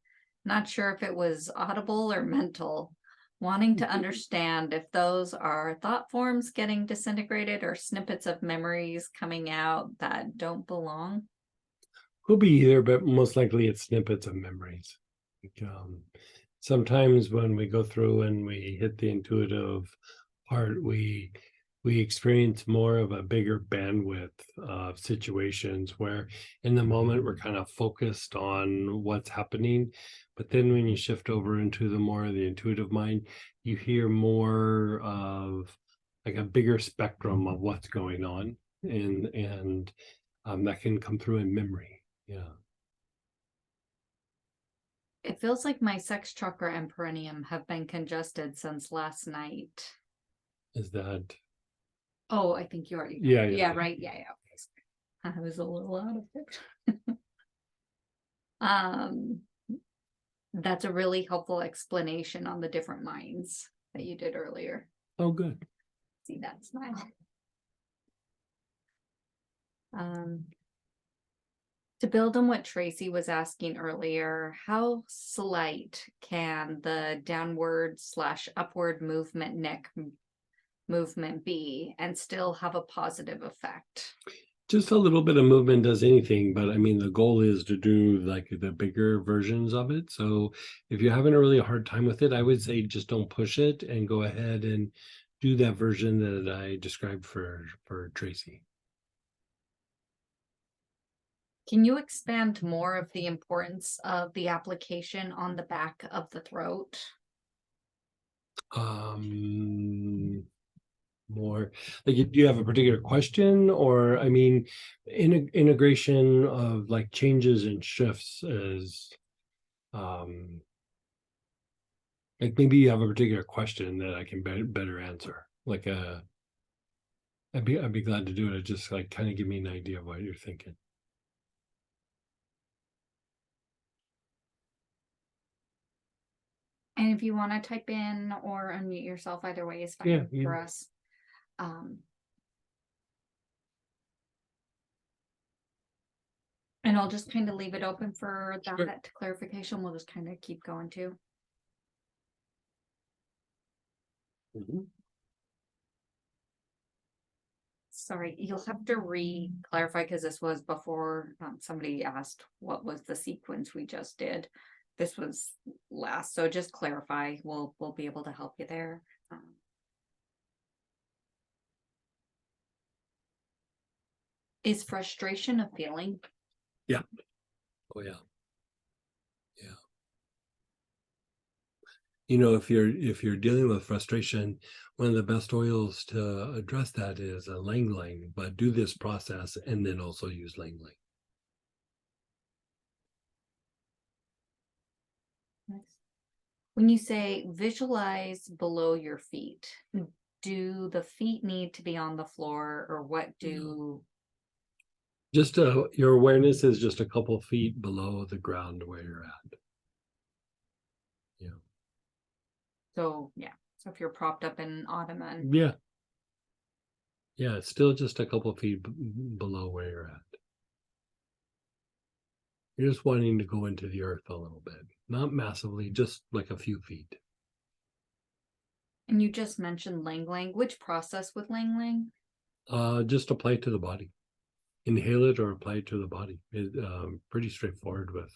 Speaker 2: Not sure if it was audible or mental, wanting to understand if those are thought forms getting disintegrated or snippets of memories coming out that don't belong.
Speaker 1: Could be either, but most likely it's snippets of memories. Sometimes when we go through and we hit the intuitive part, we experience more of a bigger bandwidth of situations where in the moment we're kind of focused on what's happening, but then when you shift over into the more of the intuitive mind, you hear more of like a bigger spectrum of what's going on, and that can come through in memory. Yeah.
Speaker 2: It feels like my sex chakra and perineum have been congested since last night.
Speaker 1: Is that?
Speaker 2: Oh, I think you already.
Speaker 1: Yeah.
Speaker 2: Right. Yeah. Okay. I was a little out of it. That's a really helpful explanation on the different minds that you did earlier.
Speaker 1: Oh, good.
Speaker 2: See that smile. To build on what Tracy was asking earlier, how slight can the downward / upward neck movement be and still have a positive effect?
Speaker 1: Just a little bit of movement does anything, but I mean, the goal is to do like the bigger versions of it. So if you're having a really hard time with it, I would say just don't push it and go ahead and do that version that I described for Tracy.
Speaker 2: Can you expand more of the importance of the application on the back of the throat?
Speaker 1: More like, do you have a particular question, or I mean, integration of like changes and shifts is like maybe you have a particular question that I can better answer. Like I'd be glad to do it. Just like kind of give me an idea of what you're thinking.
Speaker 2: And if you want to type in or unmute yourself, either way is fine for us. And I'll just kind of leave it open for that clarification. We'll just kind of keep going too. Sorry, you'll have to re-clarify because this was before somebody asked what was the sequence we just did. This was last, so just clarify. We'll be able to help you there. Is frustration a feeling?
Speaker 1: Yeah. Oh yeah. Yeah. You know, if you're dealing with frustration, one of the best oils to address that is a Lang Lang, but do this process and then also use Lang Lang.
Speaker 2: When you say visualize below your feet, do the feet need to be on the floor, or what do?
Speaker 1: Just your awareness is just a couple feet below the ground where you're at. Yeah.
Speaker 2: So if you're propped up in an ottoman.
Speaker 1: Yeah. Yeah, it's still just a couple feet below where you're at. You're just wanting to go into the earth a little bit, not massively, just like a few feet.
Speaker 2: And you just mentioned Lang Lang. Which process with Lang Lang?
Speaker 1: Just apply it to the body. inhale it or apply it to the body. It, pretty straightforward with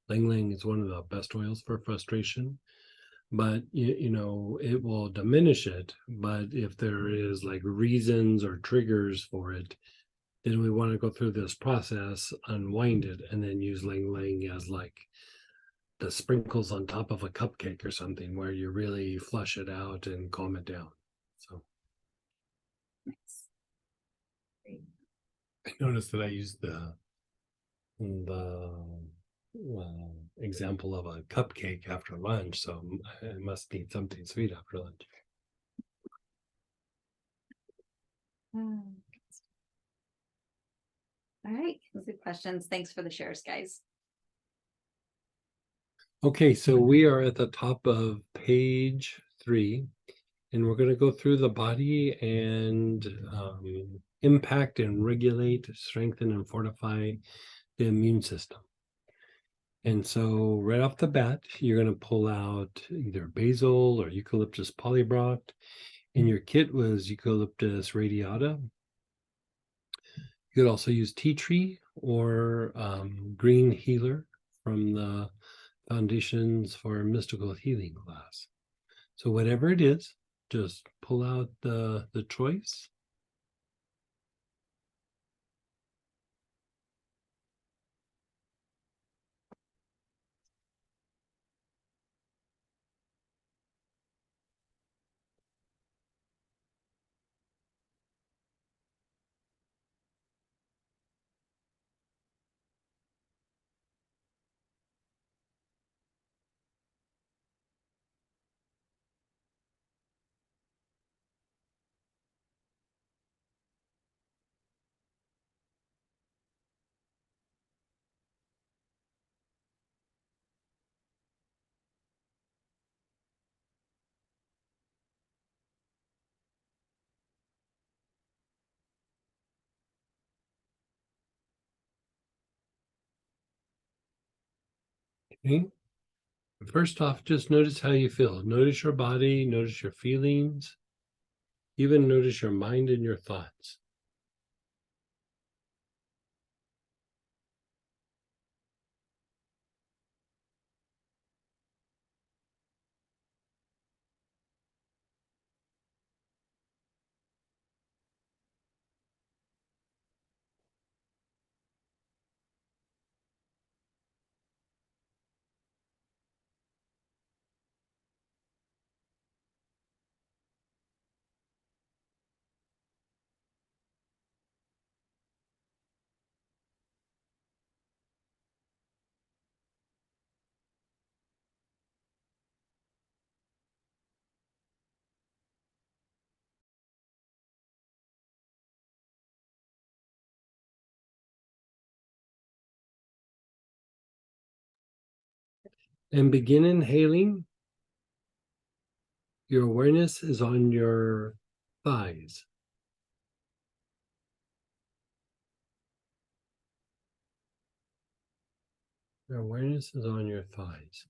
Speaker 1: Lang Lang is one of the best oils for frustration, but you know, it will diminish it. But if there is like reasons or triggers for it, then we want to go through this process, unwind it, and then use Lang Lang as like the sprinkles on top of a cupcake or something, where you really flush it out and calm it down. So
Speaker 2: Nice. Great.
Speaker 1: I noticed that I used the example of a cupcake after lunch, so I must need something sweet after lunch.
Speaker 2: All right, good questions. Thanks for the shares, guys.
Speaker 1: Okay, so we are at the top of page 3, and we're going to go through the body and impact and regulate, strengthen, and fortify the immune system. And so right off the bat, you're going to pull out either basil or eucalyptus polybrockt. And your kit was eucalyptus radiata. You could also use tea tree or green healer from the Foundations for Mystical Healing class. So whatever it is, just pull out the choice. Okay. First off, just notice how you feel. Notice your body, notice your feelings, even notice your mind and your thoughts. And begin inhaling. Your awareness is on your thighs. Your awareness is on your thighs.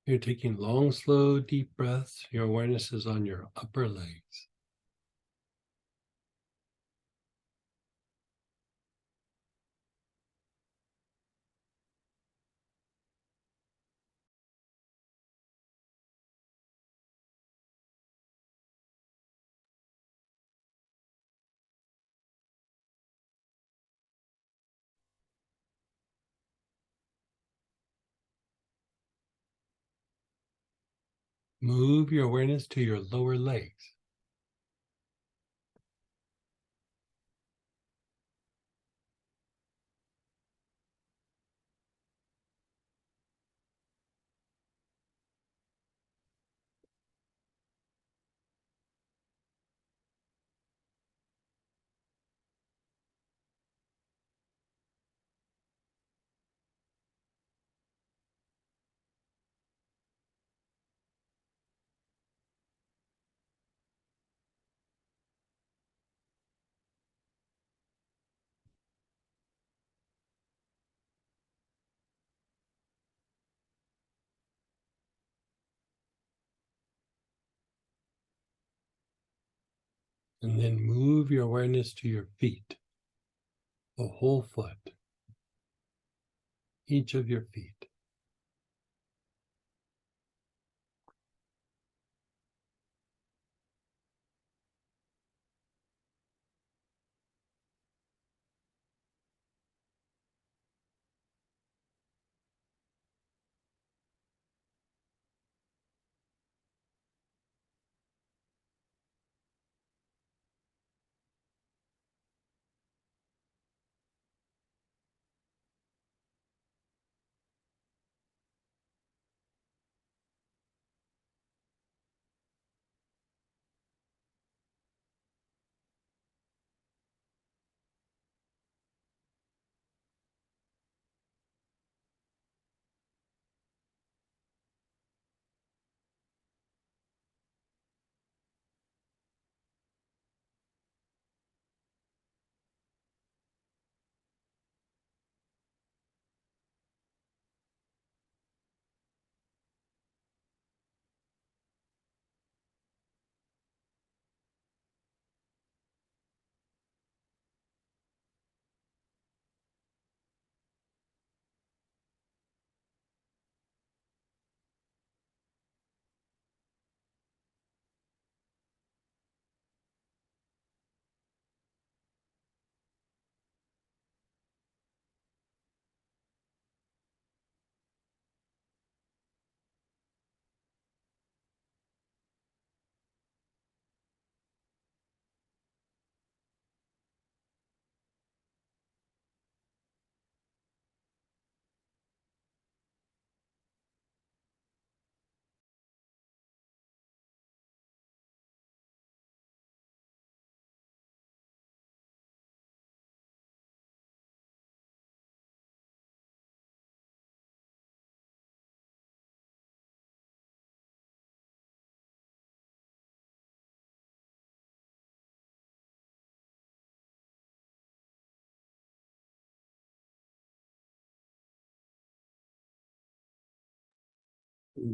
Speaker 1: You're taking long, slow, deep breaths. Your awareness is on your upper legs. Move your awareness to your lower legs. And then move your awareness to your feet, the whole foot, each of your feet.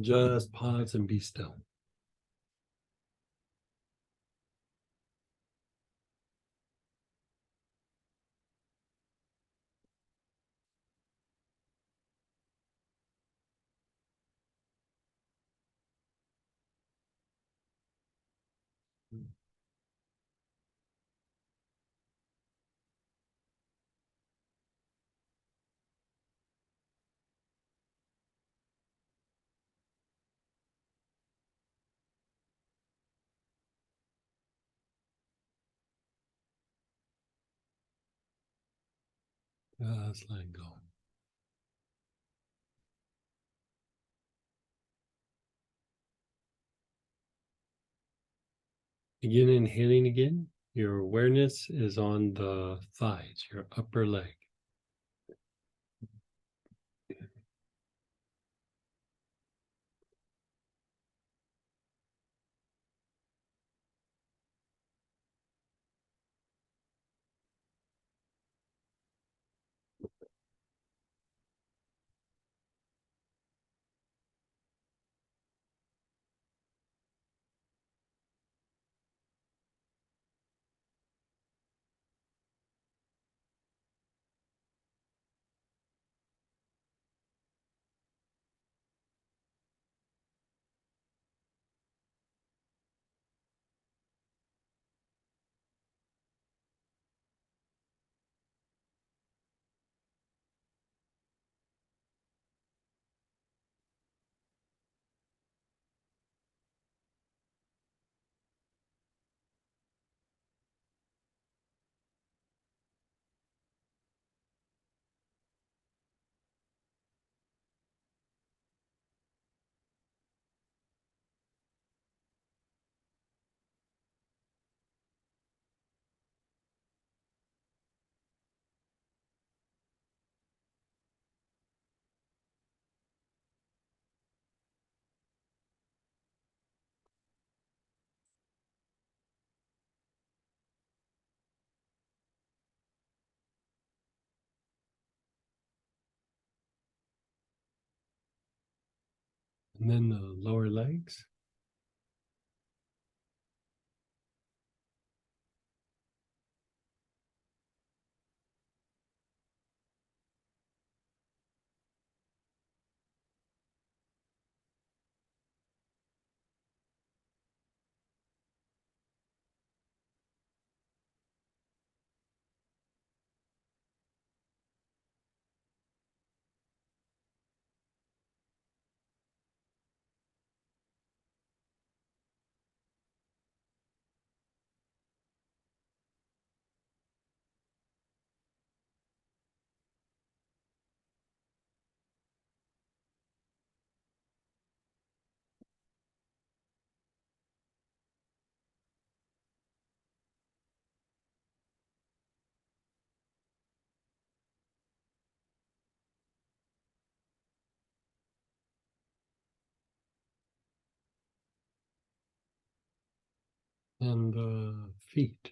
Speaker 1: Just pause and be still. Just let go. Begin inhaling again. Your awareness is on the thighs, your upper leg. And then the lower legs. And the feet.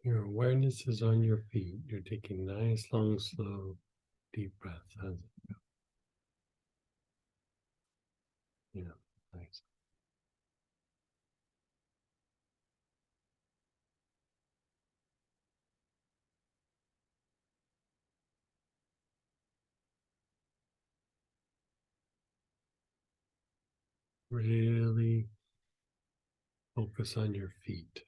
Speaker 1: Your awareness is on your feet. You're taking nice, long, slow, deep breaths. Yeah, nice. Really focus on your feet.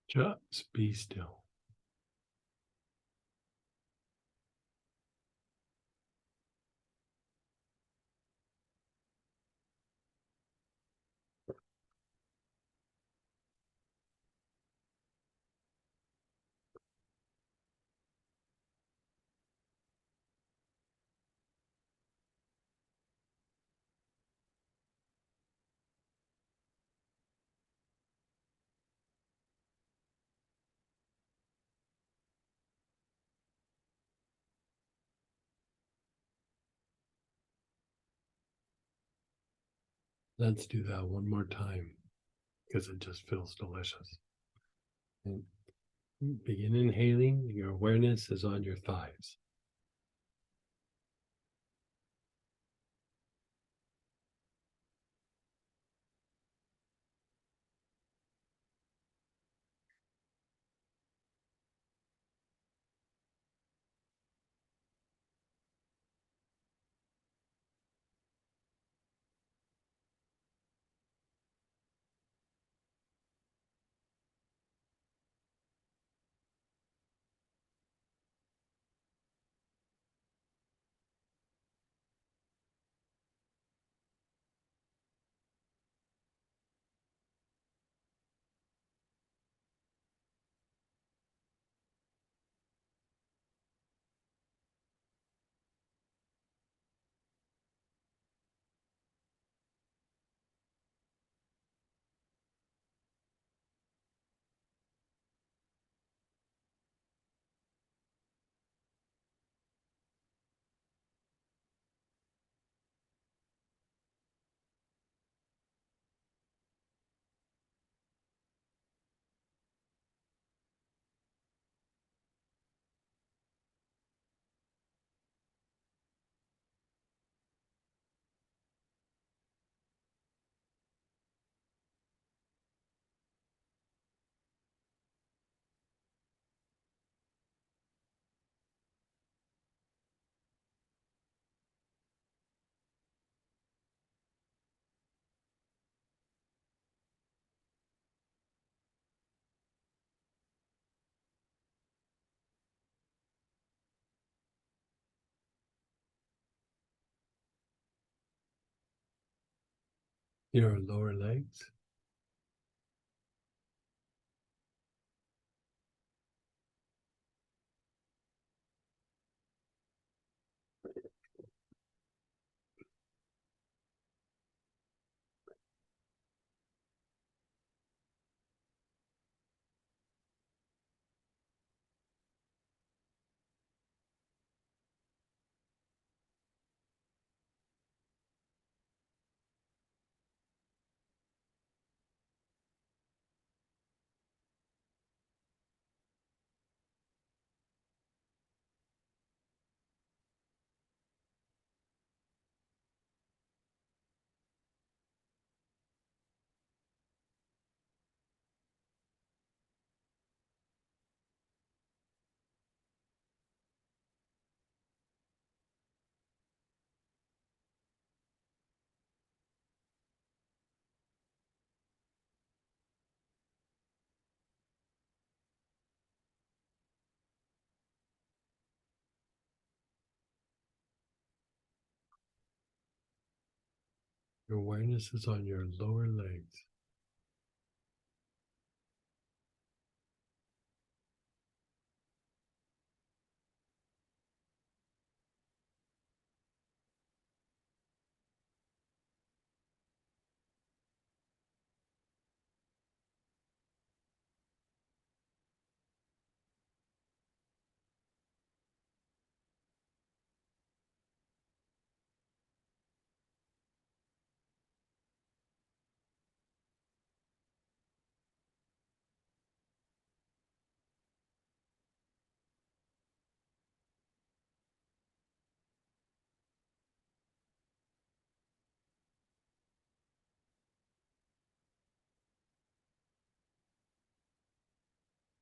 Speaker 1: Just be still. Let's do that one more time because it just feels delicious. And begin inhaling. Your awareness is on your thighs. Your lower legs. Your awareness is on your lower legs.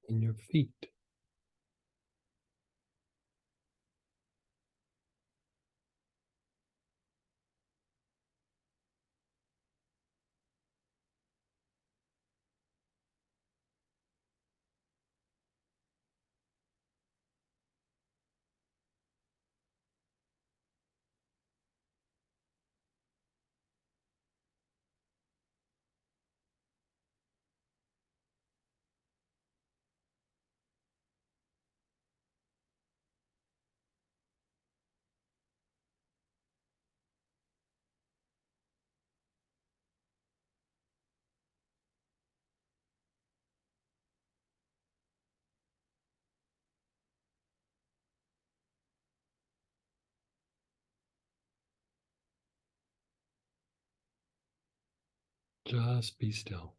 Speaker 1: And your feet. Just be still.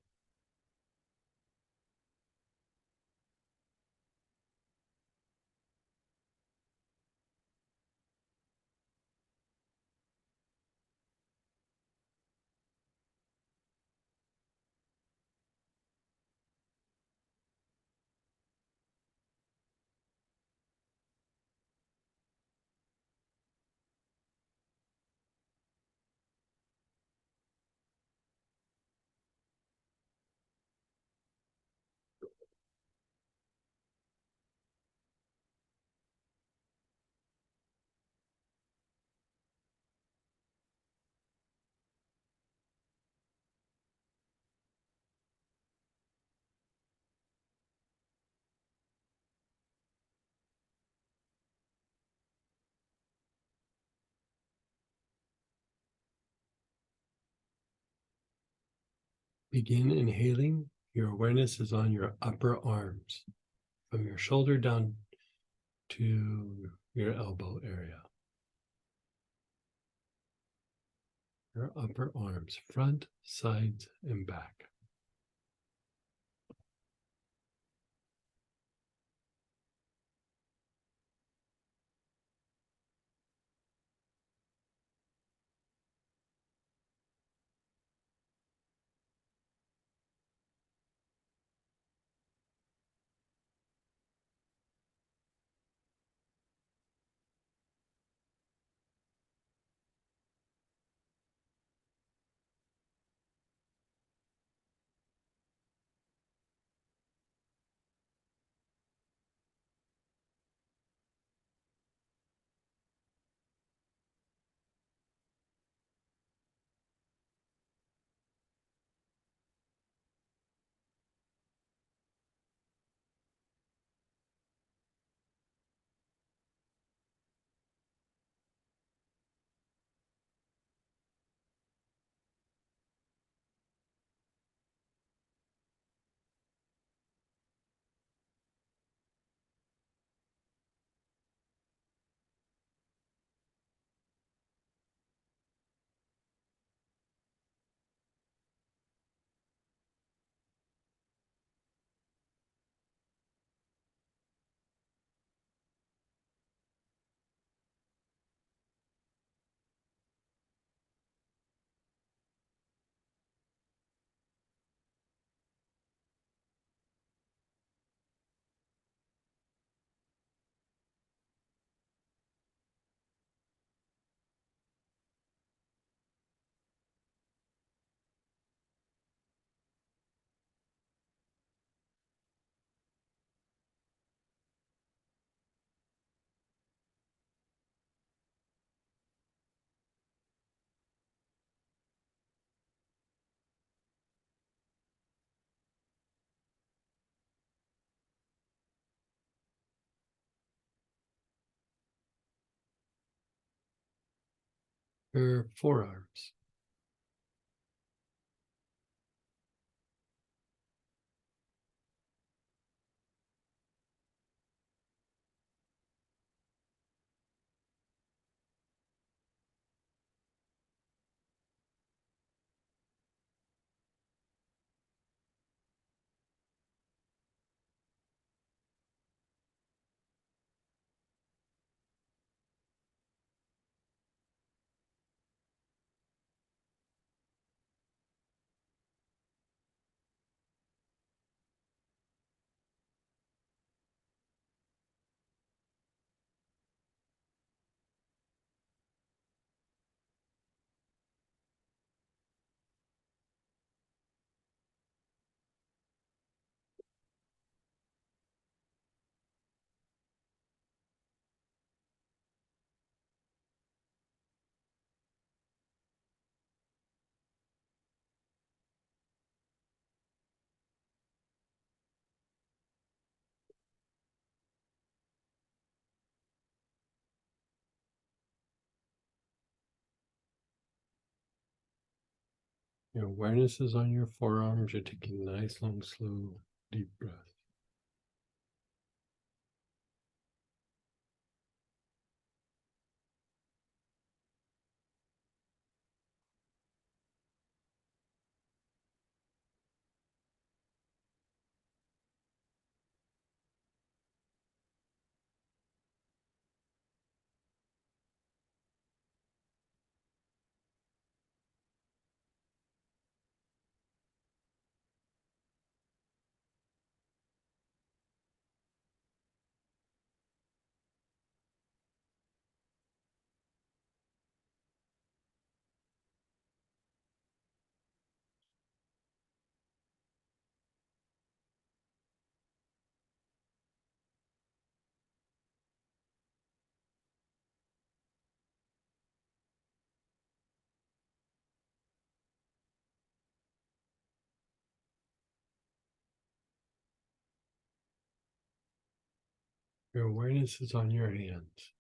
Speaker 1: Begin inhaling. Your awareness is on your upper arms, from your shoulder down to your elbow area. Your upper arms, front, sides, and back. Your forearms. Your awareness is on your forearms. You're taking nice, long, slow, deep breath. Your awareness is on your hands.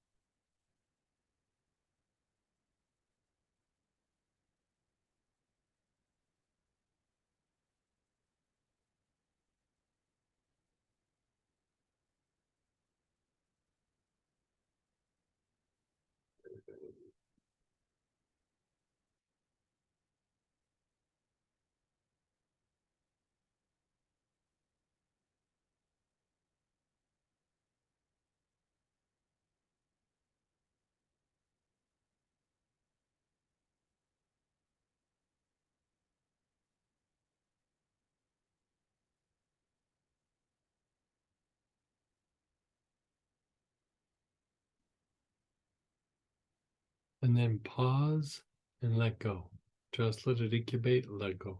Speaker 1: And then pause and let go. Just let it incubate, let go.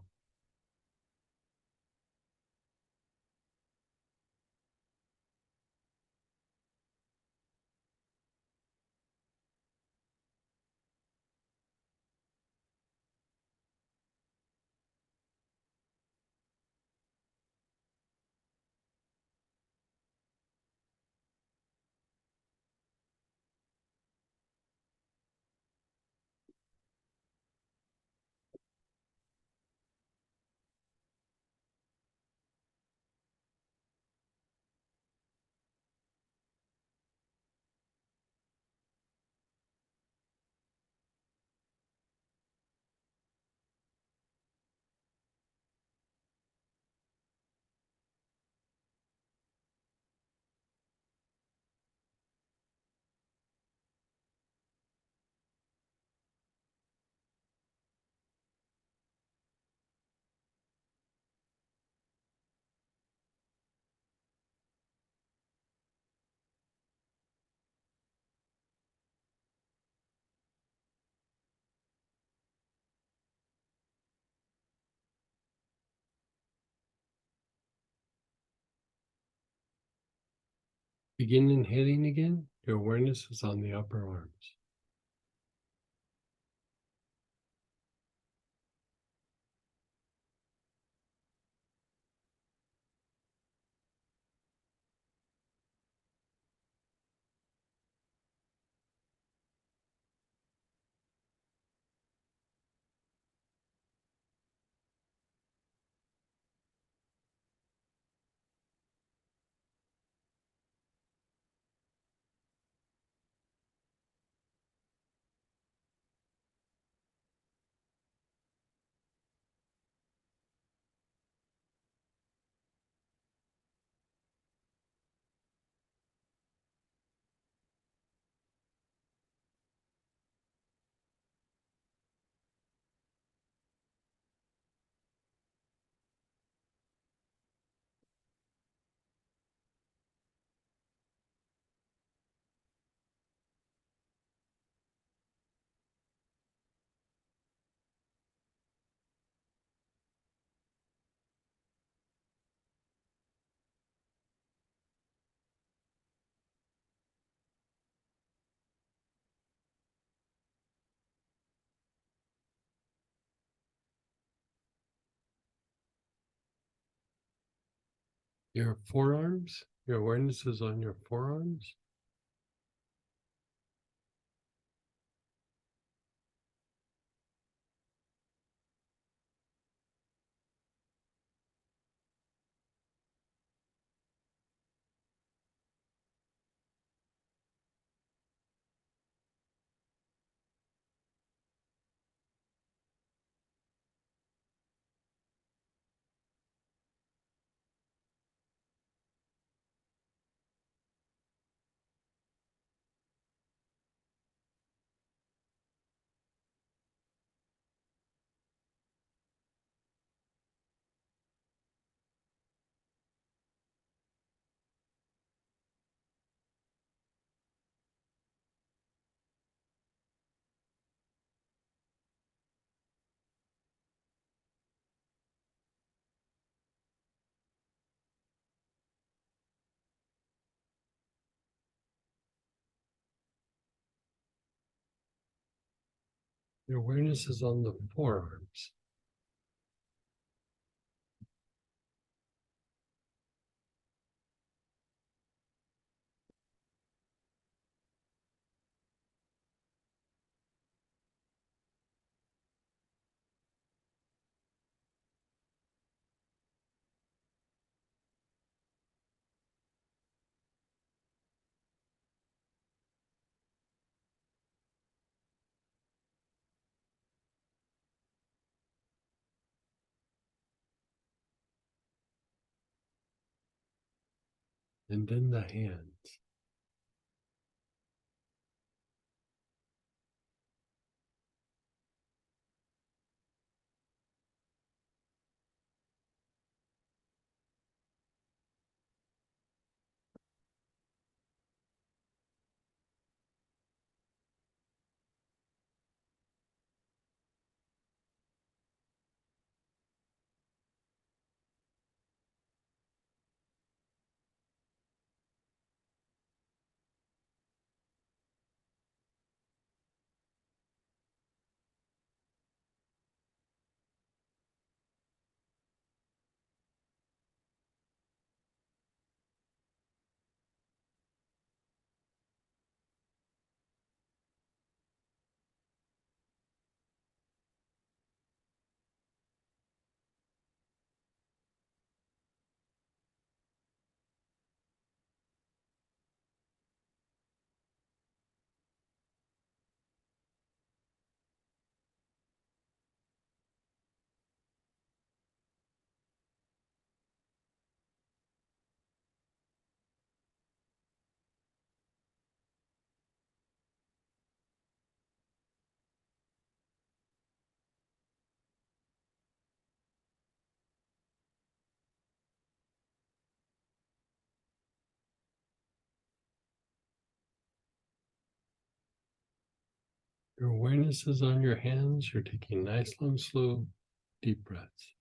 Speaker 1: Begin inhaling again. Your awareness is on the upper arms. Your forearms, your awareness is on your forearms. Your awareness is on the forearms. And then the hands. Your awareness is on your hands. You're taking nice, long, slow, deep breaths.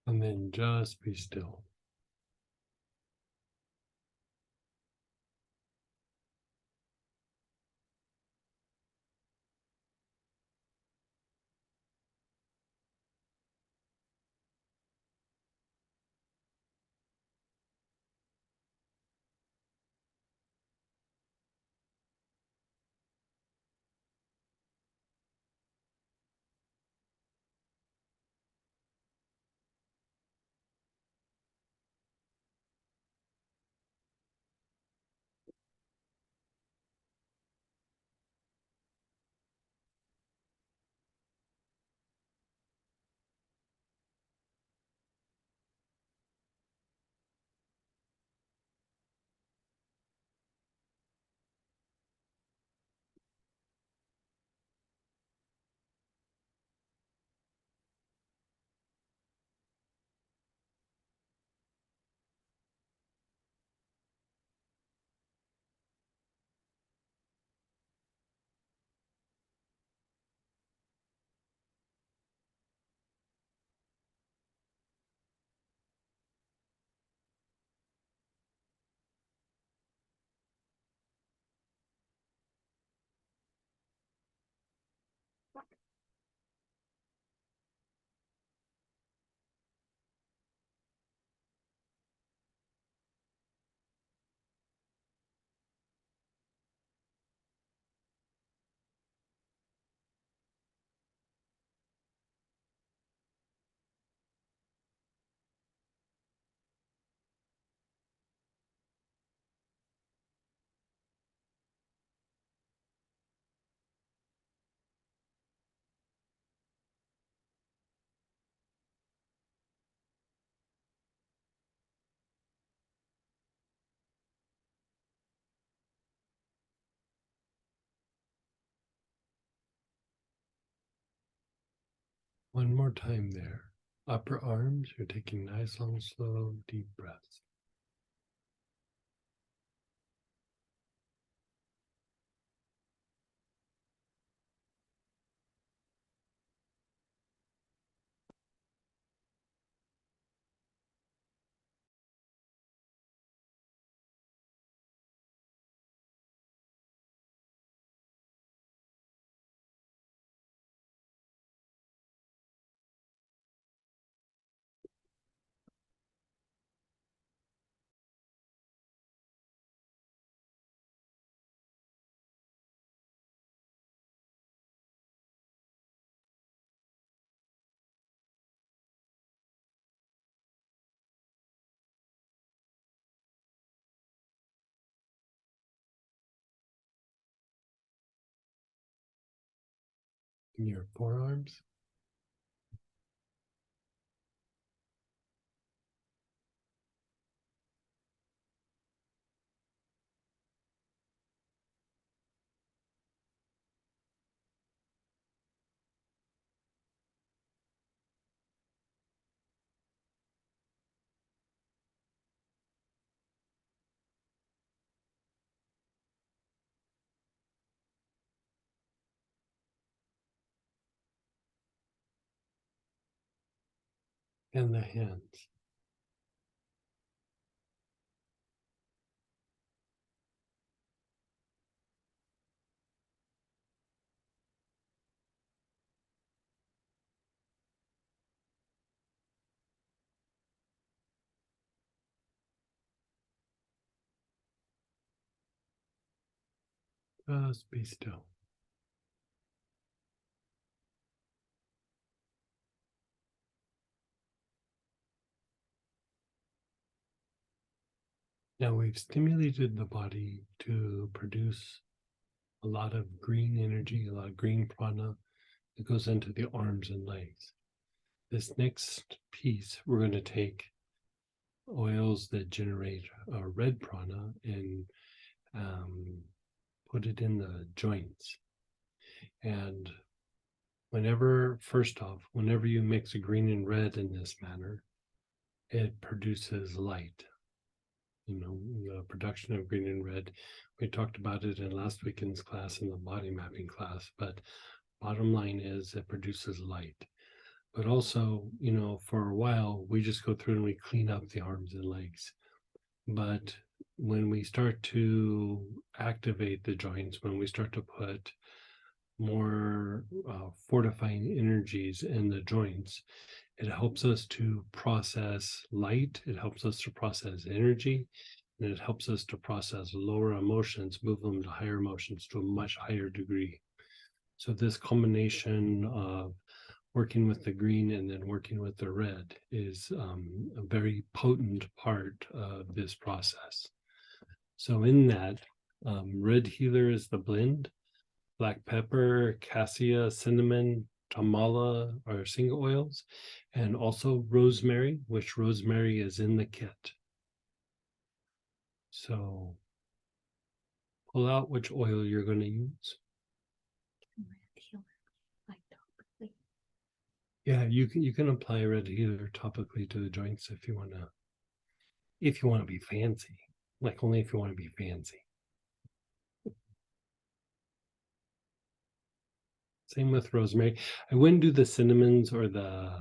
Speaker 1: And then just be still. One more time there. Upper arms, you're taking nice, long, slow, deep breaths. in your forearms. And the hands. Just be still. Now we've stimulated the body to produce a lot of green energy, a lot of green prana that goes into the arms and legs. This next piece, we're going to take oils that generate red prana and put it in the joints. And first off, whenever you mix a green and red in this manner, it produces light. You know, the production of green and red. We talked about it in last weekend's class, in the body mapping class, but bottom line is it produces light. But also, you know, for a while, we just go through and we clean up the arms and legs. But when we start to activate the joints, when we start to put more fortifying energies in the joints, it helps us to process light, it helps us to process energy, and it helps us to process lower emotions, move them to higher emotions to a much higher degree. So this combination of working with the green and then working with the red is a very potent part of this process. So in that, red healer is the blend, black pepper, cassia, cinnamon, tamala are single oils, and also rosemary, which rosemary is in the kit. So pull out which oil you're going to use. Yeah, you can apply red healer topically to the joints if you want to be fancy, like only if you want to be fancy. Same with rosemary. I wouldn't do the cinnamons or the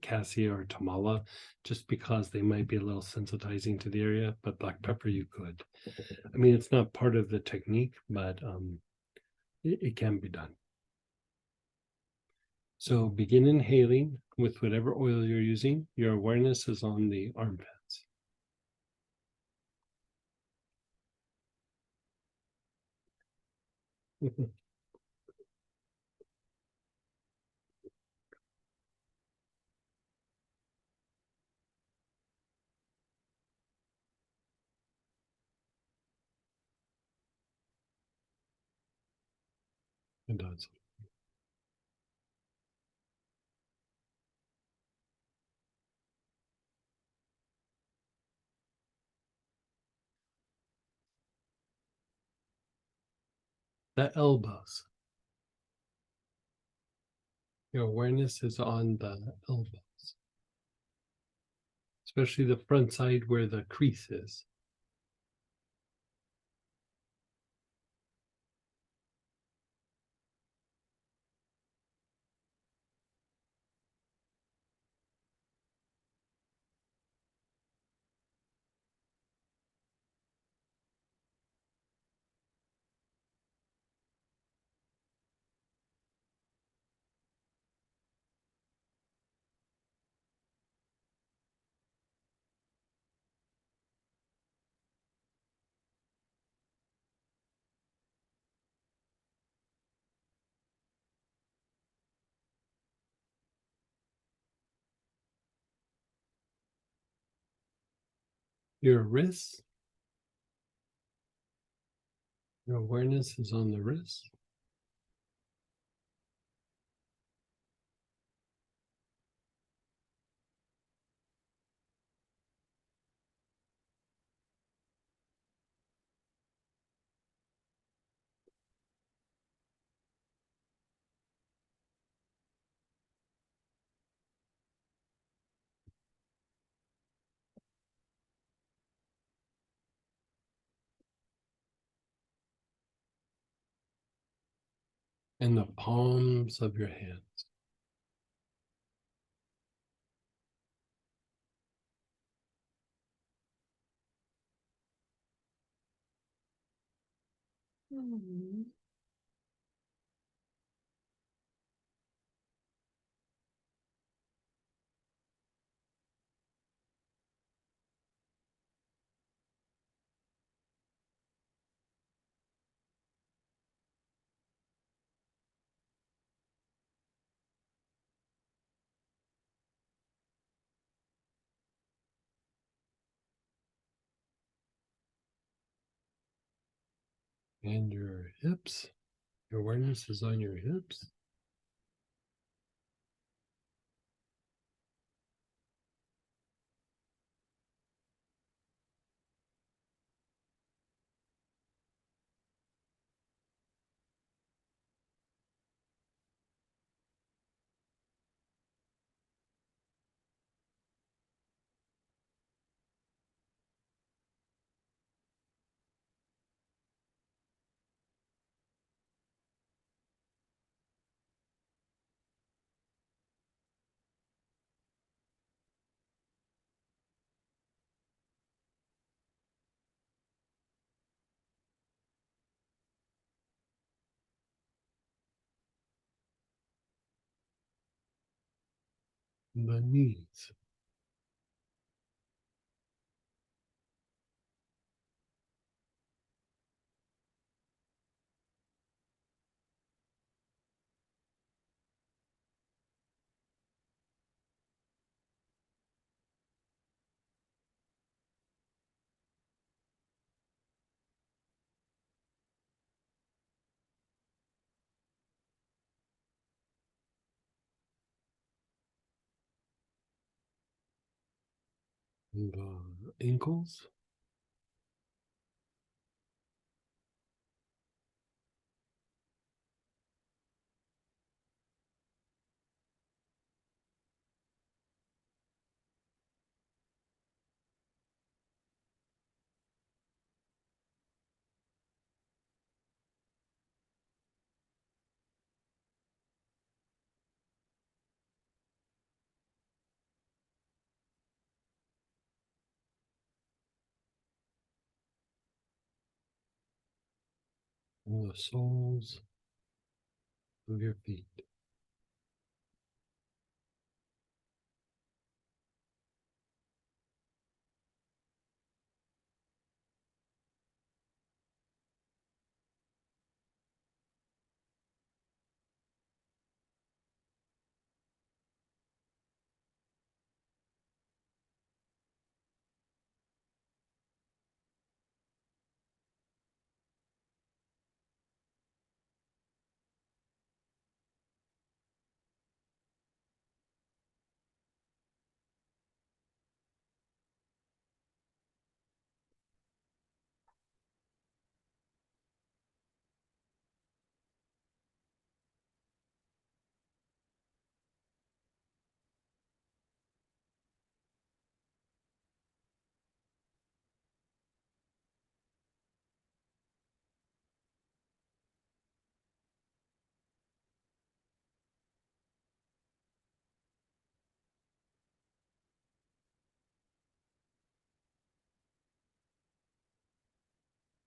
Speaker 1: cassia or tamala just because they might be a little sensitizing to the area, but black pepper you could. I mean, it's not part of the technique, but it can be done. So begin inhaling with whatever oil you're using. Your awareness is on the armpits. It does. The elbows. Your awareness is on the elbows, especially the front side where the crease is. Your wrists. Your awareness is on the wrist. and the palms of your hands. And your hips. Your awareness is on your hips. The knees. And the ankles. And the soles of your feet.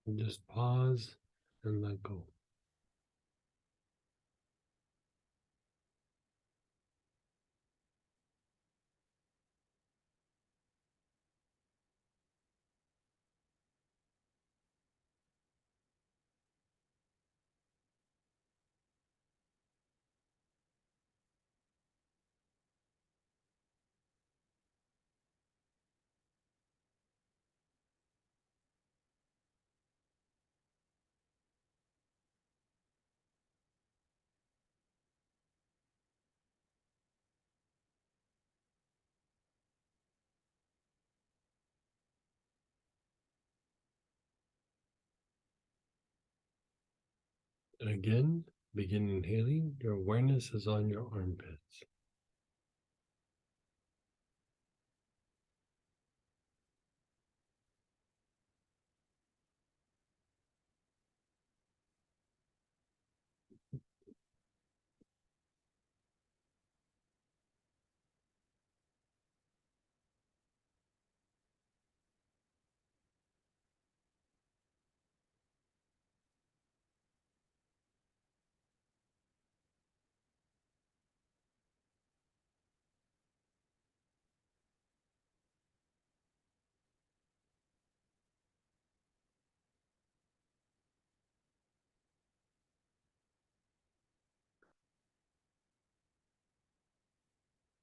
Speaker 1: And just pause and let go. And again, begin inhaling. Your awareness is on your armpits.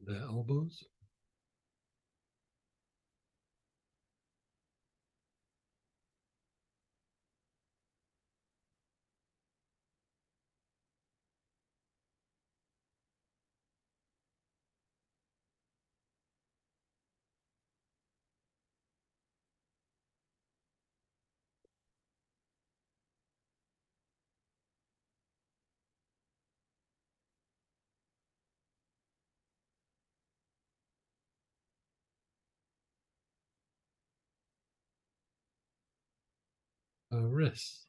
Speaker 1: The elbows. Wrists.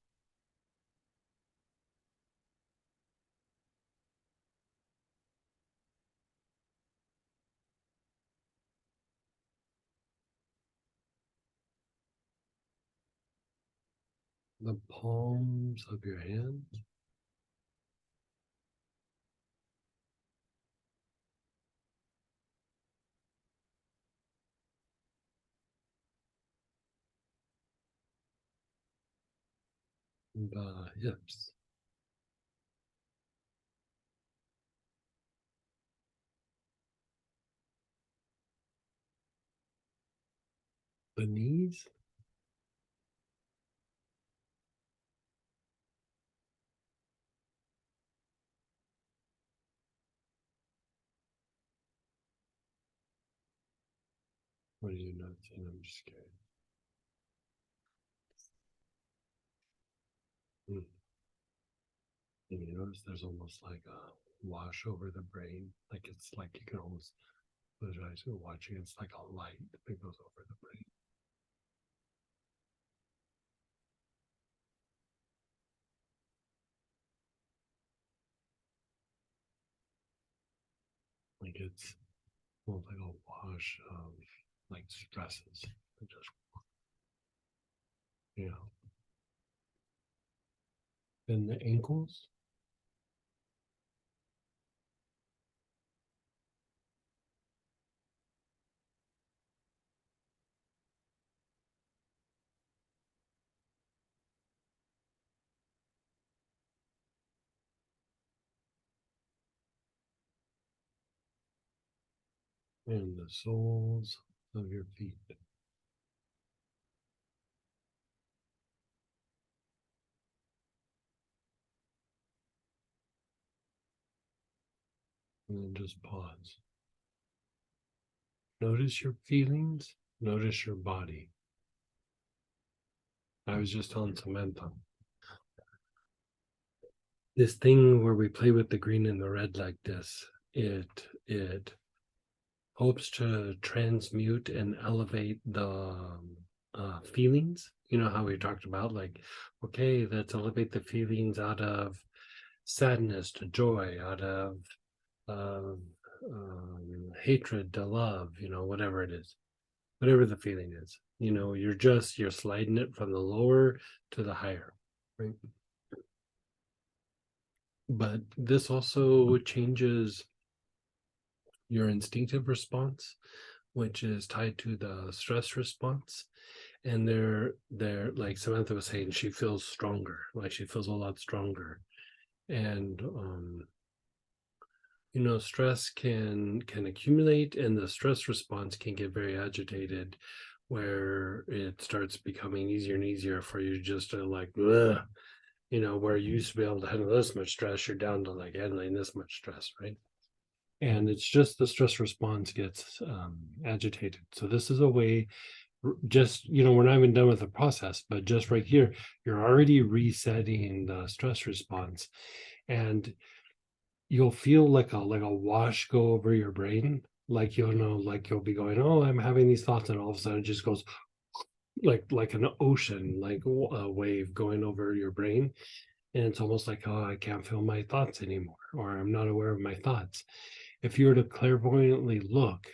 Speaker 1: The palms of your hands. The hips. The knees. What are you noticing? I'm just scared. And you notice there's almost like a wash over the brain. Like it's like you can almost close your eyes and watching. It's like a light that goes over the brain. Like it's almost like a wash of like stresses. That just, you know. And the ankles. And the soles of your feet. And then just pause. Notice your feelings. Notice your body. I was just telling Samantha. This thing where we play with the green and the red like this, it hopes to transmute and elevate the feelings. You know how we talked about, like, okay, let's elevate the feelings out of sadness to joy, out of hatred to love, you know, whatever it is, whatever the feeling is, you know, you're sliding it from the lower to the higher, right? But this also changes your instinctive response, which is tied to the stress response. And they're like Samantha was saying, she feels stronger, like she feels a lot stronger. And you know, stress can accumulate, and the stress response can get very agitated, where it starts becoming easier and easier for you just to like, ugh, you know, where you used to be able to handle this much stress, you're down to like handling this much stress, right? And it's just the stress response gets agitated. So this is a way, just, you know, we're not even done with the process, but just right here, you're already resetting the stress response, and you'll feel like a wash go over your brain. Like, you'll know, like you'll be going, oh, I'm having these thoughts, and all of a sudden it just goes like an ocean, like a wave going over your brain. And it's almost like, oh, I can't feel my thoughts anymore, or I'm not aware of my thoughts. If you were to clairvoyantly look,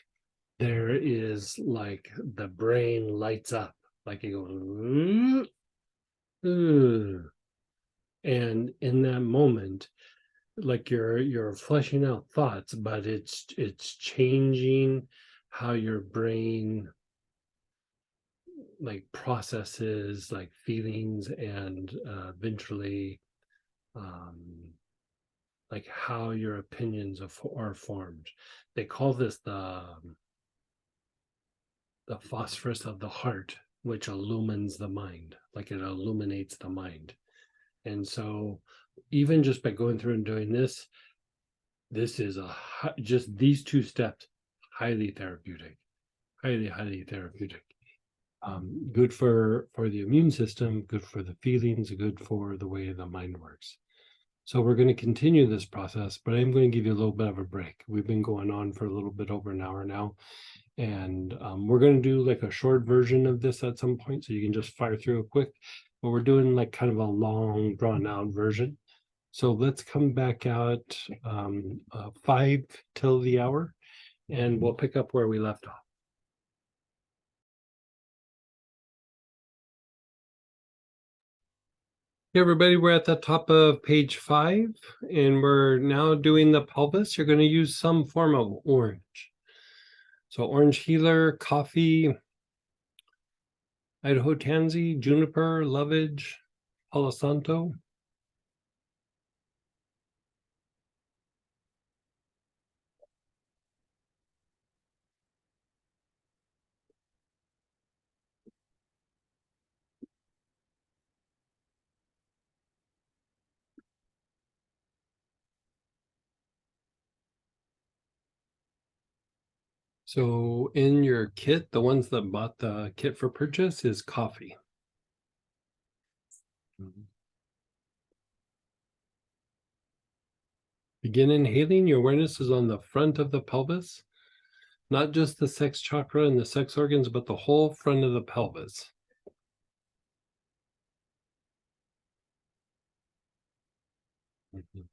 Speaker 1: there is like the brain lights up, like it goes, and in that moment, like you're fleshing out thoughts, but it's changing how your brain like processes like feelings, and eventually like how your opinions are formed. They call this the phosphorus of the heart, which illumines the mind, like it illuminates the mind. And so even just by going through and doing this is just these two steps, highly therapeutic, highly therapeutic. Good for the immune system, good for the feelings, good for the way the mind works. So we're going to continue this process, but I'm going to give you a little bit of a break. We've been going on for a little bit over an hour now, and we're going to do like a short version of this at some point, so you can just fire through it quick. But we're doing like kind of a long, drawn-out version. So let's come back out 5 till the hour, and we'll pick up where we left off. Hey everybody, we're at the top of page 5, and we're now doing the pelvis. You're going to use some form of orange. So orange healer, coffee, Idaho tansy, juniper, lovage, palo santo. So in your kit, the ones that bought the kit for purchase is coffee. Begin inhaling. Your awareness is on the front of the pelvis, not just the sex chakra and the sex organs, but the whole front of the pelvis. Mhm.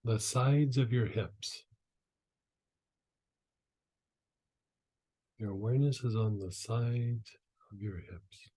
Speaker 1: The sides of your hips. Your awareness is on the sides of your hips.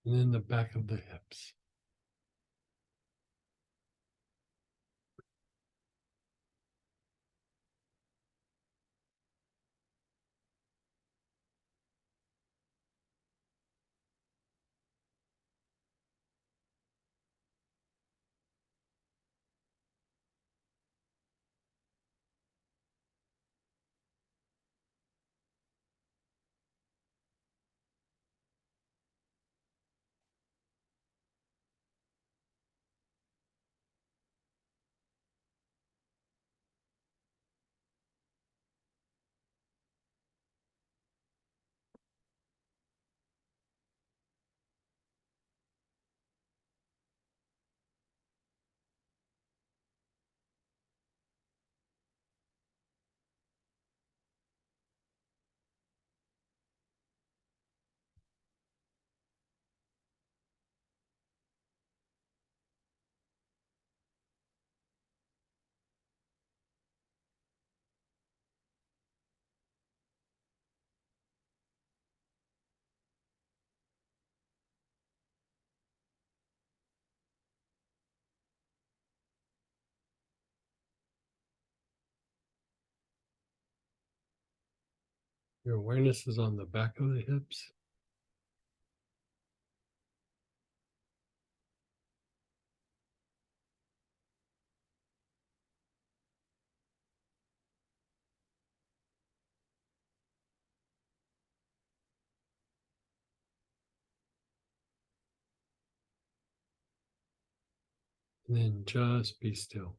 Speaker 1: And then the back of the hips. Your awareness is on the back of the hips. And then just be still.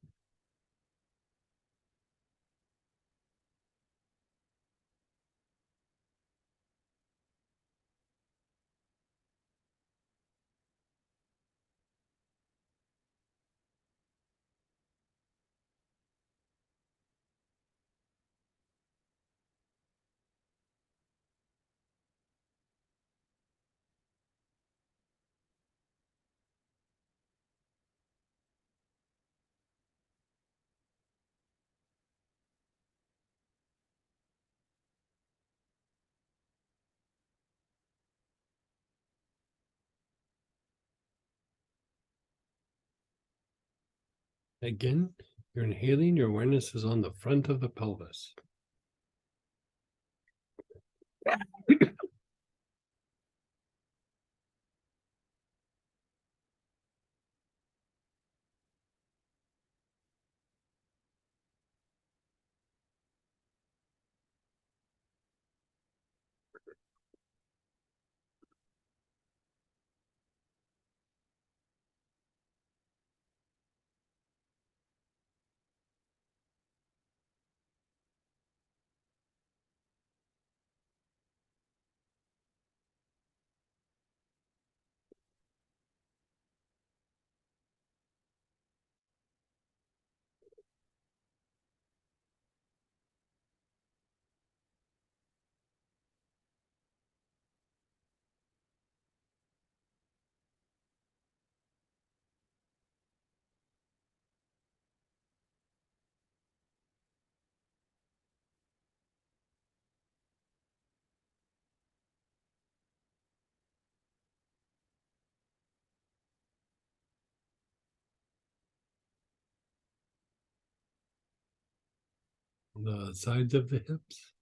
Speaker 1: Again, you're inhaling, your awareness is on the front of the pelvis. The sides of the hips.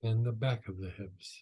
Speaker 1: And the back of the hips.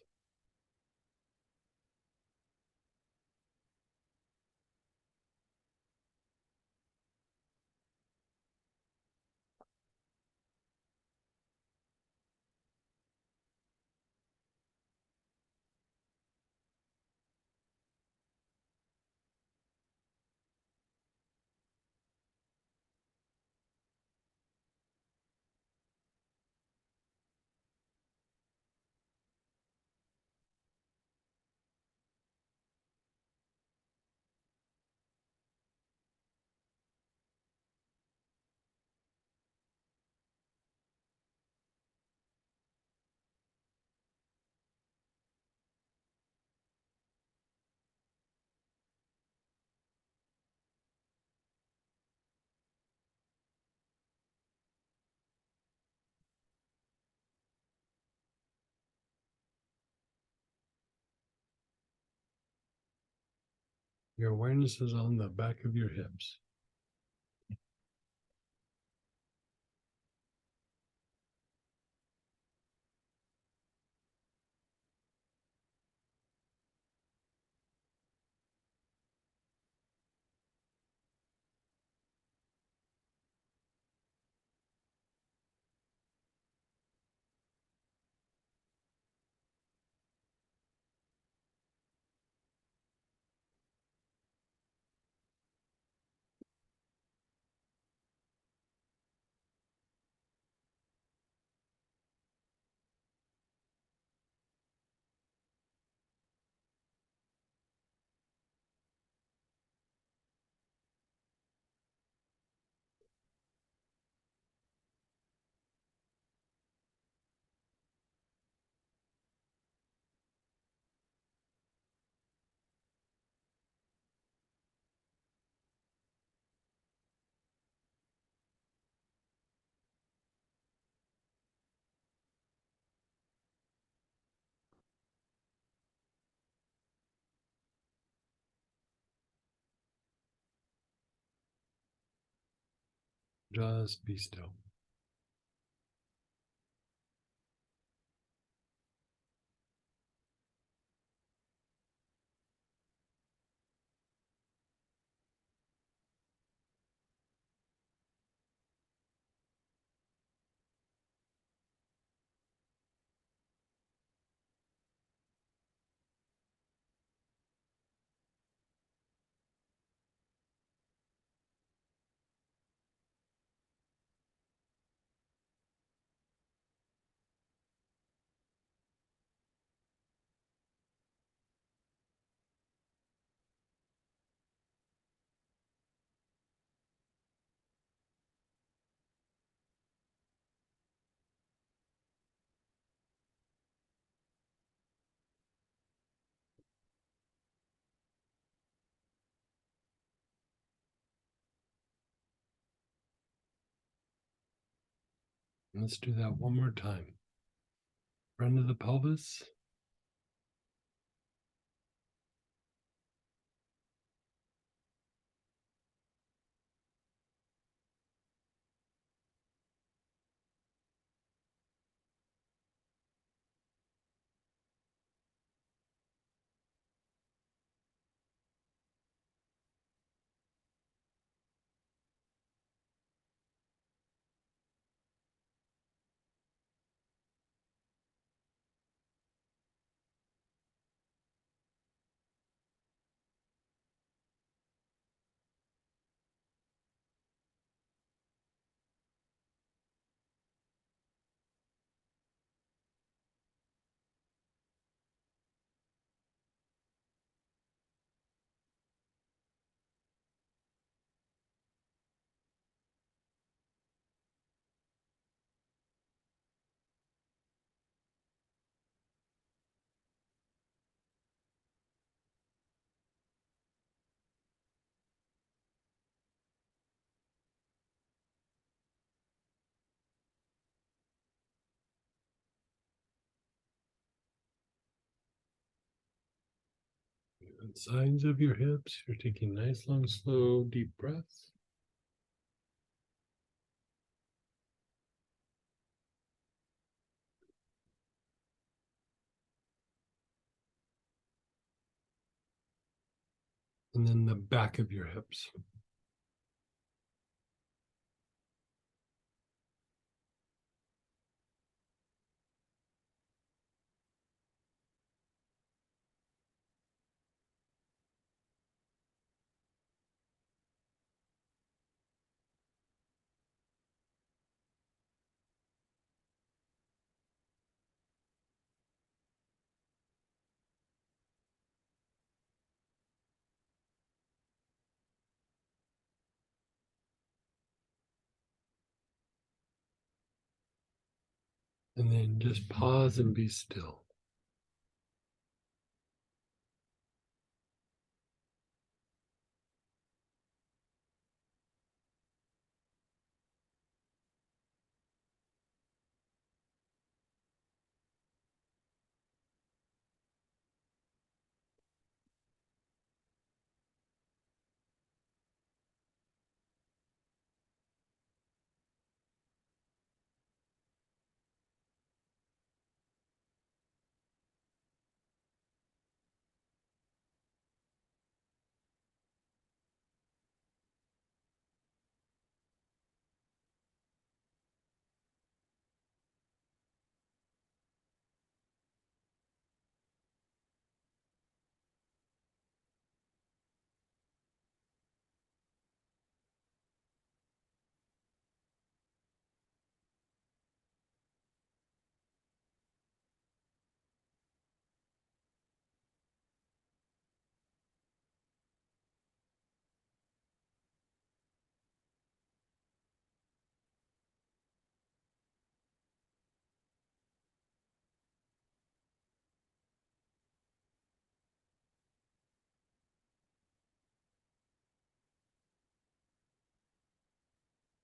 Speaker 1: Your awareness is on the back of your hips. Just be still. Let's do that one more time. Front of the pelvis. And sides of your hips. You're taking nice, long, slow, deep breaths. And then the back of your hips. And then just pause and be still.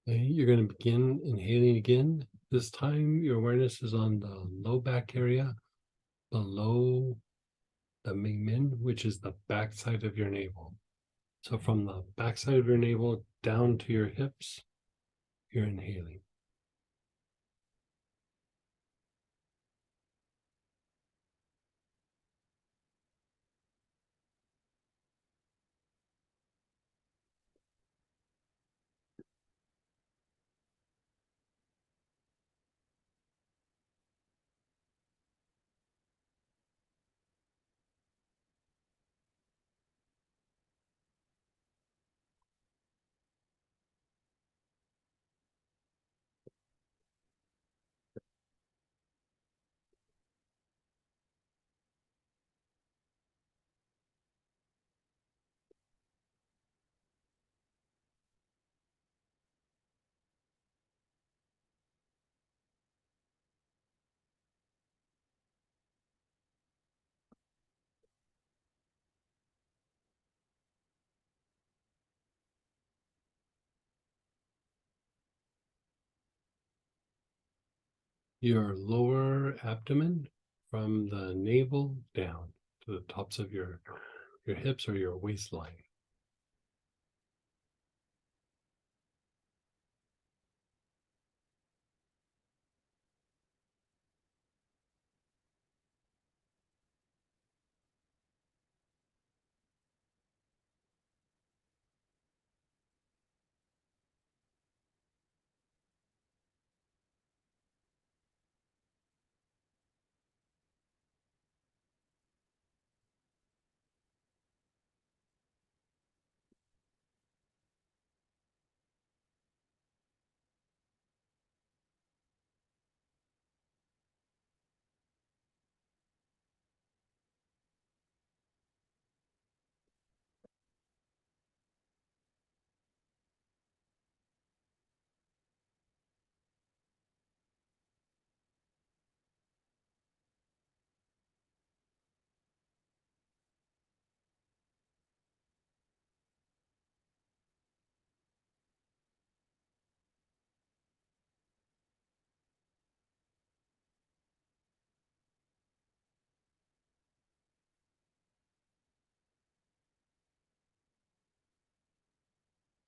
Speaker 1: Okay, you're going to begin inhaling again. This time your awareness is on the low back area below the Mingmen, which is the backside of your navel. So from the backside of your navel down to your hips, you're inhaling. Your lower abdomen from the navel down to the tops of your hips or your waistline.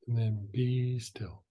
Speaker 1: And then be still.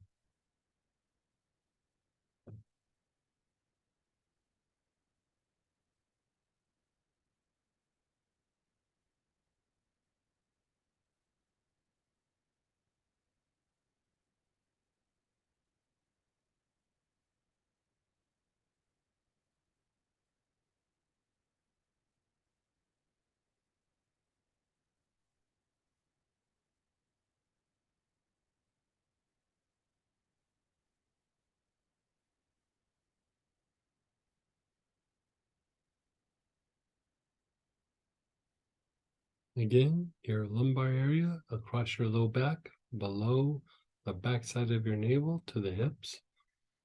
Speaker 1: Again, your lumbar area across your low back, below the backside of your navel to the hips.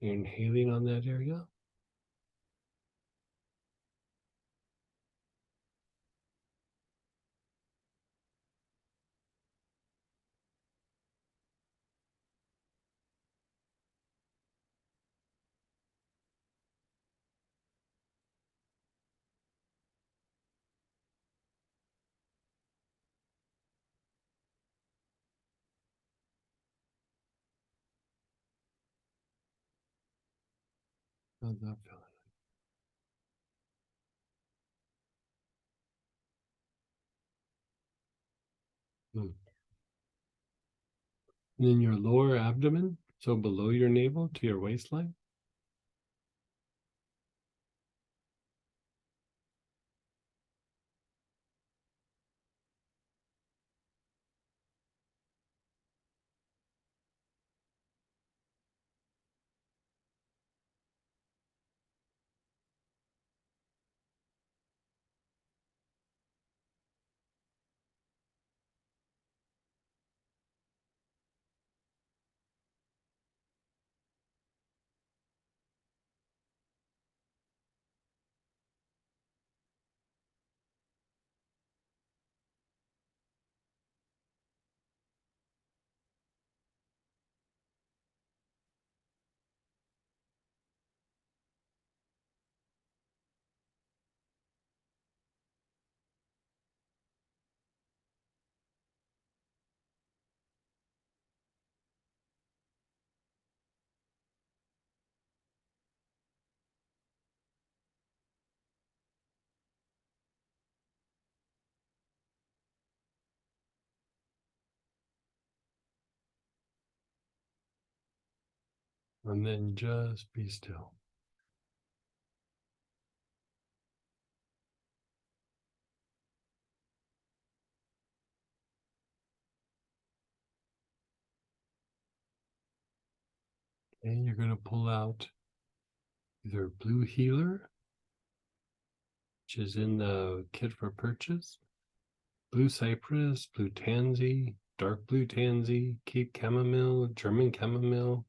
Speaker 1: You're inhaling on that area. How's that feeling? Hmm. And then your lower abdomen, so below your navel to your waistline. And then just be still. And you're going to pull out either blue healer, which is in the kit for purchase, blue cypress, blue tansy, dark blue tansy, Cape chamomile, German chamomile,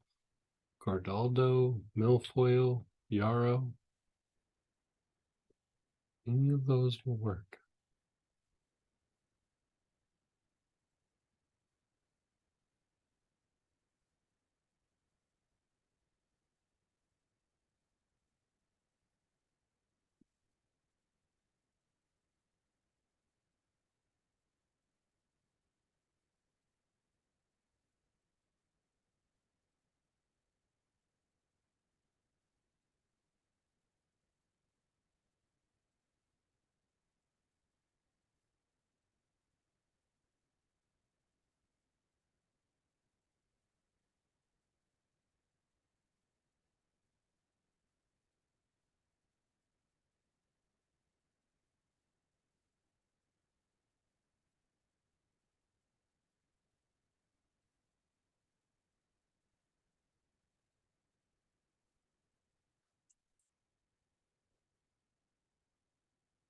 Speaker 1: Gardaldo, milfoil, yarrow. Any of those will work.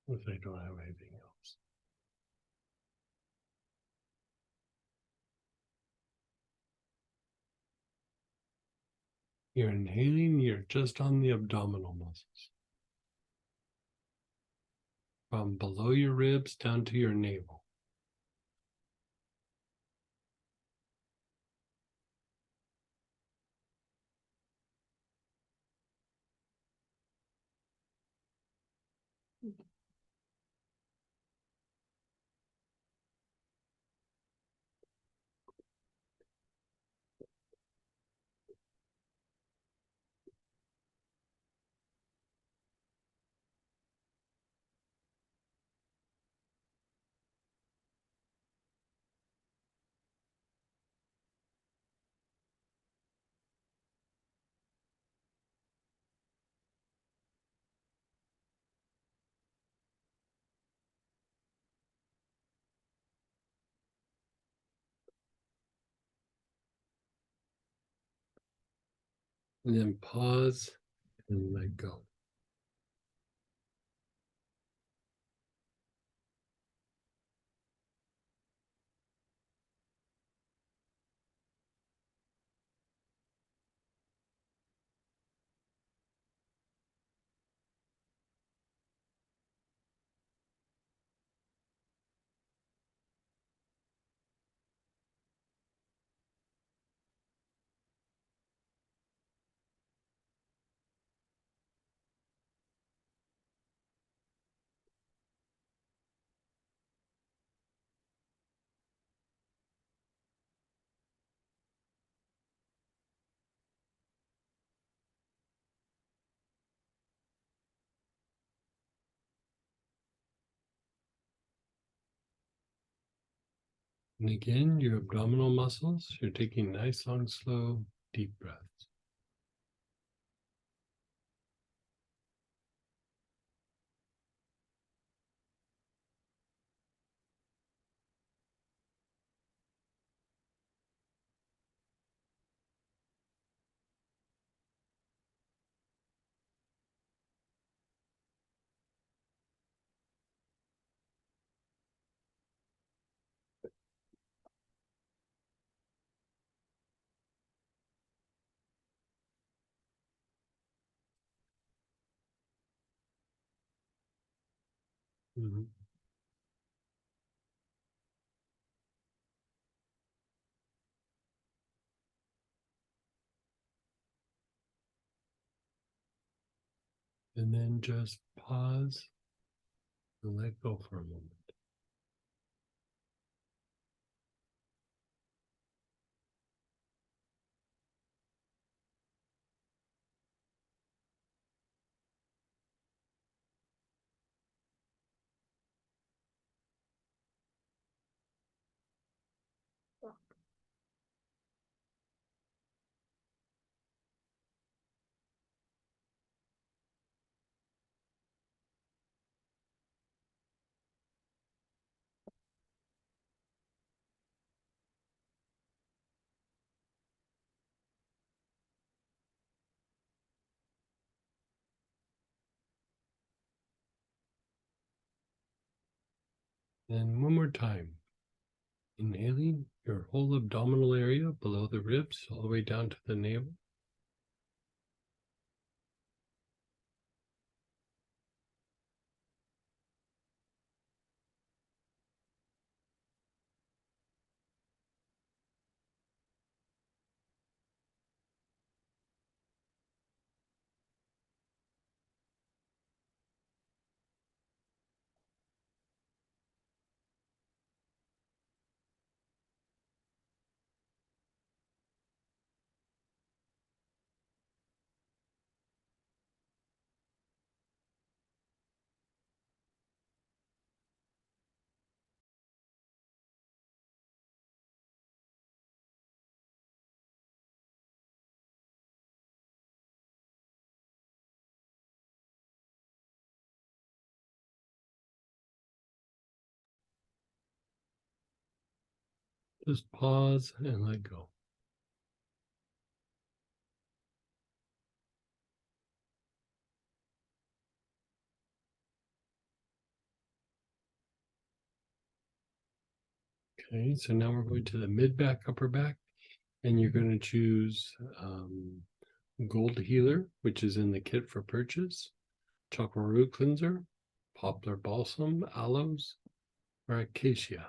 Speaker 1: If I don't have anything else. You're inhaling, you're just on the abdominal muscles. From below your ribs down to your navel. And then pause and let go. And again, your abdominal muscles, you're taking nice, long, slow, deep breaths. Mhm. And then just pause and let go for a moment. And one more time. Inhaling your whole abdominal area below the ribs, all the way down to the navel. Just pause and let go. Okay, so now we're going to the mid back, upper back, and you're going to choose Gold Healer, which is in the kit for purchase, Chakra Root Cleanser, Poplar Balsam, Aloes, or Acacia.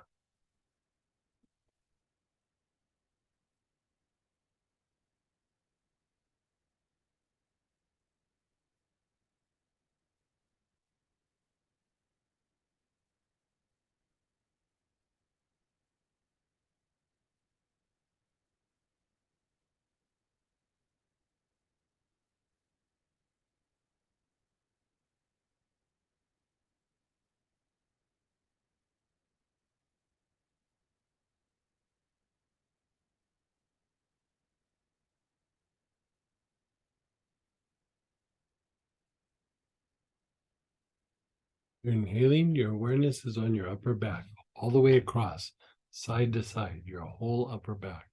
Speaker 1: You're inhaling, your awareness is on your upper back, all the way across, side to side, your whole upper back.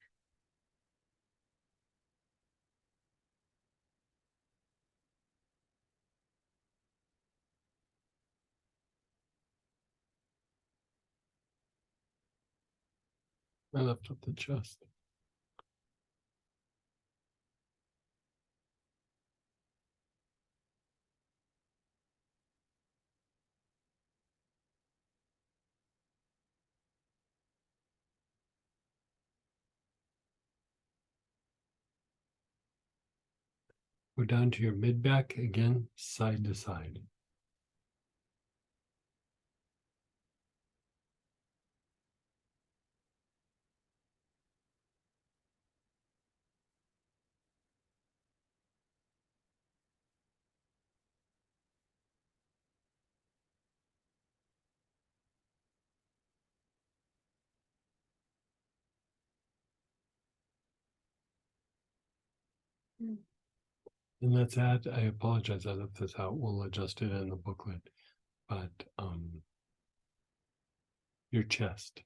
Speaker 1: I lift up the chest. Go down to your mid back again, side to side. And let's add, I apologize, I left this out. We'll adjust it in the booklet. But your chest.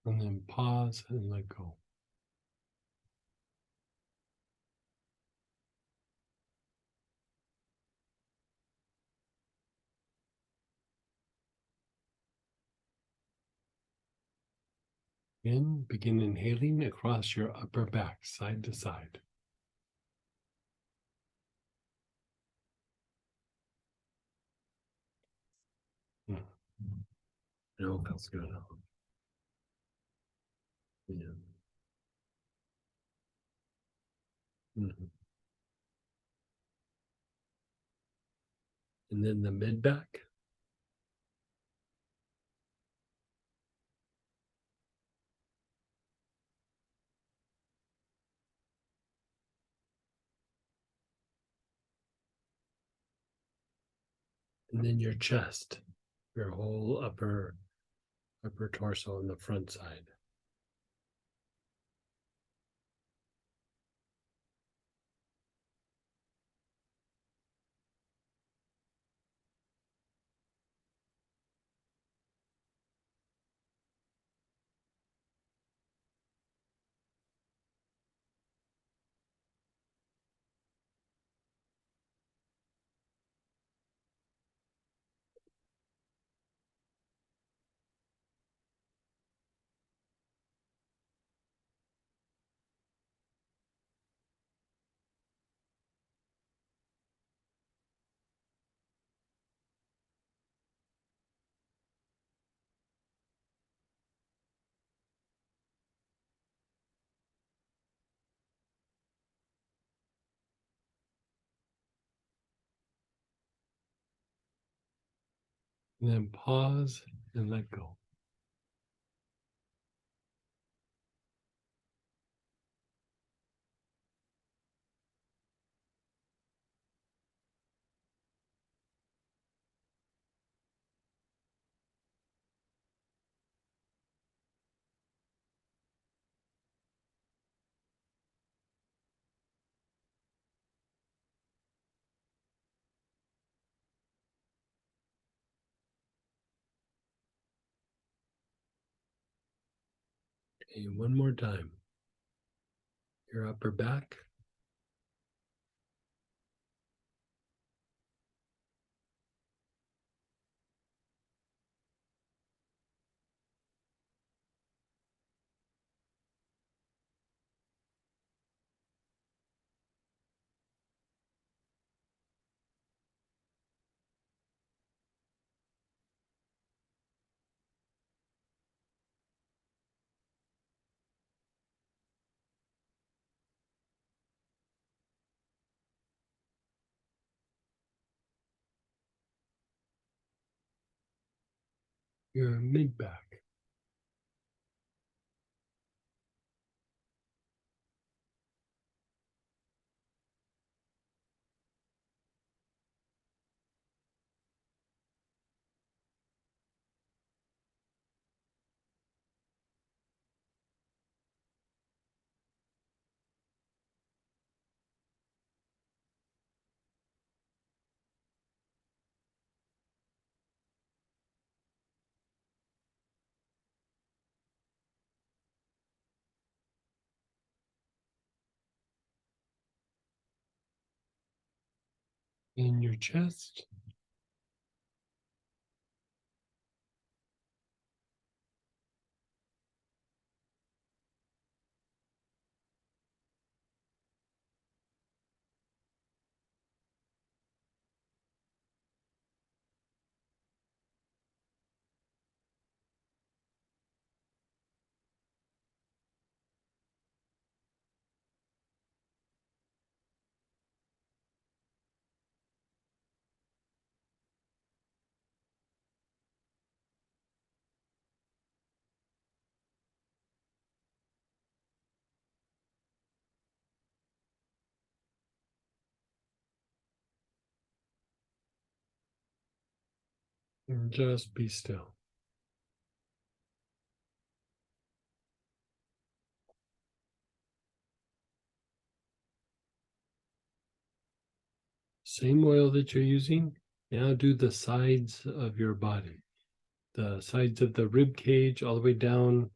Speaker 1: And then pause and let go. Again, begin inhaling across your upper back, side to side. It all feels good. Yeah. Mhm. And then the mid back. And then your chest, your whole upper upper torso on the front side. And then pause and let go. Okay, one more time. Your upper back. Your mid back. In your chest. And just be still. Same oil that you're using. Now do the sides of your body. The sides of the rib cage all the way down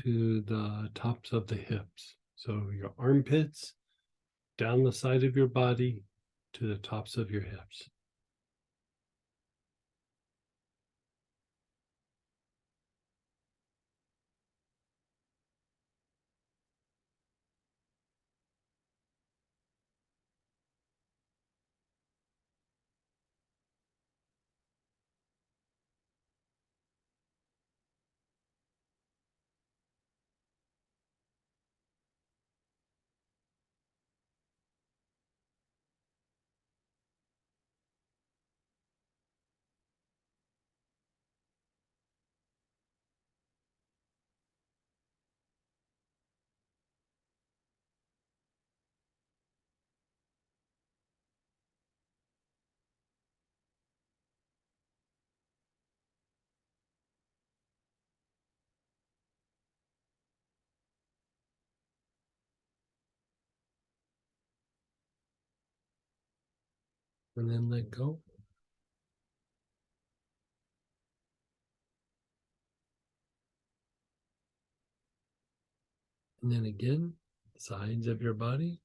Speaker 1: to the tops of the hips. So your armpits, down the side of your body to the tops of your hips. And then let go. And then again, sides of your body.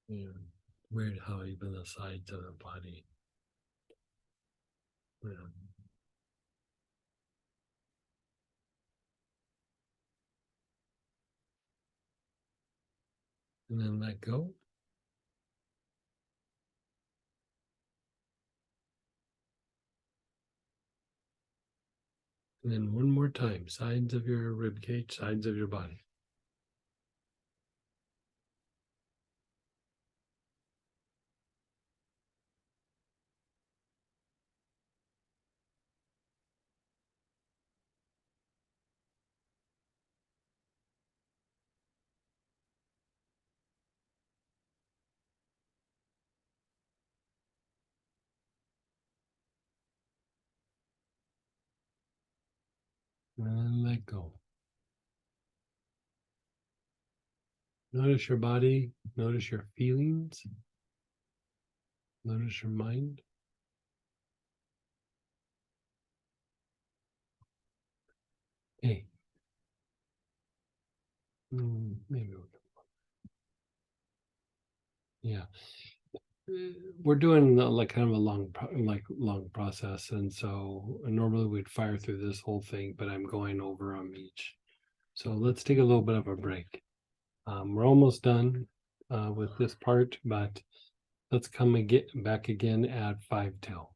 Speaker 1: Yeah. Weird how even the sides of the body. Yeah. And then let go. And then one more time, sides of your rib cage, sides of your body. And then let go. Notice your body, notice your feelings, notice your mind. Hey. Maybe we'll yeah. We're doing like kind of a long process, and so normally we'd fire through this whole thing, but I'm going over on each. So let's take a little bit of a break. We're almost done with this part, but let's come and get back again at 5 till.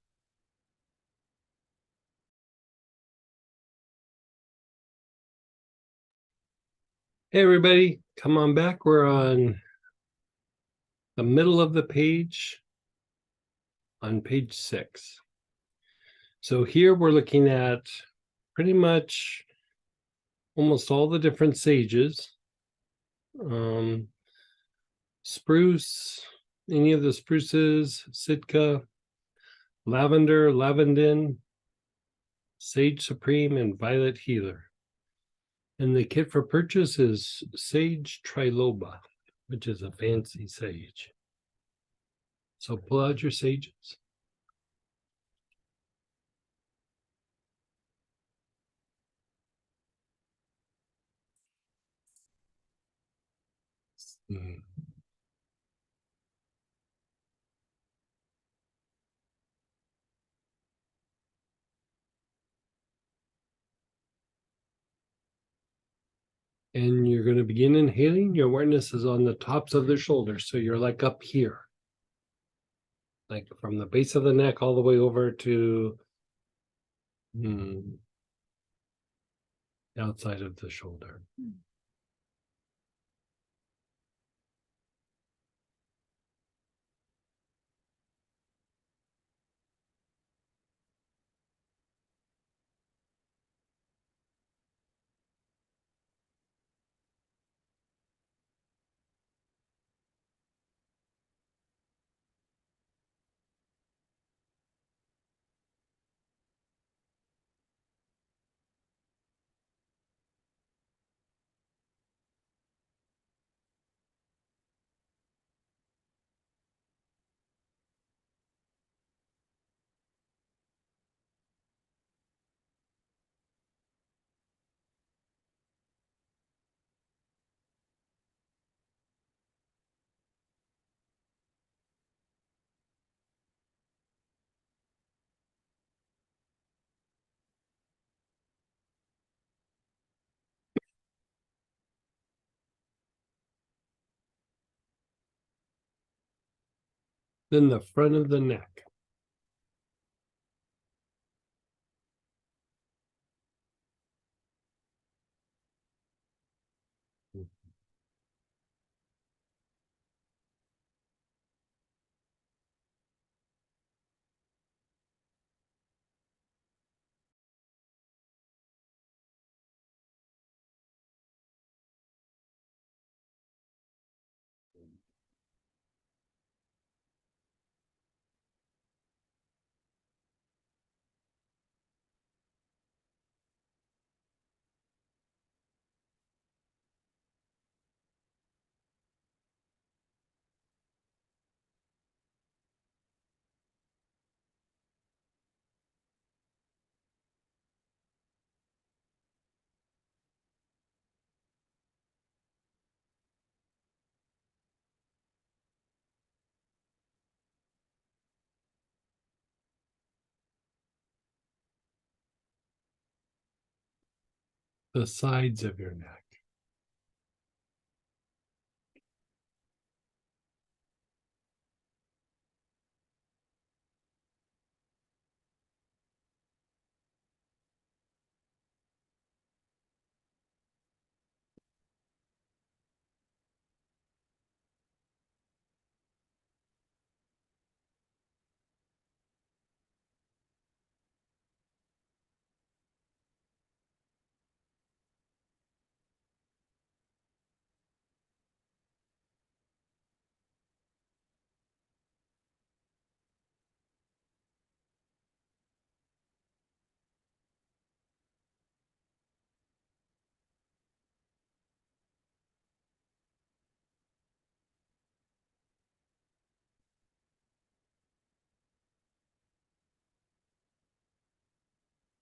Speaker 1: Hey everybody, come on back. We're on the middle of the page on page 6. So here we're looking at pretty much almost all the different sages. Spruce, any of the spruces, Sitka, lavender, lavendin, sage supreme, and violet healer. And the kit for purchase is sage triloba, which is a fancy sage. So pull out your sages. Mm. And you're going to begin inhaling. Your awareness is on the tops of the shoulders. So you're like up here, like from the base of the neck all the way over to outside of the shoulder. Then the front of the neck. The sides of your neck.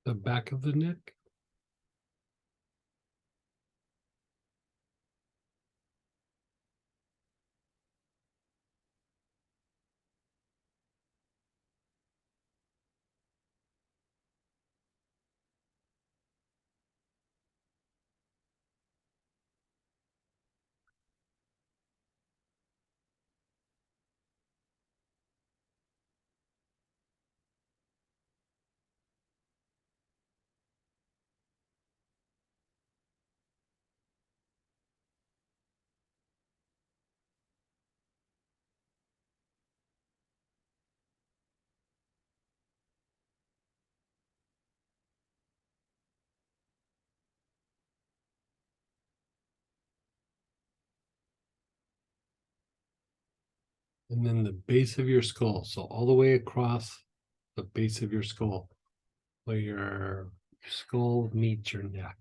Speaker 1: The back of the neck. And then the base of your skull. So all the way across the base of your skull, where your skull meets your neck.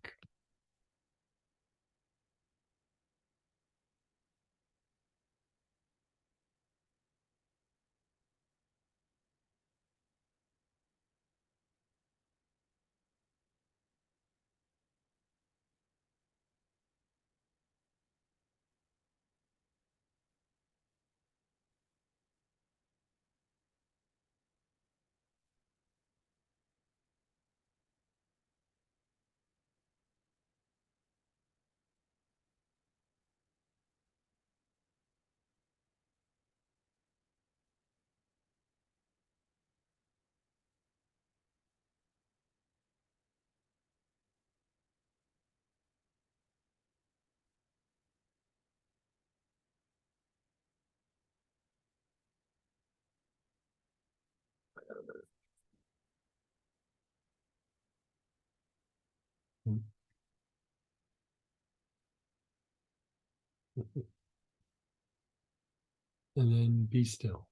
Speaker 1: And then be still.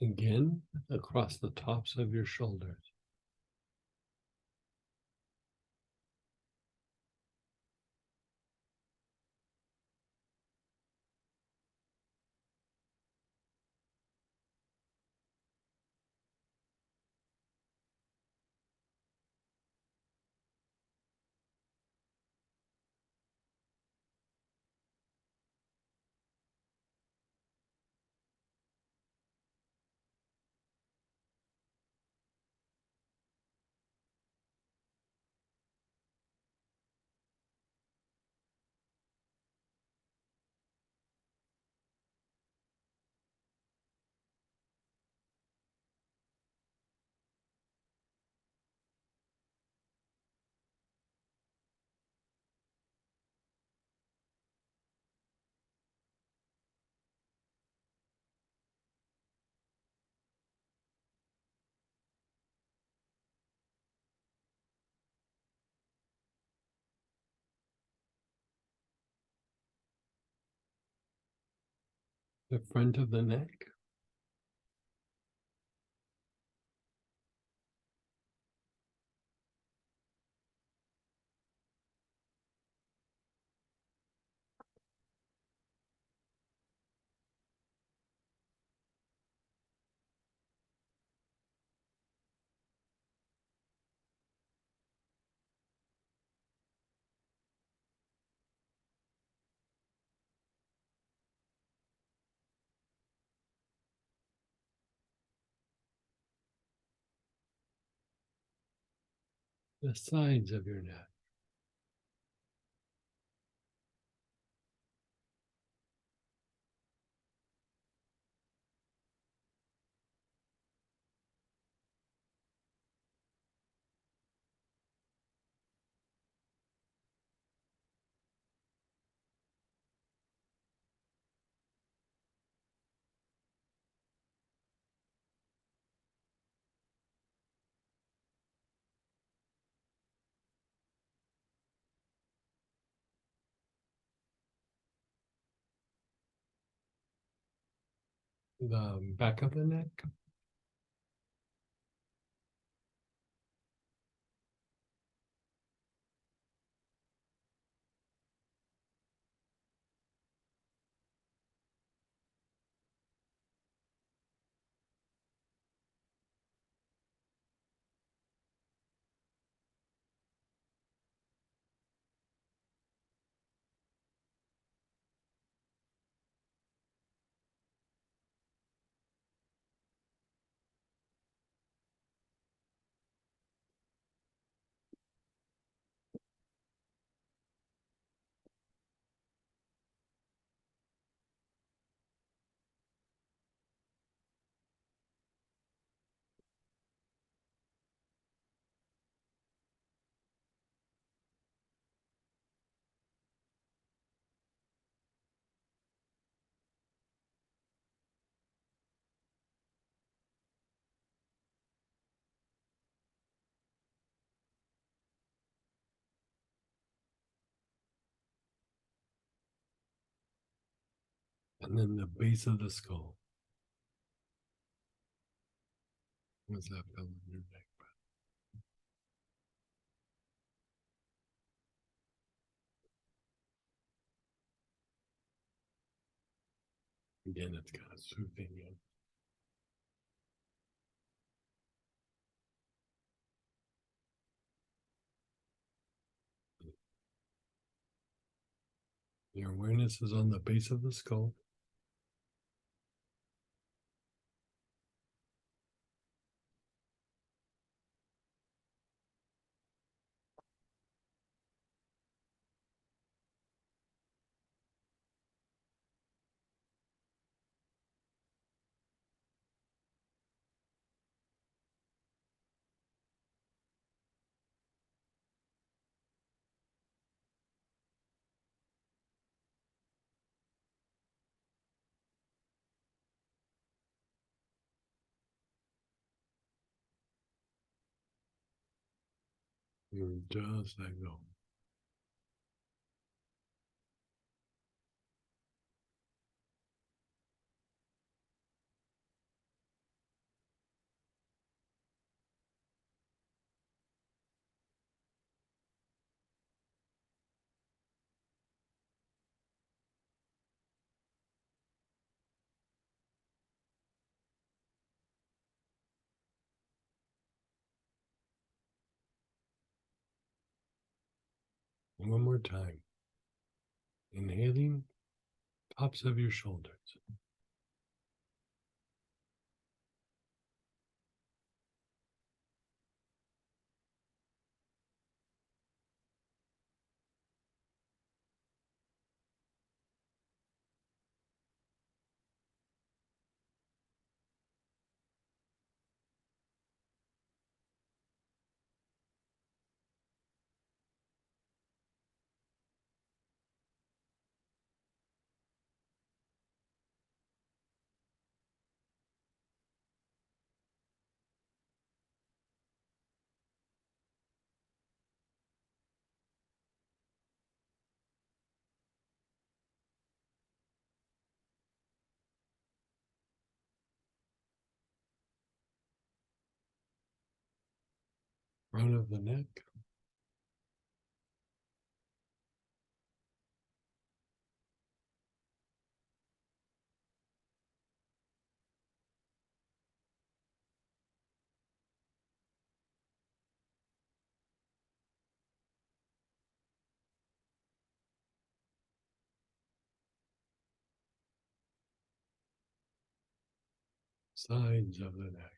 Speaker 1: Again, across the tops of your shoulders. The front of the neck. The sides of your neck. The back of the neck. And then the base of the skull. What's that feel in your neck? Again, it's kind of soothing you. Your awareness is on the base of the skull. And just let go. One more time. Inhaling, tops of your shoulders. Front of the neck. Sides of the neck.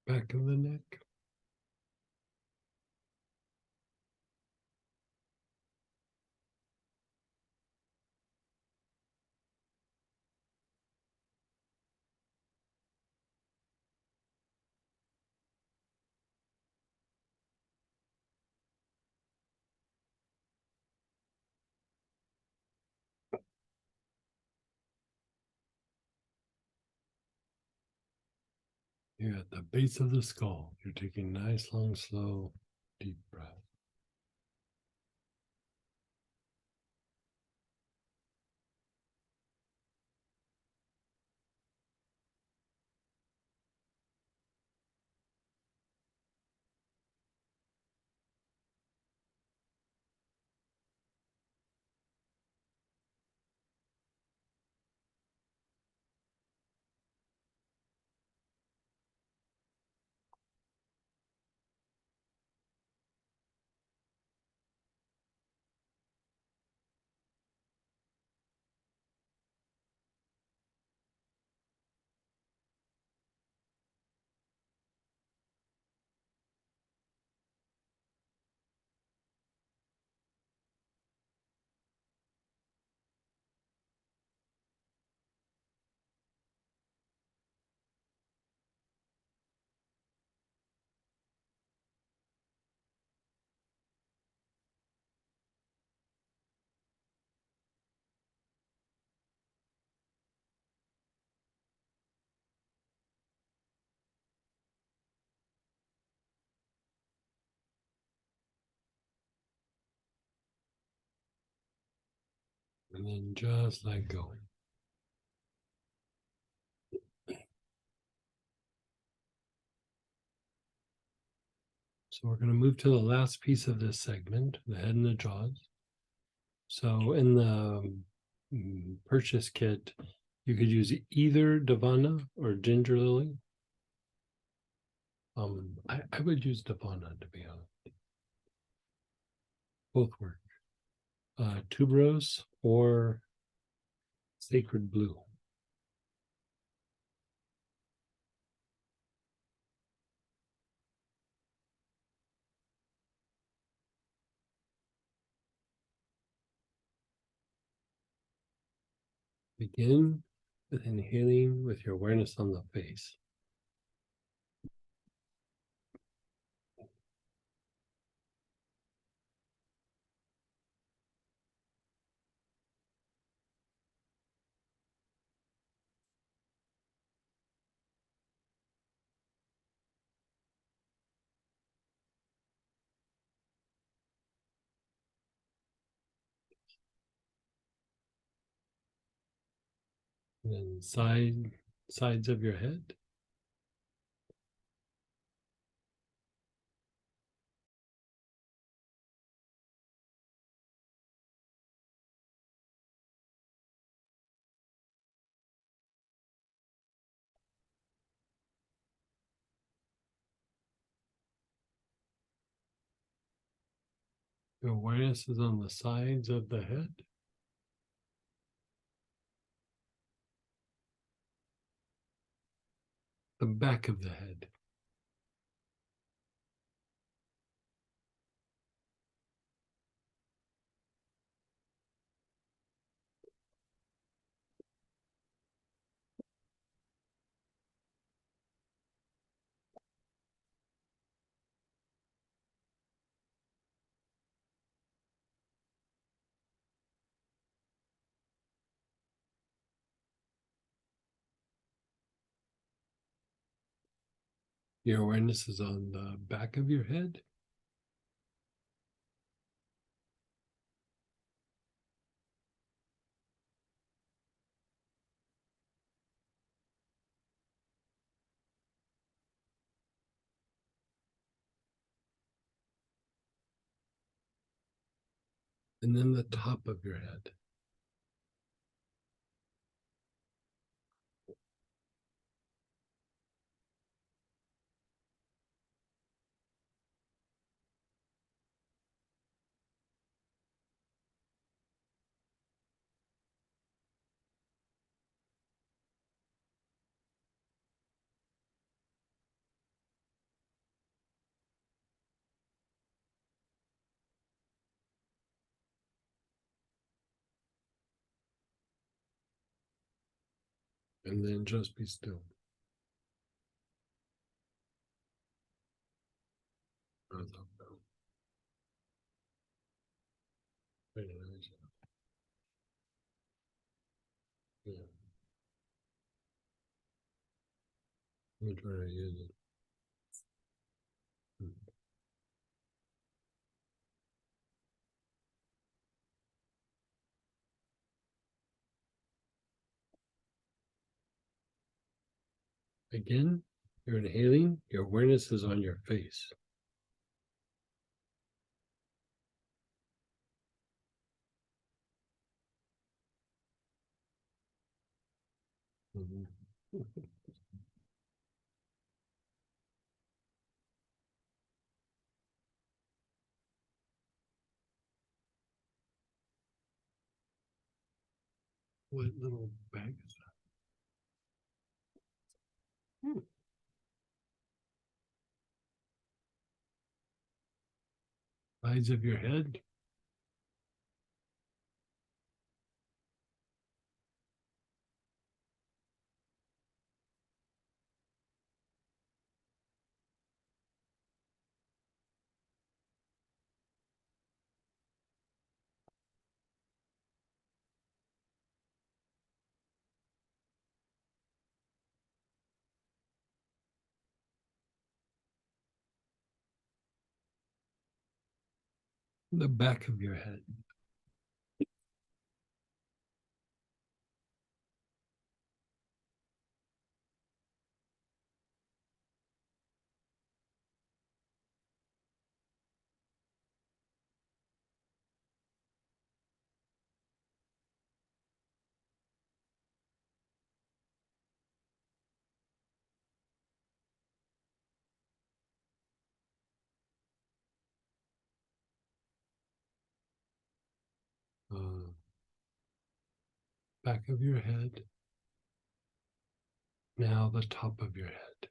Speaker 1: Back of the neck. You're at the base of the skull. You're taking nice, long, slow, deep breath. And then just let go. So we're going to move to the last piece of this segment, the head and the jaws. So in the purchase kit, you could use either Davana or ginger lily. I would use Davana, to be honest. Both work. Tuberose or sacred blue. Begin with inhaling with your awareness on the face. And then sides of your head. Your awareness is on the sides of the head. The back of the head. Your awareness is on the back of your head. And then the top of your head. And then just be still. Breath up, down. Very nice. Yeah. Let me try to use it. Again, you're inhaling, your awareness is on your face. Mhm. What little bag is that? Sides of your head. The back of your head. Uh, Back of your head. Now the top of your head.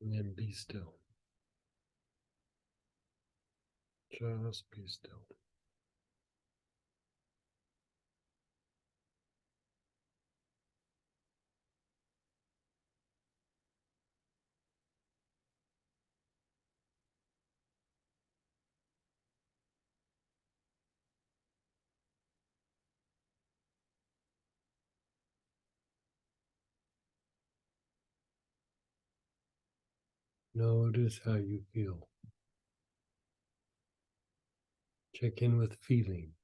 Speaker 1: And then be still. Just be still. Notice how you feel. Check in with feelings.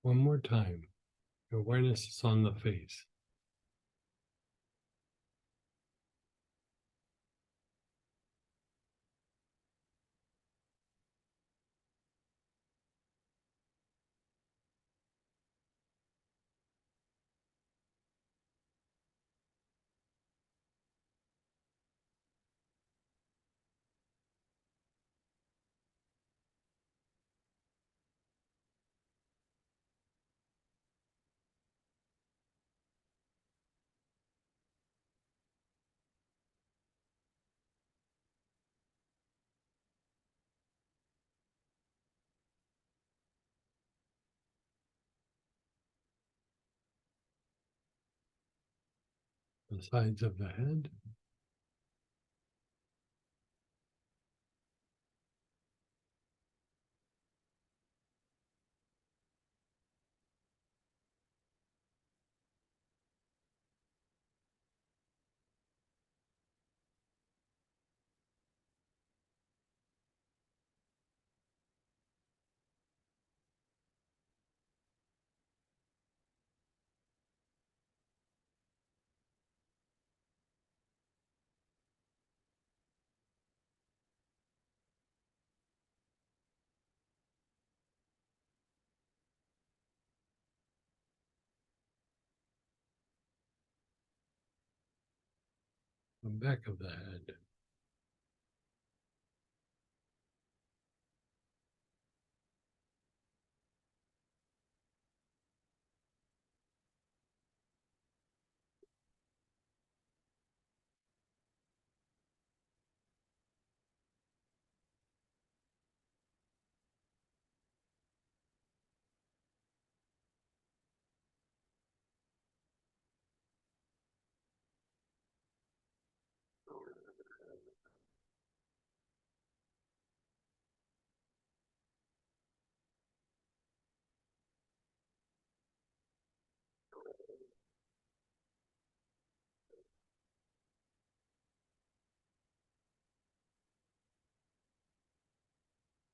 Speaker 1: One more time. Your awareness is on the face. The sides of the head. The back of the head.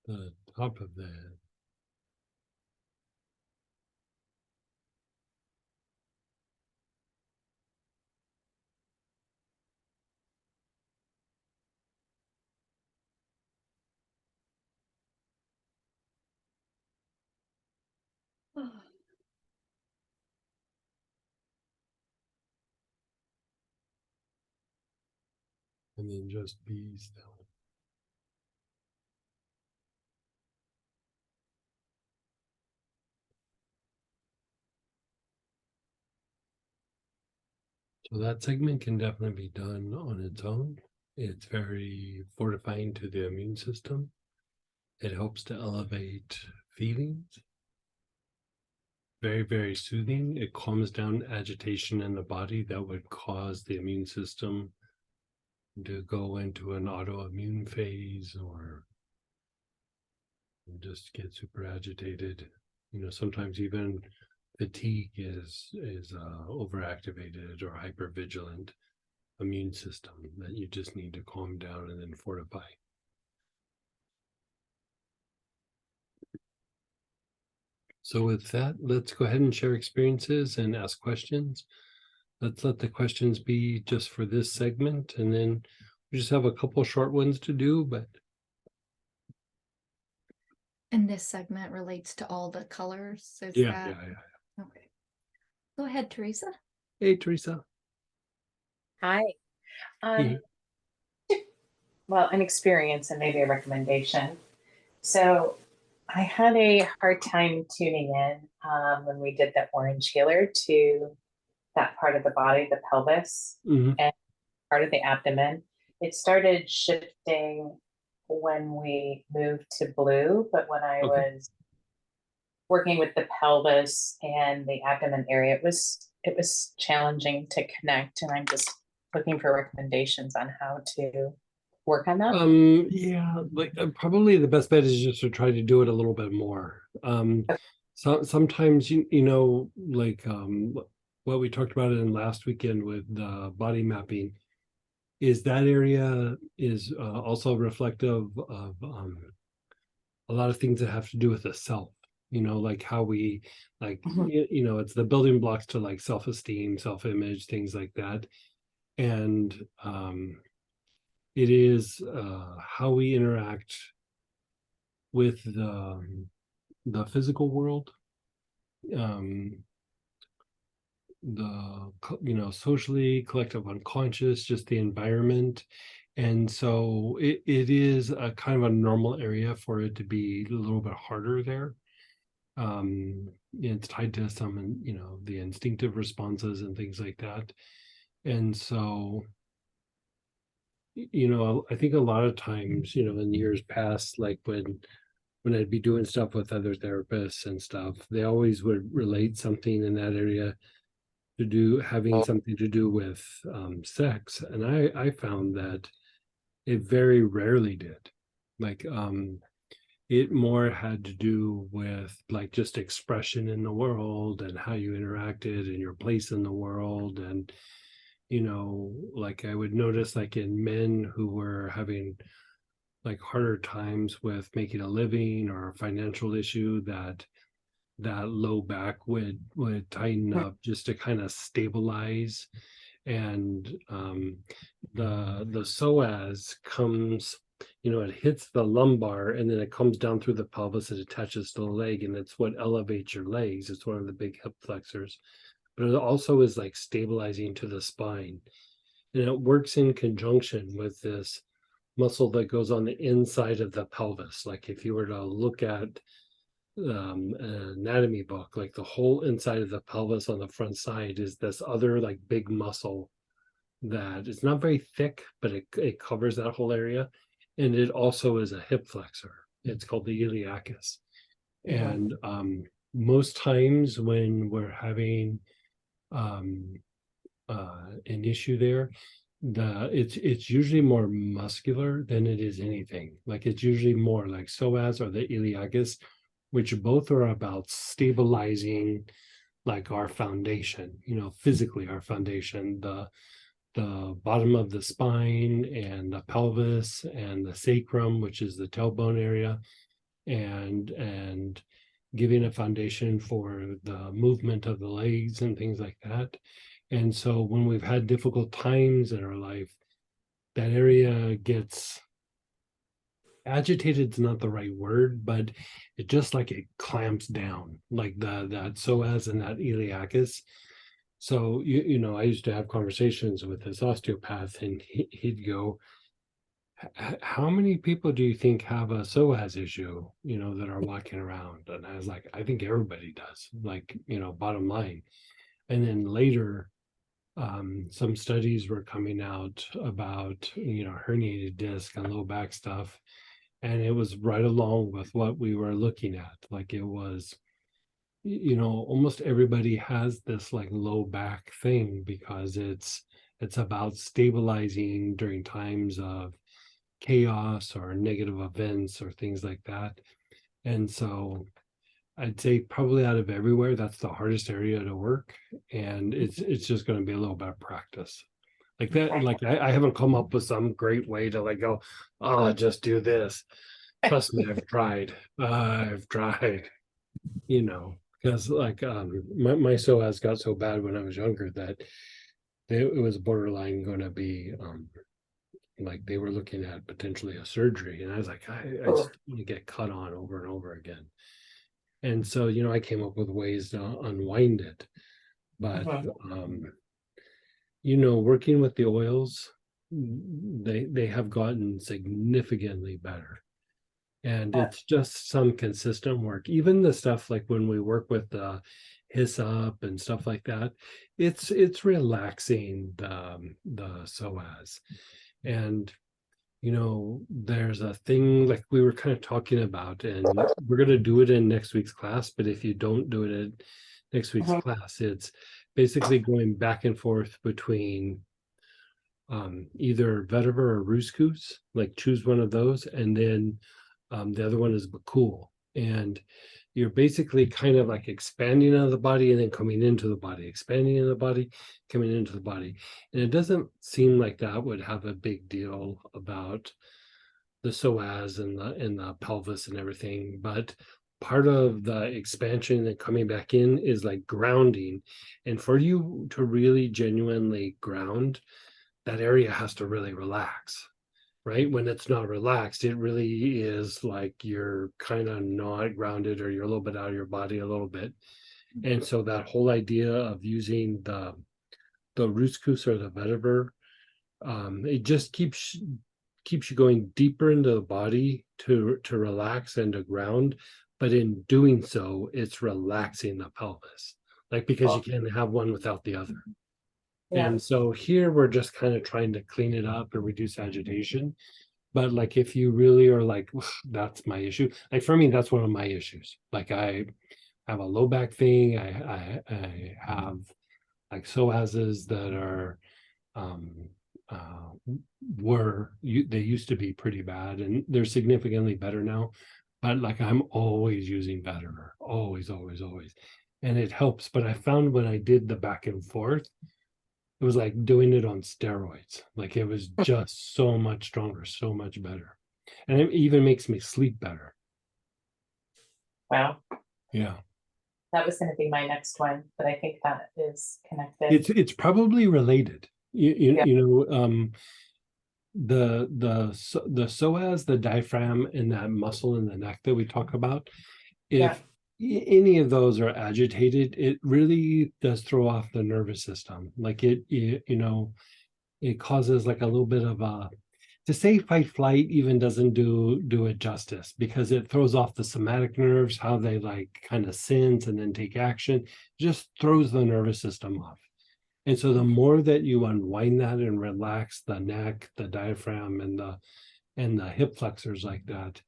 Speaker 1: The top of the head. And then just be still. So that segment can definitely be done on its own. It's very fortifying to the immune system. It helps to elevate feelings. Very, very soothing. It calms down agitation in the body that would cause the immune system to go into an autoimmune phase or just get super agitated. Sometimes even fatigue is overactivated or hypervigilant immune system that you just need to calm down and then fortify. So with that, let's go ahead and share experiences and ask questions. Let's let the questions be just for this segment, and then we just have a couple short ones to do, but
Speaker 2: And this segment relates to all the colors. Is
Speaker 1: yeah.
Speaker 2: that okay? Go ahead, Teresa.
Speaker 1: Hey, Teresa.
Speaker 4: Hi.
Speaker 1: Hey.
Speaker 4: Well, an experience and maybe a recommendation. So I had a hard time tuning in when we did the orange healer to that part of the body, the pelvis,
Speaker 1: Mhm.
Speaker 4: and part of the abdomen. It started shifting when we moved to blue, but when I
Speaker 1: Okay.
Speaker 4: was working with the pelvis and the abdomen area, it was challenging to connect, and I'm just looking for recommendations on how to work on that.
Speaker 1: Yeah, like probably the best bet is just to try to do it a little bit more. So sometimes like what we talked about in last weekend with body mapping is that area is also reflective of a lot of things that have to do with the self. you know, like how we like,
Speaker 3: Mhm.
Speaker 1: you know, it's the building blocks to like self-esteem, self-image, things like that. And it is how we interact with the physical world, um, you know, socially, collective unconscious, just the environment. And so it is a kind of a normal area for it to be a little bit harder there. It's tied to some, you know, the instinctive responses and things like that. And so, you know, I think a lot of times, you know, in years past, like when I'd be doing stuff with other therapists and stuff, they always would relate something in that area to do having something to do with sex. And I found that it very rarely did. Like it more had to do with like just expression in the world and how you interacted and your place in the world. And you know, like I would notice like in men who were having like harder times with making a living or a financial issue, that low back would tighten up just to kind of stabilize. And the psoas comes, you know, it hits the lumbar and then it comes down through the pelvis and attaches to the leg, and it's what elevates your legs. It's one of the big hip flexors, but it also is like stabilizing to the spine, and it works in conjunction with this muscle that goes on the inside of the pelvis. Like if you were to look at an anatomy book, like the whole inside of the pelvis on the front side is this other like big muscle that is not very thick, but it covers that whole area. And it also is a hip flexor. It's called the iliacus. And most times when we're having an issue there, it's usually more muscular than it is anything. Like it's usually more like psoas or the iliacus, which both are about stabilizing like our foundation, you know, physically our foundation, the bottom of the spine and the pelvis and the sacrum, which is the tailbone area, and giving a foundation for the movement of the legs and things like that. And so when we've had difficult times in our life, that area gets agitated is not the right word, but it just like it clamps down, like that psoas and that iliacus. So you know, I used to have conversations with this osteopath, and he'd go, how many people do you think have a psoas issue, you know, that are walking around? And I was like, I think everybody does, like, you know, bottom line. And then later, some studies were coming out about, you know, herniated disc and low back stuff. And it was right along with what we were looking at. Like it was, you know, almost everybody has this like low back thing because it's about stabilizing during times of chaos or negative events or things like that. And so I'd say probably out of everywhere, that's the hardest area to work. And it's just going to be a little bit of practice. Like that, like I haven't come up with some great way to like go, oh, just do this. Trust me, I've tried, you know, because like my psoas got so bad when I was younger that it was borderline going to be like they were looking at potentially a surgery, and I was like, I just want to get cut on over and over again. And so, you know, I came up with ways to unwind it. But you know, working with the oils, they have gotten significantly better. And it's just some consistent work. Even the stuff like when we work with the hyssop and stuff like that, it's relaxing the psoas. And you know, there's a thing like we were kind of talking about, and we're going to do it in next week's class. But if you don't do it in next week's class, it's basically going back and forth between either vetiver or ruscus, like choose one of those, and then the other one is bakul. And you're basically kind of like expanding out of the body and then coming into the body, expanding in the body, coming into the body. And it doesn't seem like that would have a big deal about the psoas and the pelvis and everything, but part of the expansion and coming back in is like grounding. And for you to really genuinely ground, that area has to really relax, right? When it's not relaxed, it really is like you're kind of not grounded, or you're a little bit out of your body a little bit. And so that whole idea of using the Ruskus or the vetiver, it just keeps you going deeper into the body to relax and to ground. But in doing so, it's relaxing the pelvis, like, because you can't have one without the other.
Speaker 4: Yeah.
Speaker 1: And so here we're just kind of trying to clean it up and reduce agitation. But like, if you really are like, that's my issue, like for me, that's one of my issues. Like, I have a low back thing. I have like psoases that are they used to be pretty bad, and they're significantly better now. But like, I'm always using Vetiver, always, and it helps. But I found when I did the back and forth, it was like doing it on steroids. Like, it was just so much stronger, so much better, and it even makes me sleep better.
Speaker 4: Wow.
Speaker 1: Yeah,
Speaker 4: That was going to be my next one, but I think that is connected.
Speaker 1: it's probably related.
Speaker 4: Yeah.
Speaker 1: You know, the psoas, the diaphragm, and that muscle in the neck that we talk about, if any of those are agitated, it really does throw off the nervous system. Like, it you know, it causes like a little bit of a, to say fight flight even doesn't do it justice, because it throws off the somatic nerves, how they like kind of sense and then take action, just throws the nervous system off. And so the more that you unwind that and relax the neck, the diaphragm, and the hip flexors like that,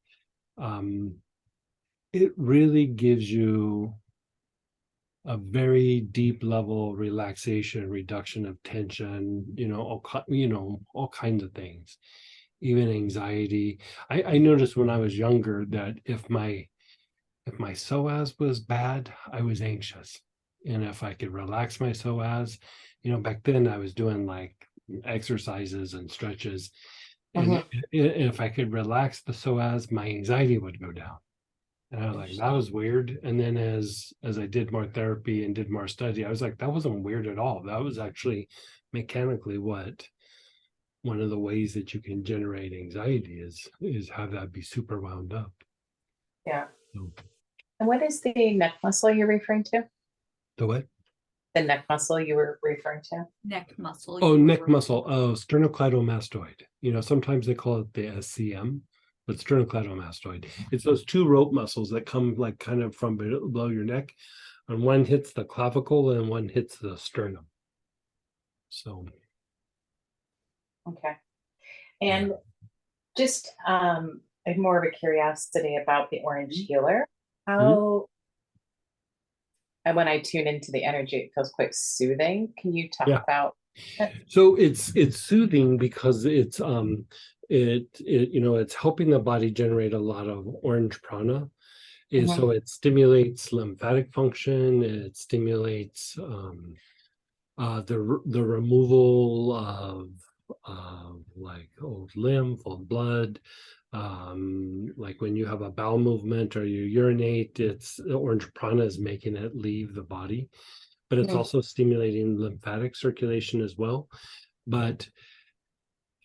Speaker 1: it really gives you a very deep level relaxation, reduction of tension, all kinds of things, even anxiety. I noticed when I was younger that if my psoas was bad, I was anxious. And if I could relax my psoas, back then I was doing like exercises and stretches. And if I could relax the psoas, my anxiety would go down. And I was like, that was weird. And then as I did more therapy and did more study, I was like, that wasn't weird at all. That was actually mechanically one of the ways that you can generate anxiety is have that be super wound up.
Speaker 4: Yeah.
Speaker 1: So,
Speaker 4: And what is the neck muscle you're referring to?
Speaker 1: the what?
Speaker 4: The neck muscle you were referring to?
Speaker 2: Neck muscle.
Speaker 1: Oh, neck muscle. Oh, sternocleidomastoid. Sometimes they call it the SCM, but sternocleidomastoid. It's those two rope muscles that come like kind of from below your neck, and one hits the clavicle and one hits the sternum. So.
Speaker 4: Okay. And just more of a curiosity about the orange healer. How, and when I tune into the energy, it feels quite soothing. Can you talk about it?
Speaker 1: So it's soothing because it's it's helping the body generate a lot of orange prana. So it stimulates lymphatic function, it stimulates the removal of like old lymph, old blood. Like when you have a bowel movement or you urinate, it's orange prana is making it leave the body, but it's also stimulating lymphatic circulation as well. But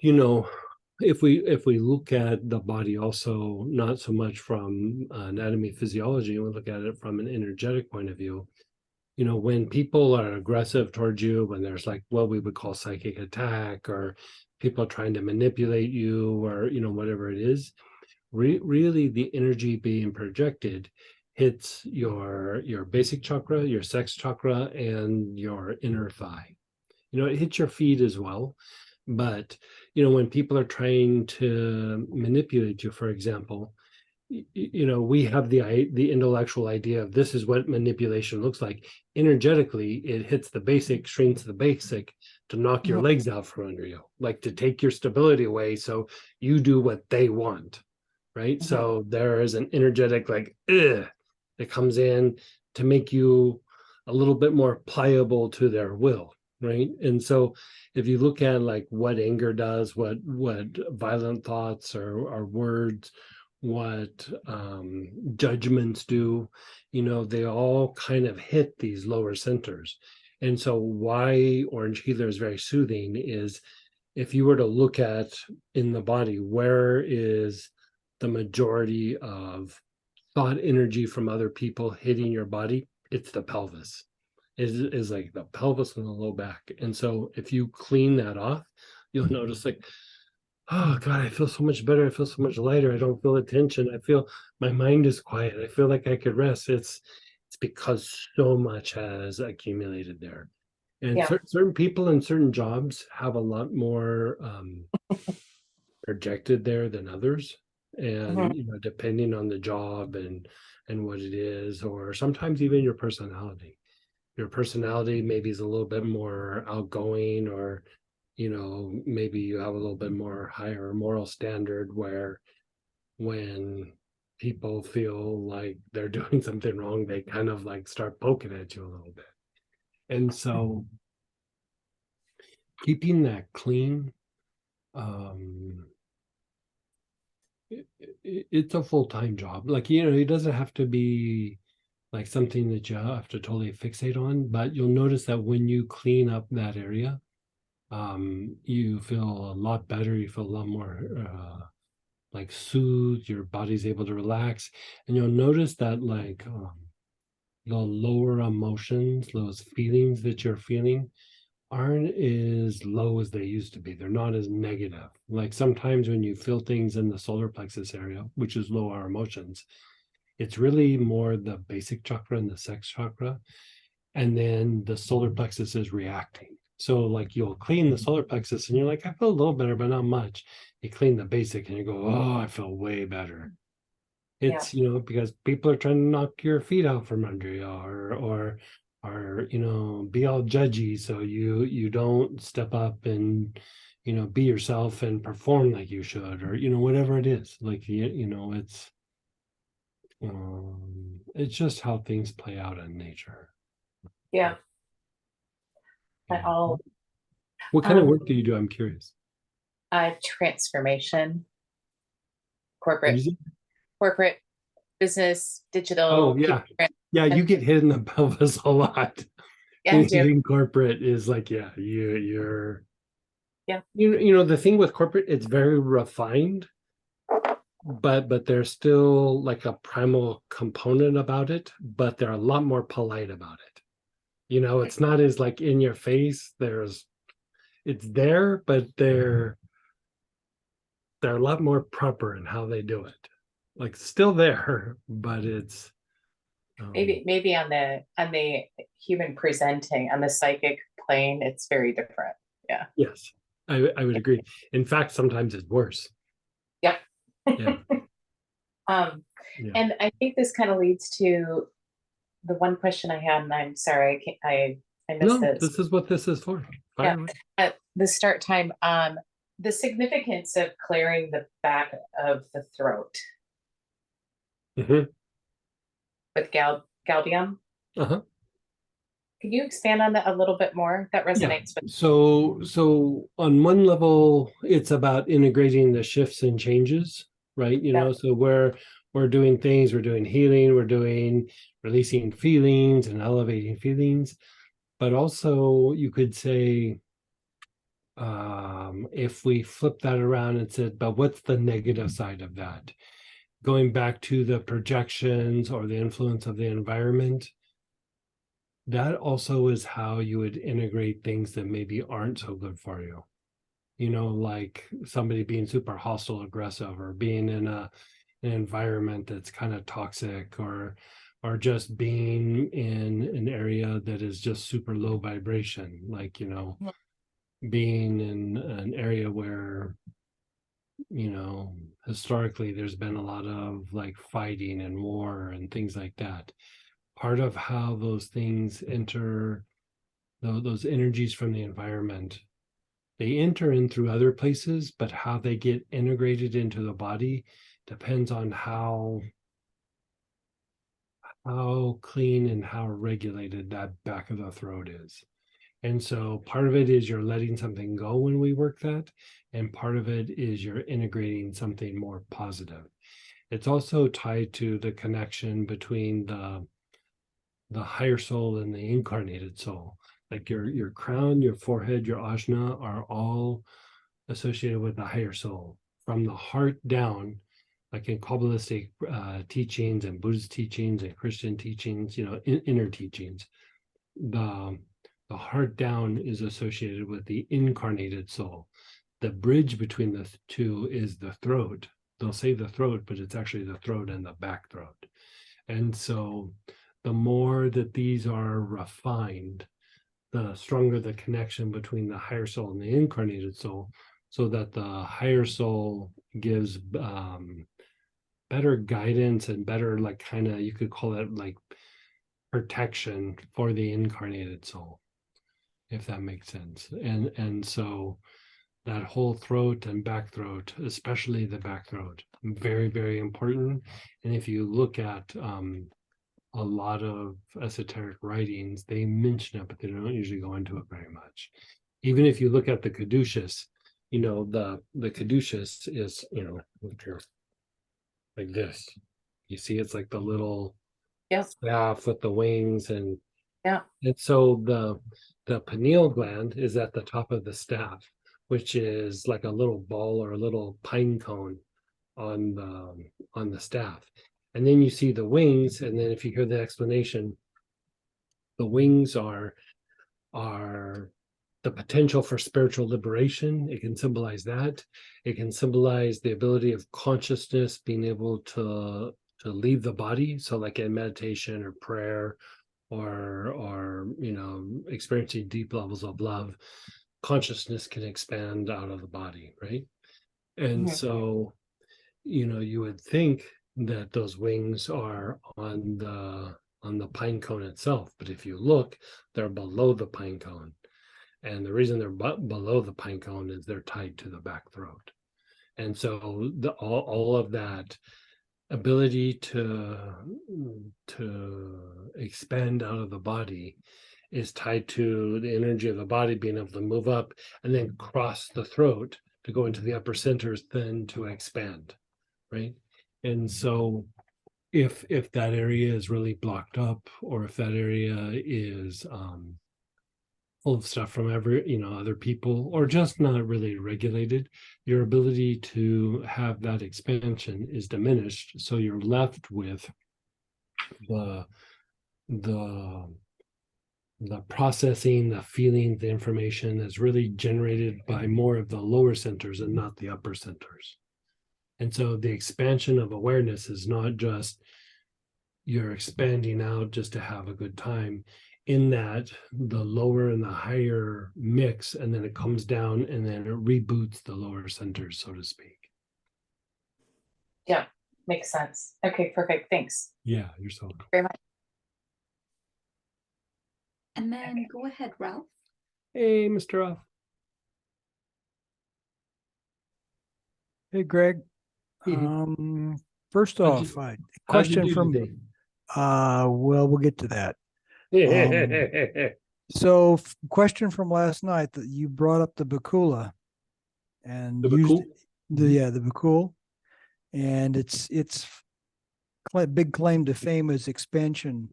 Speaker 1: if we look at the body also, not so much from anatomy, physiology, we look at it from an energetic point of view. When people are aggressive towards you, when there's like what we would call psychic attack, or people trying to manipulate you, or whatever it is, really the energy being projected hits your basic chakra, your sex chakra, and your inner thigh. It hits your feet as well. But when people are trying to manipulate you, for example, we have the intellectual idea of this is what manipulation looks like. Energetically, it hits the basic, shrinks the basic to knock your legs out from under you, like to take your stability away so you do what they want, right? So there is an energetic like that comes in to make you a little bit more pliable to their will, right? And so if you look at like what anger does, what violent thoughts or words what judgments do, they all kind of hit these lower centers. And so why orange healer is very soothing is if you were to look at in the body, where is the majority of thought energy from other people hitting your body? It's the pelvis. Is like the pelvis and the low back. And so if you clean that off, you'll notice like, oh God, I feel so much better. I feel so much lighter. I don't feel the tension. I feel my mind is quiet. I feel like I could rest. It's because so much has accumulated there. And
Speaker 4: Yeah.
Speaker 1: certain people in certain jobs have a lot more projected there than others. And depending on the job and what it is, or sometimes even your personality. Your personality maybe is a little bit more outgoing, or maybe you have a little bit more higher moral standard, where when people feel like they're doing something wrong, they kind of like start poking at you a little bit. And so keeping that clean, it's a full-time job. Like, it doesn't have to be like something that you have to totally fixate on, but you'll notice that when you clean up that area, you feel a lot better. You feel a lot more like soothed. Your body's able to relax, and you'll notice that like the lower emotions, those feelings that you're feeling, aren't as low as they used to be. They're not as negative. Like sometimes when you feel things in the solar plexus area, which is lower emotions, it's really more the basic chakra and the sex chakra, and then the solar plexus is reacting. So like you'll clean the solar plexus and you're like, I feel a little better, but not much. You clean the basic and you go, oh, I feel way better. It's, because people are trying to knock your feet out from under you, or be all judgy. So you don't step up and, be yourself and perform like you should, or, whatever it is. Like, it's just how things play out in nature.
Speaker 4: Yeah.
Speaker 1: Yeah. What kind of work do you do? I'm curious.
Speaker 4: Transformation,
Speaker 1: What is
Speaker 4: corporate
Speaker 1: it?
Speaker 4: business, digital.
Speaker 1: Oh yeah. Yeah, you get hit in the pelvis a lot.
Speaker 4: Yeah, I do.
Speaker 1: Anything corporate is like, yeah, you're
Speaker 4: Yeah.
Speaker 1: The thing with corporate, it's very refined, but there's still like a primal component about it, but they're a lot more polite about it. It's not as like in your face. It's there, but they're a lot more proper in how they do it. Like still there, but it's
Speaker 4: maybe on the human presenting, on the psychic plane, it's very different. Yeah.
Speaker 1: Yes, I would agree. In fact, sometimes it's worse.
Speaker 4: Yep.
Speaker 1: Yeah. Yeah.
Speaker 4: And I think this kind of leads to the one question I had, and I'm sorry, I missed this.
Speaker 1: This is what this is for.
Speaker 4: Yeah. At the start time, the significance of clearing the back of the throat with galbium. Can you expand on that a little bit more? That resonates with.
Speaker 1: So on one level, it's about integrating the shifts and changes, right? So we're doing things, we're doing healing, we're doing releasing feelings and elevating feelings. But also you could say, if we flip that around and said, but what's the negative side of that? Going back to the projections or the influence of the environment, that also is how you would integrate things that maybe aren't so good for you. Like somebody being super hostile, aggressive, or being in an environment that's kind of toxic, or just being in an area that is just super low vibration, like being in an area where historically there's been a lot of like fighting and war and things like that. Part of how those things enter, those energies from the environment, they enter in through other places, but how they get integrated into the body depends on how clean and how regulated that back of the throat is. And so part of it is you're letting something go when we work that, and part of it is you're integrating something more positive. It's also tied to the connection between the higher soul and the incarnated soul. Like your crown, your forehead, your ajna are all associated with the higher soul. From the heart down, like in Kabbalistic teachings and Buddhist teachings and Christian teachings, inner teachings, the heart down is associated with the incarnated soul. The bridge between the two is the throat. They'll say the throat, but it's actually the throat and the back throat. And so the more that these are refined, the stronger the connection between the higher soul and the incarnated soul, so that the higher soul gives better guidance and better, like, kind of, you could call it like protection for the incarnated soul, if that makes sense. And so that whole throat and back throat, especially the back throat, very, very important. And if you look at a lot of esoteric writings, they mention it, but they don't usually go into it very much. Even if you look at the caduceus, the caduceus is, look here, like this. You see, it's like the little staff with the wings, and so the pineal gland is at the top of the staff, which is like a little ball or a little pine cone on the staff. And then you see the wings, and then if you hear the explanation, the wings are the potential for spiritual liberation. It can symbolize that. It can symbolize the ability of consciousness being able to leave the body. So like in meditation or prayer, or experiencing deep levels of love, consciousness can expand out of the body, right? And so you would think that those wings are on the pine cone itself, but if you look, they're below the pine cone. And the reason they're below the pine cone is they're tied to the back throat. And so all of that ability to expand out of the body is tied to the energy of the body being able to move up and then cross the throat to go into the upper centers, then to expand, right? And so if that area is really blocked up, or if that area is full of stuff from other people, or just not really regulated, your ability to have that expansion is diminished. So you're left with the processing, the feeling, the information that's really generated by more of the lower centers and not the upper centers. And so the expansion of awareness is not just you're expanding out just to have a good time, in that the lower and the higher mix, and then it comes down and then it reboots the lower centers, so to speak.
Speaker 4: Yeah, makes sense. Okay, perfect. Thanks.
Speaker 1: Yeah, you're so welcome.
Speaker 4: Very much.
Speaker 2: And then go ahead, Ralph.
Speaker 1: Hey, Mr. Off.
Speaker 11: Hey, Greg. First
Speaker 1: How'd
Speaker 11: off,
Speaker 1: you
Speaker 11: question
Speaker 1: do
Speaker 11: from,
Speaker 1: today?
Speaker 11: well, we'll get to that.
Speaker 1: Yeah.
Speaker 11: So question from last night, that you brought up the Bakula and
Speaker 1: The
Speaker 11: used
Speaker 1: Bakul?
Speaker 11: the Bakul, and its big claim to fame is expansion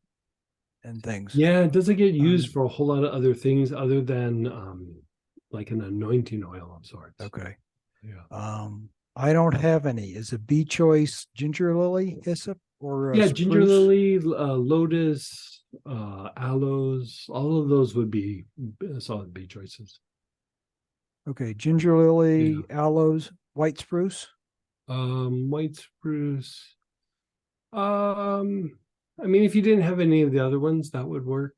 Speaker 11: and things.
Speaker 1: Yeah, it doesn't get used for a whole lot of other things other than like an anointing oil of sorts.
Speaker 11: Okay.
Speaker 1: Yeah.
Speaker 11: I don't have any. Is a bee choice ginger lily hyssop or
Speaker 1: Yeah,
Speaker 11: spruce?
Speaker 1: ginger lily, lotus, aloes, all of those would be solid bee choices.
Speaker 11: Okay, ginger lily, aloes, white spruce.
Speaker 1: White spruce. I mean, if you didn't have any of the other ones, that would work.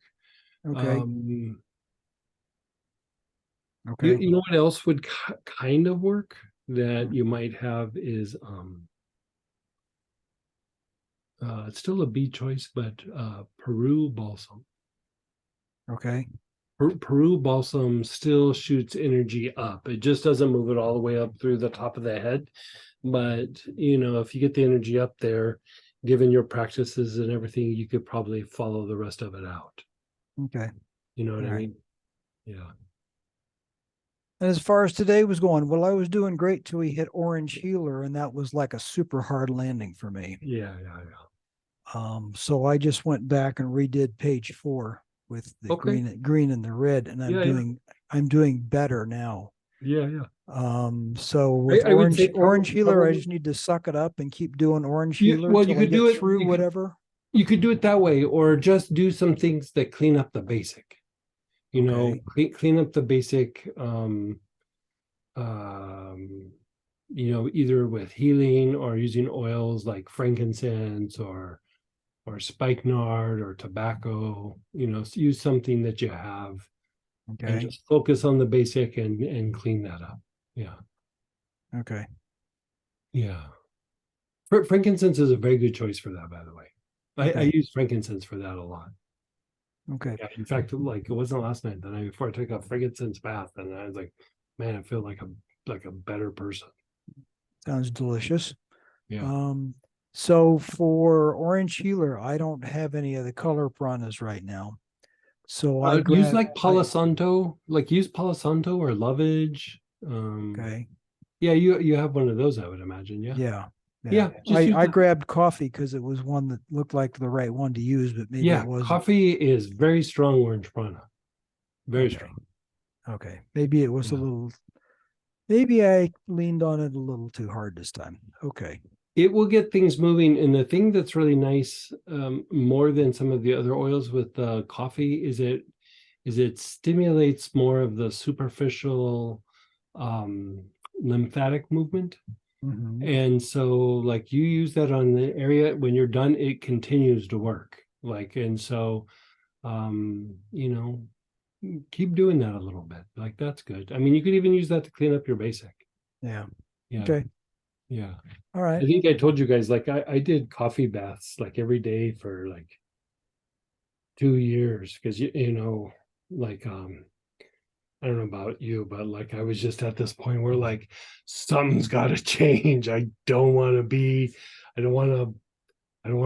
Speaker 11: Okay.
Speaker 1: You
Speaker 11: Okay.
Speaker 1: know what else would kind of work that you might have is it's still a bee choice, but Peru balsam.
Speaker 11: Okay.
Speaker 1: Peru balsam still shoots energy up. It just doesn't move it all the way up through the top of the head. But, if you get the energy up there, given your practices and everything, you could probably follow the rest of it out.
Speaker 11: Okay.
Speaker 1: You know what
Speaker 11: All
Speaker 1: I
Speaker 11: right.
Speaker 1: mean? Yeah.
Speaker 11: And as far as today was going, well, I was doing great till we hit orange healer, and that was like a super hard landing for me.
Speaker 1: Yeah, yeah, yeah.
Speaker 11: So I just went back and redid page 4 with the
Speaker 1: Okay.
Speaker 11: green and the red, and
Speaker 1: Yeah, yeah.
Speaker 11: I'm doing better now.
Speaker 1: Yeah, yeah.
Speaker 11: So with
Speaker 1: I would say
Speaker 11: orange healer, I
Speaker 1: probably-
Speaker 11: just need to suck it up and keep doing orange
Speaker 1: Yeah,
Speaker 11: healer
Speaker 1: well,
Speaker 11: till
Speaker 1: you
Speaker 11: I
Speaker 1: could
Speaker 11: get
Speaker 1: do it-
Speaker 11: through
Speaker 1: you could-
Speaker 11: whatever.
Speaker 1: You could do it that way, or just do some things that clean up the basic. You know,
Speaker 11: Okay.
Speaker 1: clean up the basic. You know, either with healing or using oils like frankincense or spikenard or tobacco. You know, use something that you have, and
Speaker 11: Okay.
Speaker 1: just focus on the basic and clean that up. Yeah,
Speaker 11: Okay.
Speaker 1: yeah. Frankincense is a very good choice for that, by the way. I
Speaker 11: Okay.
Speaker 1: use frankincense for that a lot.
Speaker 11: Okay.
Speaker 1: Yeah, in fact, like it wasn't last night, the night before I took a frankincense bath, and I was like, man, I feel like a better person.
Speaker 11: Sounds delicious.
Speaker 1: Yeah.
Speaker 11: So for orange healer, I don't have any of the color pranas right now. So I
Speaker 1: Use
Speaker 11: grabbed
Speaker 1: like Palo Santo, like use Palo Santo or Lovage.
Speaker 11: Okay.
Speaker 1: Yeah, you have one of those, I would imagine. Yeah.
Speaker 11: Yeah.
Speaker 1: Yeah, just use
Speaker 11: I
Speaker 1: that.
Speaker 11: grabbed coffee because it was one that looked like the right one to use, but maybe
Speaker 1: Yeah,
Speaker 11: it wasn't.
Speaker 1: coffee is very strong orange prana. Very
Speaker 11: Okay.
Speaker 1: strong.
Speaker 11: Okay. Maybe it was a
Speaker 1: Yeah.
Speaker 11: little, maybe I leaned on it a little too hard this time. Okay.
Speaker 1: It will get things moving. And the thing that's really nice, more than some of the other oils with coffee, is it stimulates more of the superficial lymphatic movement.
Speaker 11: Mhm.
Speaker 1: And so like you use that on the area, when you're done, it continues to work. Like, and so you know, keep doing that a little bit. Like that's good. I mean, you could even use that to clean up your basic.
Speaker 11: Yeah.
Speaker 1: Yeah.
Speaker 11: Okay.
Speaker 1: Yeah.
Speaker 11: All
Speaker 1: I
Speaker 11: right.
Speaker 1: think I told you guys, like I did coffee baths like every day for like 2 years, because you know, like I don't know about you, but like I was just at this point where like something's got to change. I don't want to be, I don't want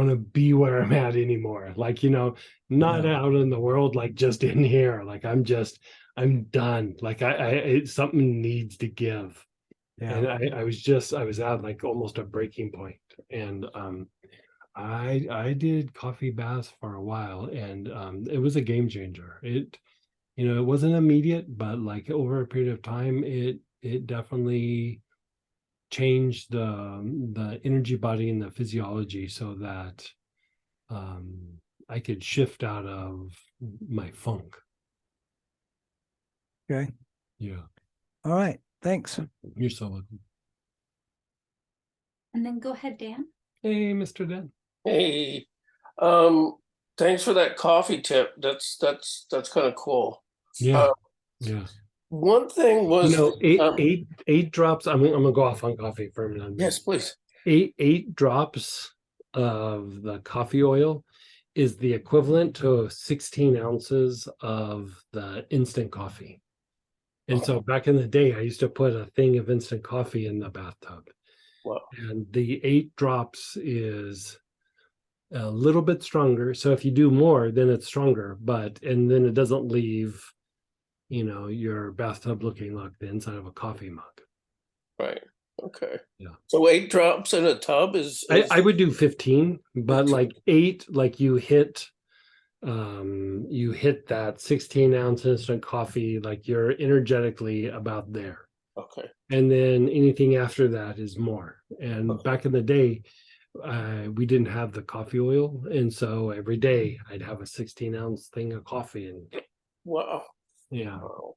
Speaker 1: to be where I'm at anymore. Like, you know, not
Speaker 11: Yeah.
Speaker 1: out in the world, like just in here. Like I'm done. Like something needs to give. And
Speaker 11: Yeah.
Speaker 1: I was at like almost a breaking point. And I did coffee baths for a while, and it was a game changer. You know, it wasn't immediate, but like over a period of time, it definitely changed the energy body and the physiology so that I could shift out of my funk.
Speaker 11: Okay.
Speaker 1: Yeah.
Speaker 11: All right. Thanks.
Speaker 1: You're so welcome.
Speaker 2: And then go ahead, Dan.
Speaker 1: Hey, Mr. Dan.
Speaker 7: Hey, thanks for that coffee tip. That's kind of cool.
Speaker 1: Yeah. Yeah.
Speaker 7: One thing was,
Speaker 1: You know, eight drops. I'm gonna go off on coffee for a minute.
Speaker 7: yes, please.
Speaker 1: Eight drops of the coffee oil is the equivalent to 16 ounces of the instant coffee. And so back in the day, I used to put a thing of instant coffee in the bathtub.
Speaker 7: Wow.
Speaker 1: And the 8 drops is a little bit stronger. So if you do more, then it's stronger, and then it doesn't leave, you know, your bathtub looking like the inside of a coffee mug.
Speaker 7: Right. Okay.
Speaker 1: Yeah.
Speaker 7: So 8 drops in a tub is
Speaker 1: I would do 15, but like 8, like you hit that 16 ounce instant coffee, like you're energetically about there.
Speaker 7: okay.
Speaker 1: And then anything after that is more. And
Speaker 7: Okay.
Speaker 1: back in the day, we didn't have the coffee oil, and so every day I'd have a 16 ounce thing of coffee. And
Speaker 7: Wow.
Speaker 1: yeah.
Speaker 7: Wow.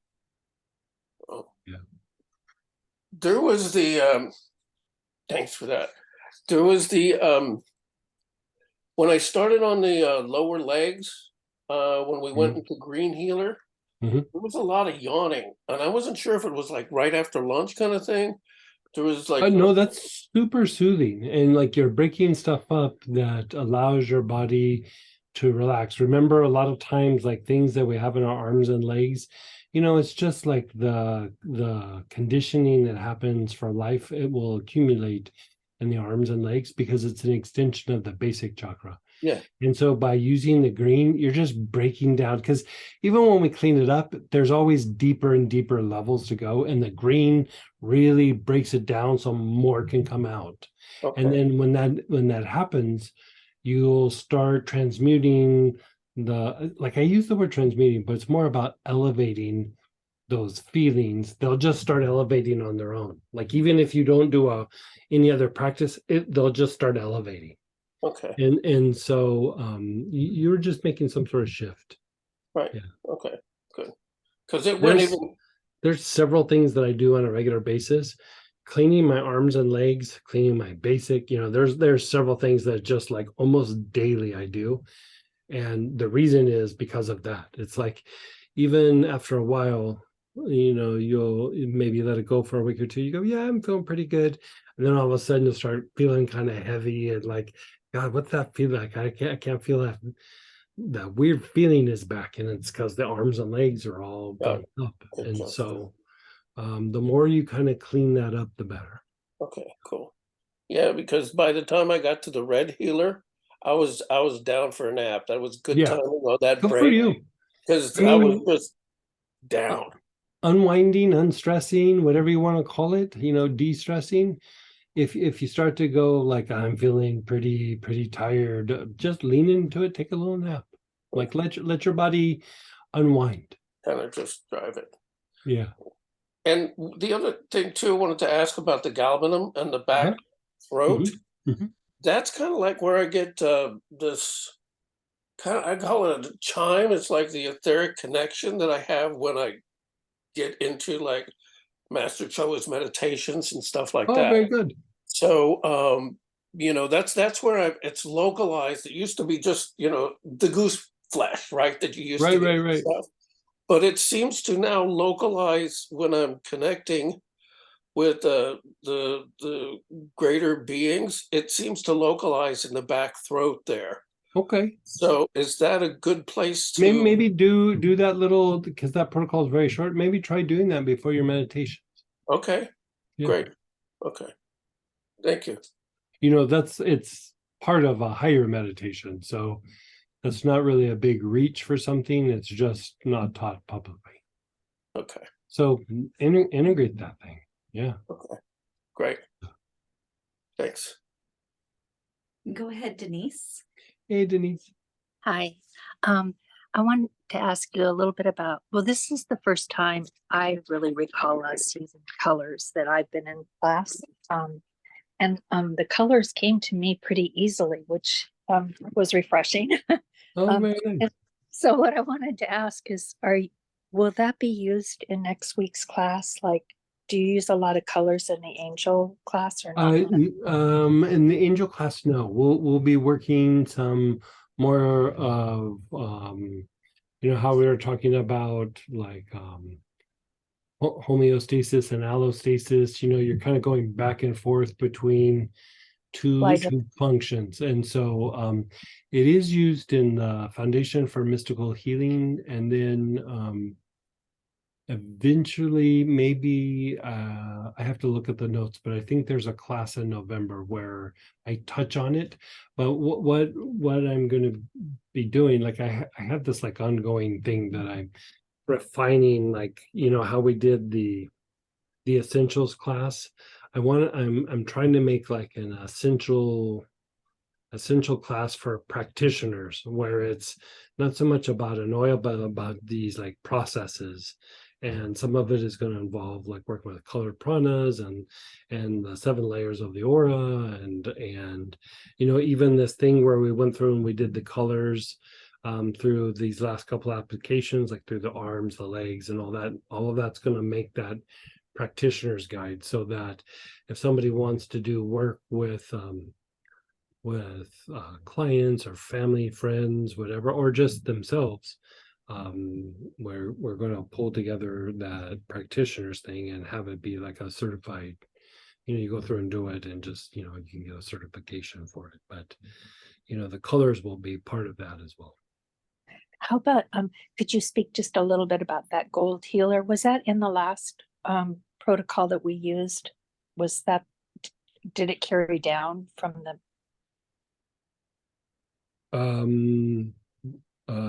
Speaker 7: Oh.
Speaker 1: Yeah.
Speaker 7: There was the thanks for that. There was the when I started on the lower legs, when we went into green healer,
Speaker 1: Mhm.
Speaker 7: there was a lot of yawning, and I wasn't sure if it was like right after lunch kind of thing. There was like
Speaker 1: No, that's super soothing, and like you're breaking stuff up that allows your body to relax. Remember, a lot of times, like things that we have in our arms and legs, you know, it's just like the conditioning that happens for life. It will accumulate in the arms and legs because it's an extension of the basic chakra.
Speaker 7: Yeah.
Speaker 1: And so by using the green, you're just breaking down, because even when we clean it up, there's always deeper and deeper levels to go. And the green really breaks it down so more can come out. And
Speaker 7: Okay.
Speaker 1: then when that happens, you'll start transmuting like I use the word transmuting, but it's more about elevating those feelings. They'll just start elevating on their own. Like even if you don't do any other practice, they'll just start elevating.
Speaker 7: Okay.
Speaker 1: And so you're just making some sort of shift.
Speaker 7: Right.
Speaker 1: Yeah.
Speaker 7: Okay. Good. Because it wouldn't even.
Speaker 1: There's several things that I do on a regular basis. Cleaning my arms and legs, cleaning my basic, there's several things that just like almost daily I do. And the reason is because of that. It's like even after a while, you'll maybe let it go for a week or two. You go, yeah, I'm feeling pretty good. And then all of a sudden you'll start feeling kind of heavy and like, God, what's that feel like? I can't feel that. That weird feeling is back, and it's because the arms and legs are all done up. And so the more you kind of clean that up, the better.
Speaker 7: Okay, cool. Yeah, because by the time I got to the red healer, I was down for a nap. That was good timing on that
Speaker 1: Good for
Speaker 7: break.
Speaker 1: you.
Speaker 7: Because I was just down.
Speaker 1: Unwinding, unstressing, whatever you want to call it, de-stressing. If you start to go like I'm feeling pretty tired, just lean into it, take a little nap. Like let your body unwind.
Speaker 7: Kind of just drive it.
Speaker 1: Yeah.
Speaker 7: And the other thing too, I wanted to ask about the galbanum and the back throat.
Speaker 1: Mm-hmm.
Speaker 7: That's kind of like where I get this kind of, I call it a chime. It's like the etheric connection that I have when I get into like Master Choa's meditations and stuff like that.
Speaker 1: Very good.
Speaker 7: So that's where it's localized. It used to be just the goose flesh, right? That you used to get
Speaker 1: Right.
Speaker 7: stuff. But it seems to now localize when I'm connecting with the greater beings. It seems to localize in the back throat there.
Speaker 1: Okay.
Speaker 7: So is that a good place to
Speaker 1: maybe do that little, because that protocol is very short. Maybe try doing that before your meditation.
Speaker 7: Okay.
Speaker 1: Yeah.
Speaker 7: Great. Okay. Thank you.
Speaker 1: It's part of a higher meditation. So that's not really a big reach for something. It's just not taught publicly.
Speaker 7: Okay.
Speaker 1: So integrate that thing. Yeah.
Speaker 7: Okay. Great. Thanks.
Speaker 2: Go ahead, Denise.
Speaker 1: Hey, Denise.
Speaker 12: Hi. I wanted to ask you a little bit about, well, this is the first time I really recall us using colors that I've been in class. And the colors came to me pretty easily, which was refreshing.
Speaker 1: Very nice.
Speaker 12: So what I wanted to ask is, will that be used in next week's class? Like, do you use a lot of colors in the angel class or not?
Speaker 1: In the angel class, no. We'll be working some more of how we were talking about like homeostasis and allostasis. You're kind of going back and forth between two functions. And so it is used in the Foundation for Mystical Healing, and then eventually maybe I have to look at the notes, but I think there's a class in November where I touch on it. But what I'm going to be doing, like I have this like ongoing thing that I'm refining, like how we did the essentials class. I'm trying to make like an essential class for practitioners, where it's not so much about an oil but about these like processes. And some of it is going to involve like working with colored pranas and the 7 layers of the aura, and even this thing where we went through and we did the colors through these last couple applications, like through the arms, the legs, and all that. All of that's going to make that practitioner's guide, so that if somebody wants to do work with clients or family, friends, whatever, or just themselves, we're going to pull together that practitioners thing and have it be like a certified, you go through and do it, and just you can get a certification for it. But the colors will be part of that as well.
Speaker 12: How about could you speak just a little bit about that gold healer? Was that in the last protocol that we used? Did it carry down from the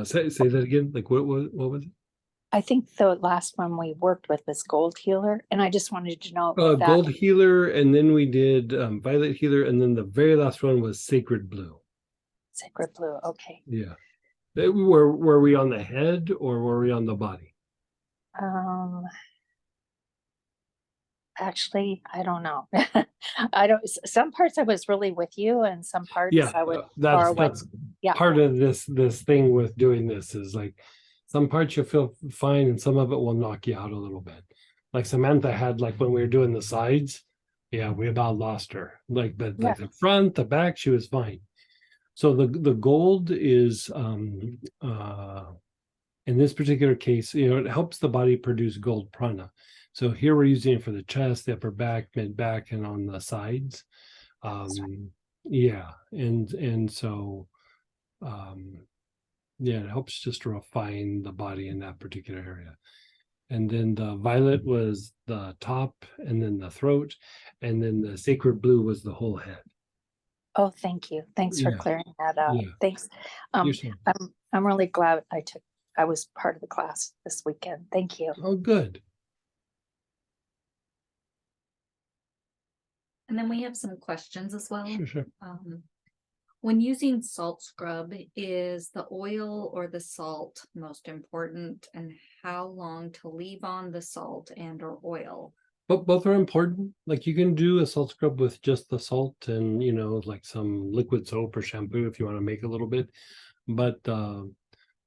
Speaker 1: Say that again. Like what was it?
Speaker 12: I think the last one we worked with was Gold Healer, and I just wanted to know if that
Speaker 1: Gold Healer, and then we did Violet Healer, and then the very last one was Sacred Blue.
Speaker 12: Sacred Blue. Okay.
Speaker 1: Yeah. Were we on the head or were we on the body?
Speaker 12: Actually, I don't know. I don't. Some parts I was really with you, and some parts
Speaker 1: Yeah,
Speaker 12: I was far away.
Speaker 1: that's
Speaker 12: Yeah.
Speaker 1: part of this thing with doing this is like some parts you feel fine and some of it will knock you out a little bit. Like Samantha had, like when we were doing the sides, yeah, we about lost her. Like, but like the front, the back, she was fine. So the gold is in this particular case, it helps the body produce gold prana. So here we're using it for the chest, the upper back, mid back, and on the sides. Yeah, and so yeah, it helps just to refine the body in that particular area. And then the violet was the top, and then the throat, and then the sacred blue was the whole head.
Speaker 12: Oh, thank you. Thanks for clearing that up.
Speaker 1: Yeah.
Speaker 12: Thanks. I'm really glad I was part of the class this weekend. Thank you.
Speaker 1: Oh, good.
Speaker 2: And then we have some questions as well.
Speaker 1: Sure.
Speaker 2: When using salt scrub, is the oil or the salt most important, and how long to leave on the salt and or oil?
Speaker 1: But both are important. Like you can do a salt scrub with just the salt and, like some liquid soap or shampoo if you want to make a little bit. But the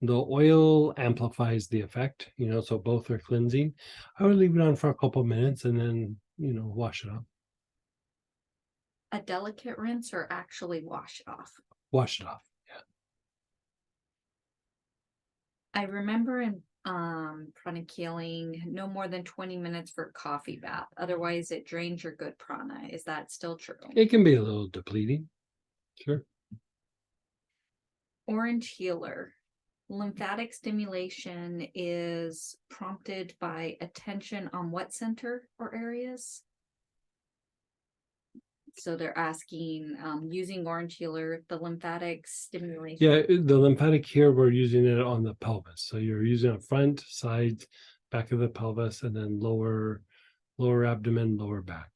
Speaker 1: oil amplifies the effect, so both are cleansing. I would leave it on for a couple minutes and then, wash it off.
Speaker 2: A delicate rinse or actually wash it off?
Speaker 1: Wash it off, yeah.
Speaker 2: I remember in prana healing, no more than 20 minutes for coffee bath. Otherwise, it drains your good prana. Is that still true?
Speaker 1: It can be a little depleting. Sure.
Speaker 2: Orange healer. Lymphatic stimulation is prompted by attention on what center or areas? So they're asking, using orange healer, the lymphatic stimulation.
Speaker 1: Yeah, the lymphatic here, we're using it on the pelvis. So you're using it front, sides, back of the pelvis, and then lower abdomen, lower back.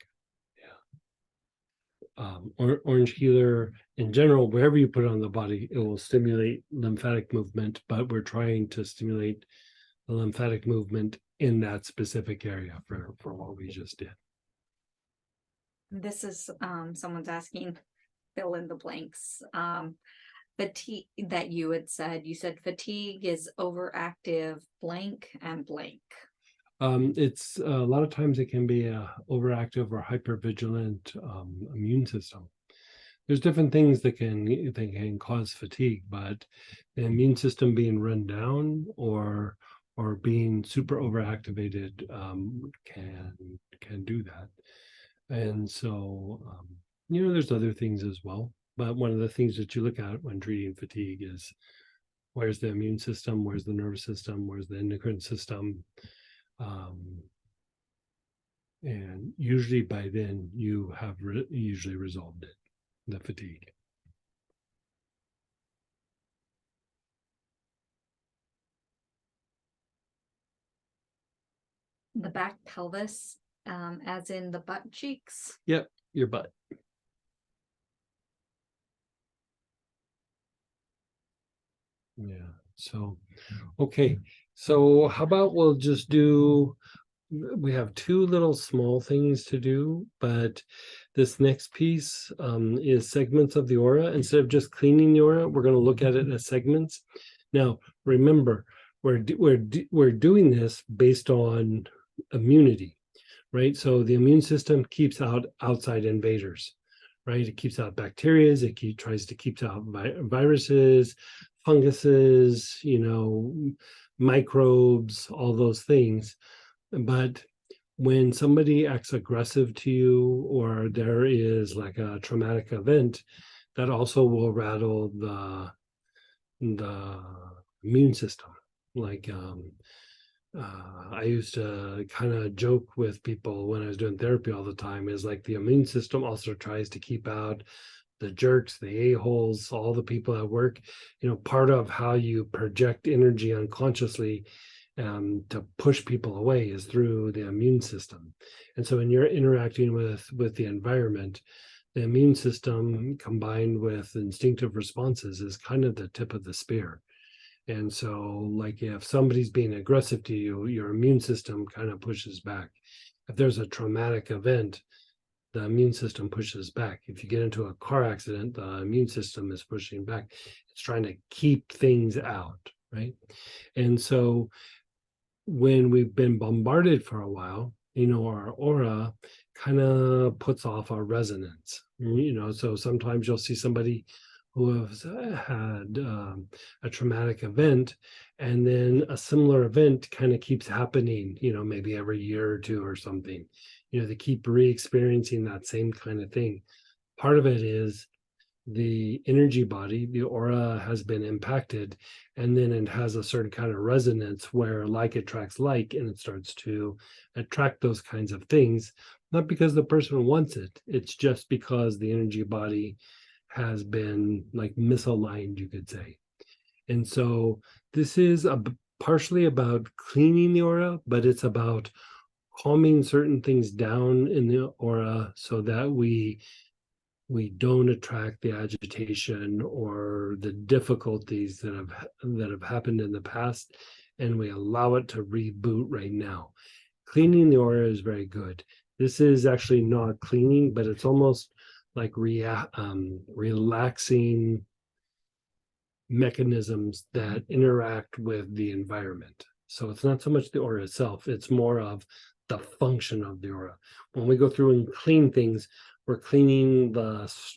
Speaker 1: Yeah. Orange healer in general, wherever you put it on the body, it will stimulate lymphatic movement, but we're trying to stimulate the lymphatic movement in that specific area for what we just did.
Speaker 2: This is someone's asking, fill in the blanks. Fatigue that you said fatigue is overactive blank and blank.
Speaker 1: It's a lot of times it can be a overactive or hypervigilant immune system. There's different things that can cause fatigue, but the immune system being run down or being super overactivated can do that. And so, there's other things as well. But one of the things that you look at when treating fatigue is where's the immune system, where's the nervous system, where's the endocrine system. And usually by then you have usually resolved it, the fatigue.
Speaker 2: The back pelvis, as in the butt cheeks.
Speaker 1: Yep, your butt. Yeah. So, okay. So how about we'll just do, we have two little small things to do, but this next piece is segments of the aura. Instead of just cleaning the aura, we're going to look at it as segments. Now, remember, we're doing this based on immunity, right? So the immune system keeps out outside invaders, right? It keeps out bacteria, it tries to keep out viruses, funguses, microbes, all those things. But when somebody acts aggressive to you, or there is like a traumatic event, that also will rattle the immune system. Like I used to kind of joke with people when I was doing therapy all the time, is like the immune system also tries to keep out
Speaker 13: the jerks, the a-holes, all the people at work. Part of how you project energy unconsciously to push people away is through the immune system. And so when you're interacting with the environment, the immune system combined with instinctive responses is kind of the tip of the spear. And so, like, if somebody's being aggressive to you, your immune system kind of pushes back. If there's a traumatic event, the immune system pushes back. If you get into a car accident, the immune system is pushing back. It's trying to keep things out, right? And so when we've been bombarded for a while, our aura kind of puts off our resonance. So sometimes you'll see somebody who has had a traumatic event, and then a similar event kind of keeps happening, maybe every year or two or something. They keep re-experiencing that same kind of thing. Part of it is the energy body, the aura has been impacted, and then it has a certain kind of resonance where like attracts like, and it starts to attract those kinds of things, not because the person wants it, it's just because the energy body has been like misaligned, you could say. And so this is partially about cleaning the aura, but it's about calming certain things down in the aura so that we don't attract the agitation or the difficulties that have happened in the past, and we allow it to reboot right now. Cleaning the aura is very good. This is actually not cleaning, but it's almost like relaxing mechanisms that interact with the environment. So it's not so much the aura itself, it's more of the function of the aura. When we go through and clean things, we're cleaning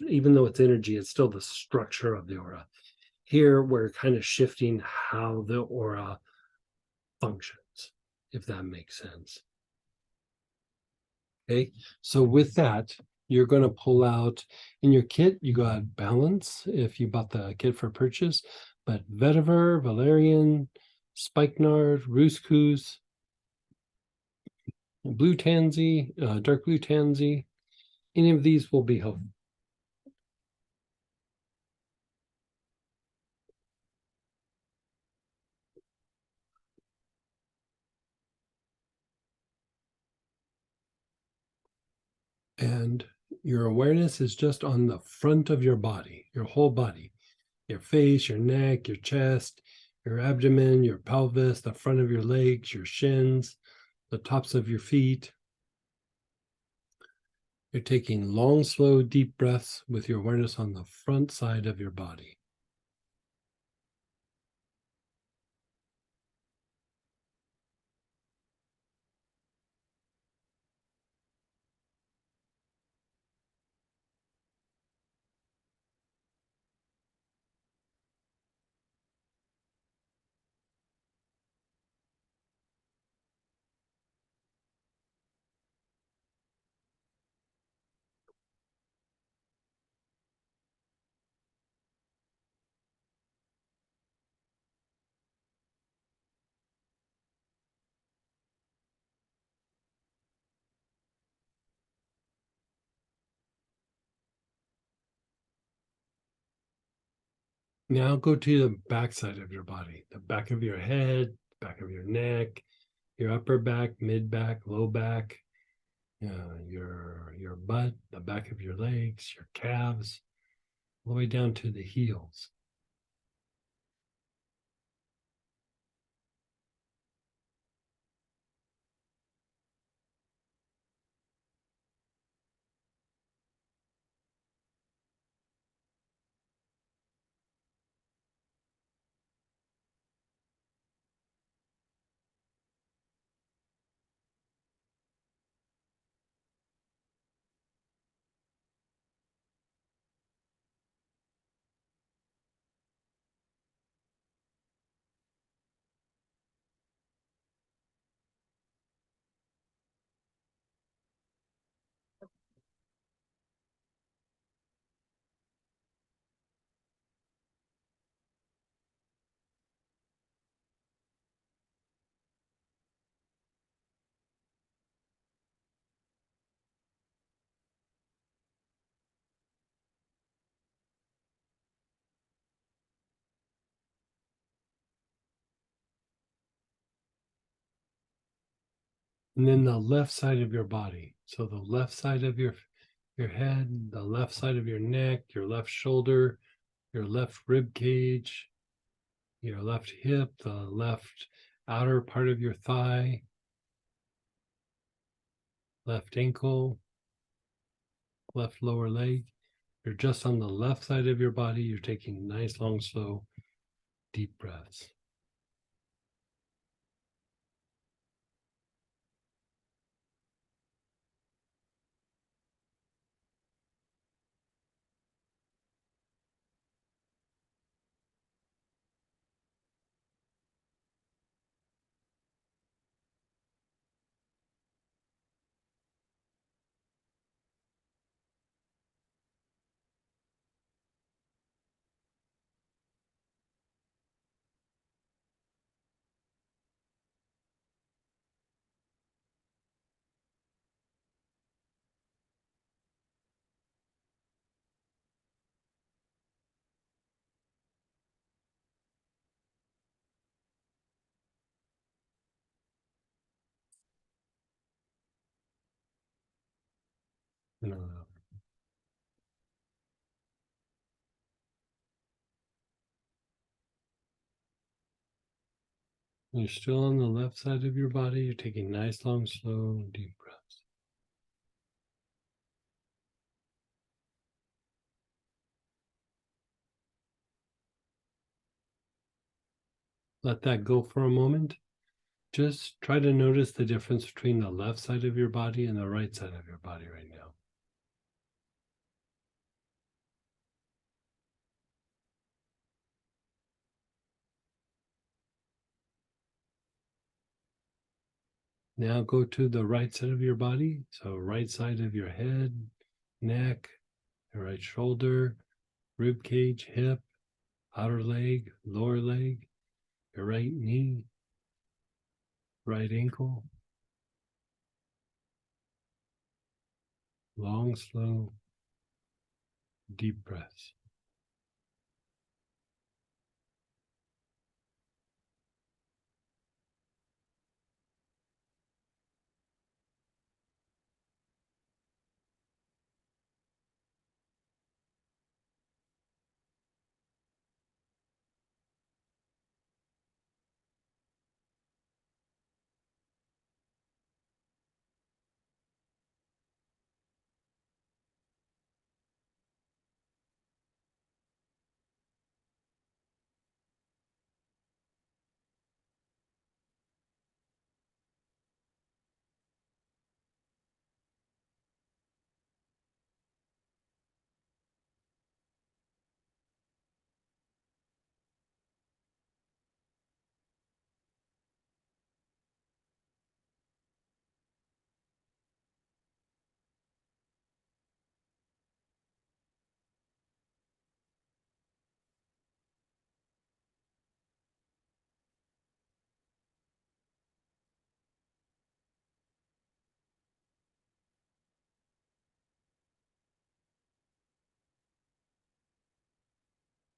Speaker 13: even though it's energy, it's still the structure of the aura. Here, we're kind of shifting how the aura functions, if that makes sense. Okay, so with that, you're going to pull out in your kit, you got balance if you bought the kit for purchase, but vetiver, valerian, spikenard, rooskous, blue tansy, dark blue tansy, any of these will be helpful. And your awareness is just on the front of your body, your whole body, your face, your neck, your chest, your abdomen, your pelvis, the front of your legs, your shins, the tops of your feet. You're taking long, slow, deep breaths with your awareness on the front side of your body. Now go to the back side of your body, the back of your head, back of your neck, your upper back, mid back, low back, your butt, the back of your legs, your calves, all the way down to the heels.
Speaker 1: And then the left side of your body. So the left side of your head, the left side of your neck, your left shoulder, your left rib cage, your left hip, the left outer part of your thigh, left ankle, left lower leg. You're just on the left side of your body. You're taking nice, long, slow, deep breaths. No. You're still on the left side of your body. You're taking nice, long, slow, deep breaths. Let that go for a moment. Just try to notice the difference between the left side of your body and the right side of your body right now. Now go to the right side of your body. So right side of your head, neck, your right shoulder, rib cage, hip, outer leg, lower leg, your right knee, right ankle. Long, slow, deep breaths.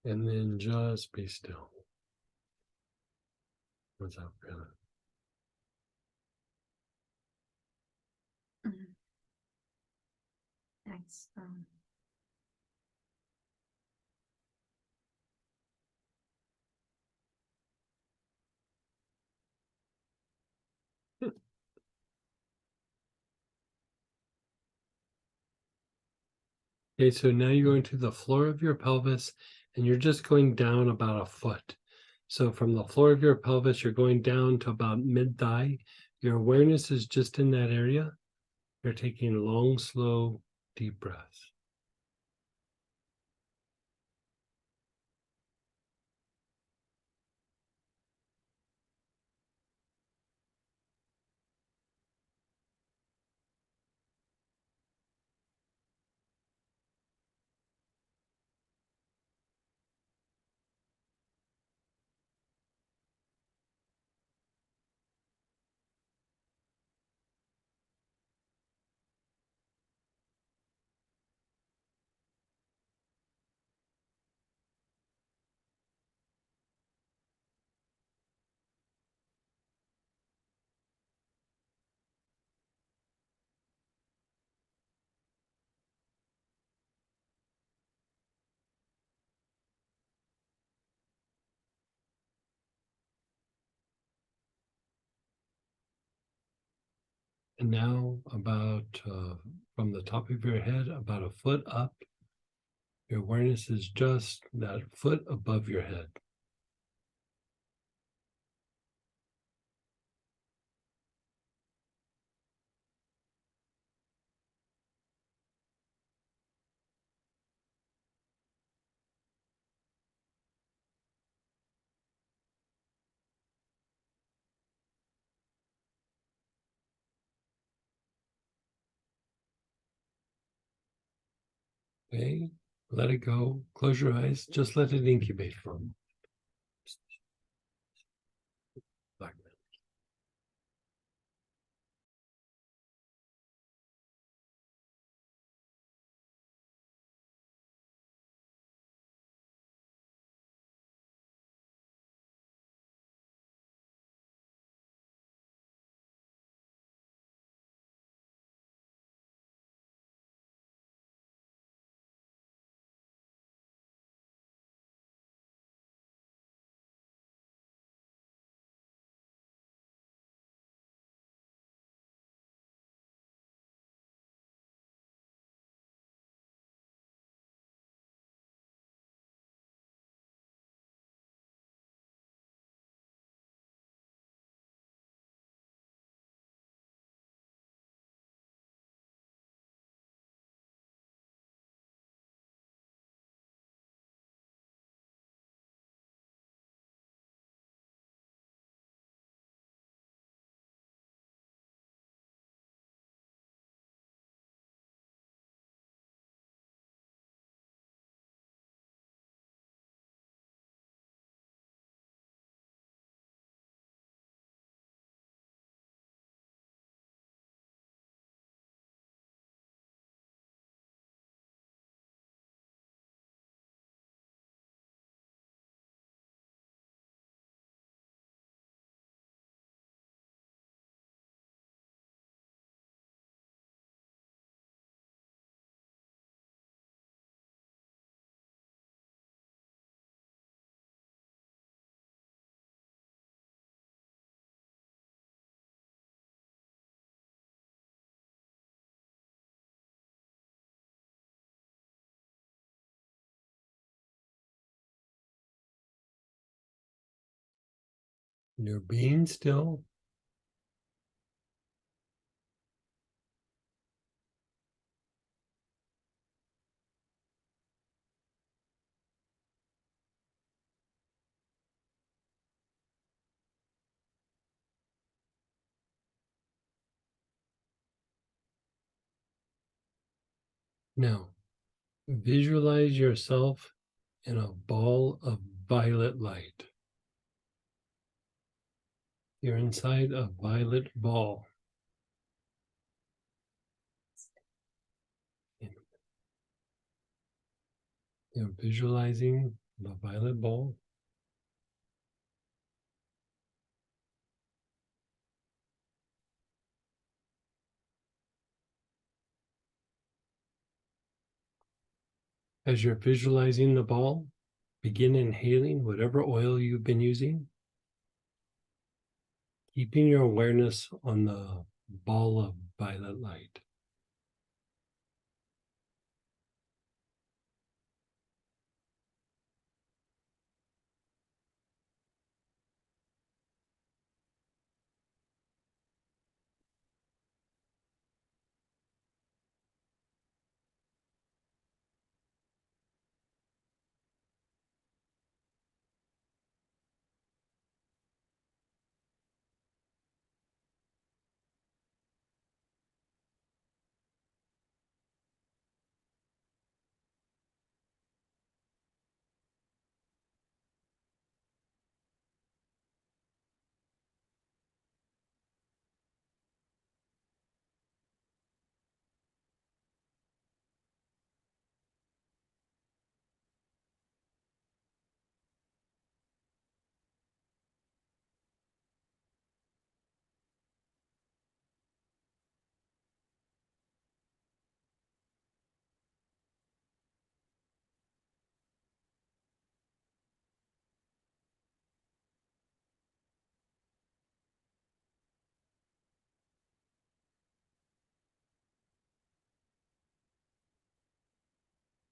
Speaker 1: And then just be still. Without feeling.
Speaker 2: Thanks.
Speaker 1: Okay, so now you're going to the floor of your pelvis and you're just going down about a foot. So from the floor of your pelvis, you're going down to about mid-thigh. Your awareness is just in that area. You're taking long, slow, deep breaths. And now about from the top of your head, about a foot up, your awareness is just that foot above your head. Okay, let it go. Close your eyes. Just let it incubate for a moment. Like that. You're being still. Now, visualize yourself in a ball of violet light. You're inside a violet ball. You're visualizing the violet ball. As you're visualizing the ball, begin inhaling whatever oil you've been using, keeping your awareness on the ball of violet light.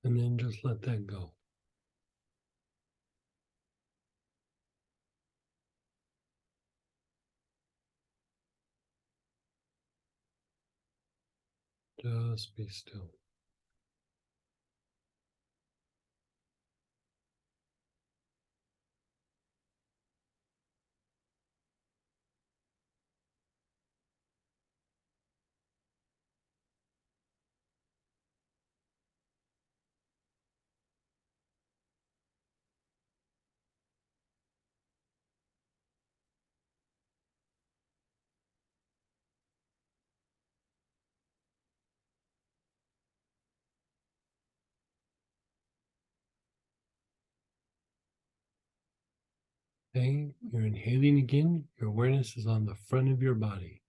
Speaker 13: And then just let that go. Just be still. Okay, you're inhaling again. Your awareness is on the front of your body.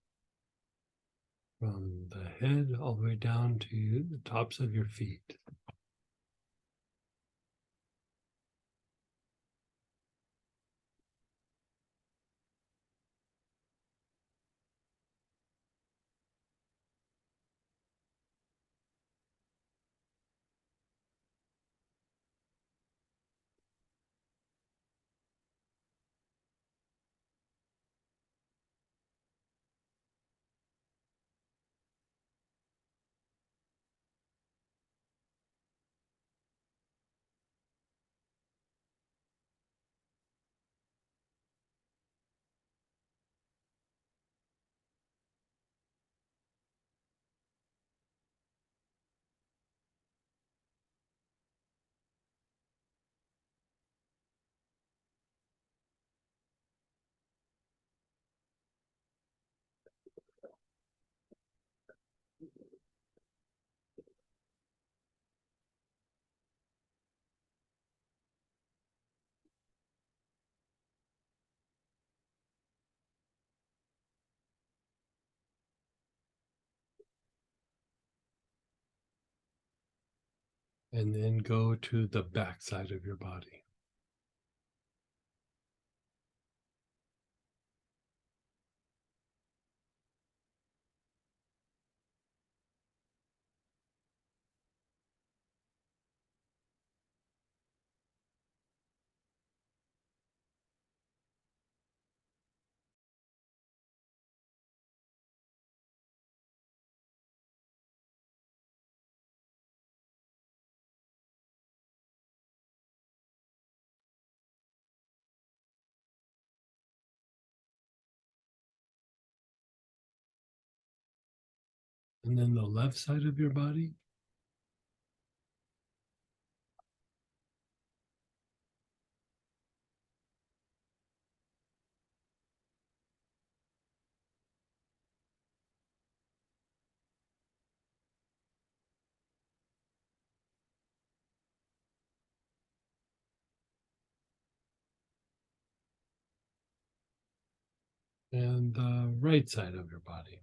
Speaker 13: From the head all the way down to the tops of your feet. And then go to the back side of your body. And then the left side of your body. And the right side of your body.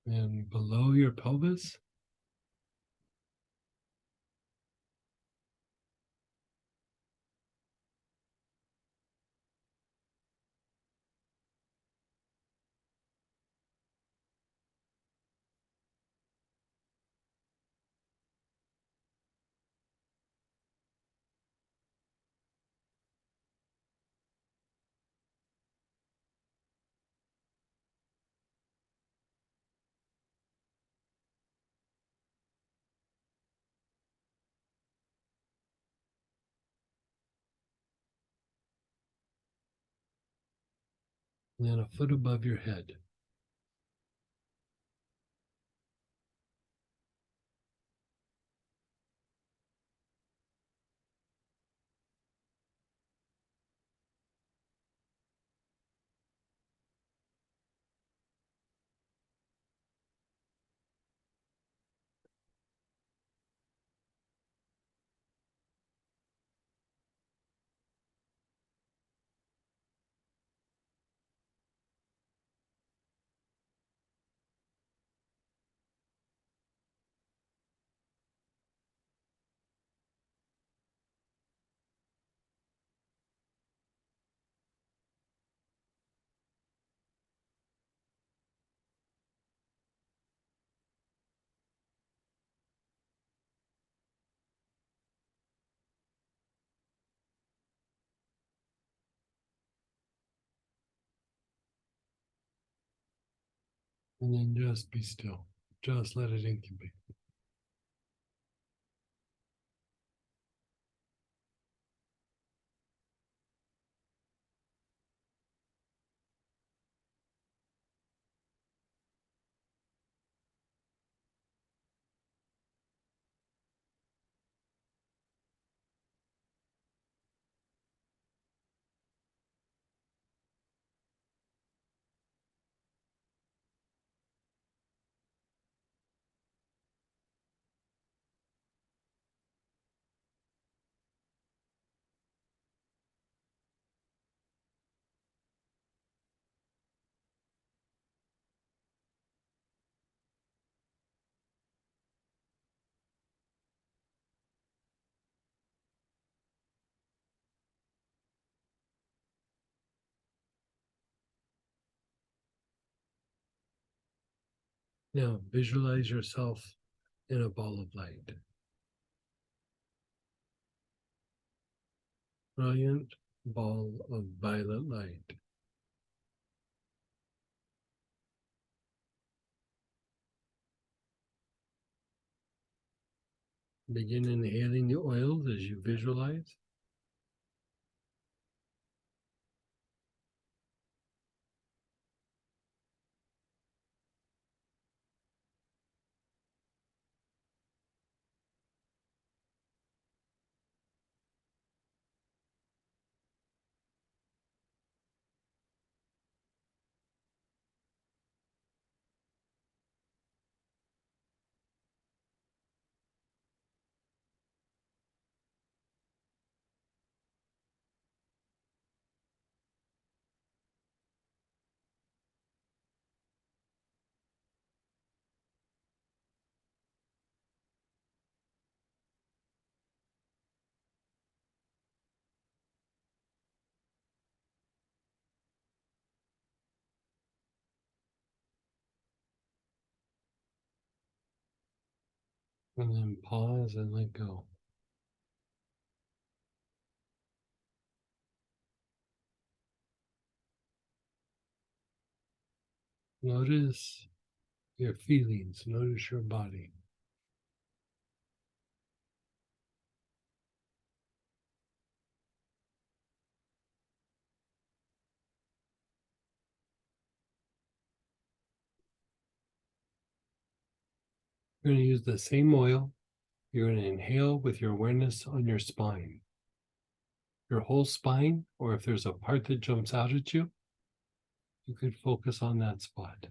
Speaker 13: And below your pelvis. And then a foot above your head. And then just be still. Just let it incubate. Now visualize yourself in a ball of light. Brilliant ball of violet light. Begin inhaling the oils as you visualize. And then pause and let go. Notice your feelings, notice your body. You're going to use the same oil. You're going to inhale with your awareness on your spine. Your whole spine, or if there's a part that jumps out at you, you could focus on that spot.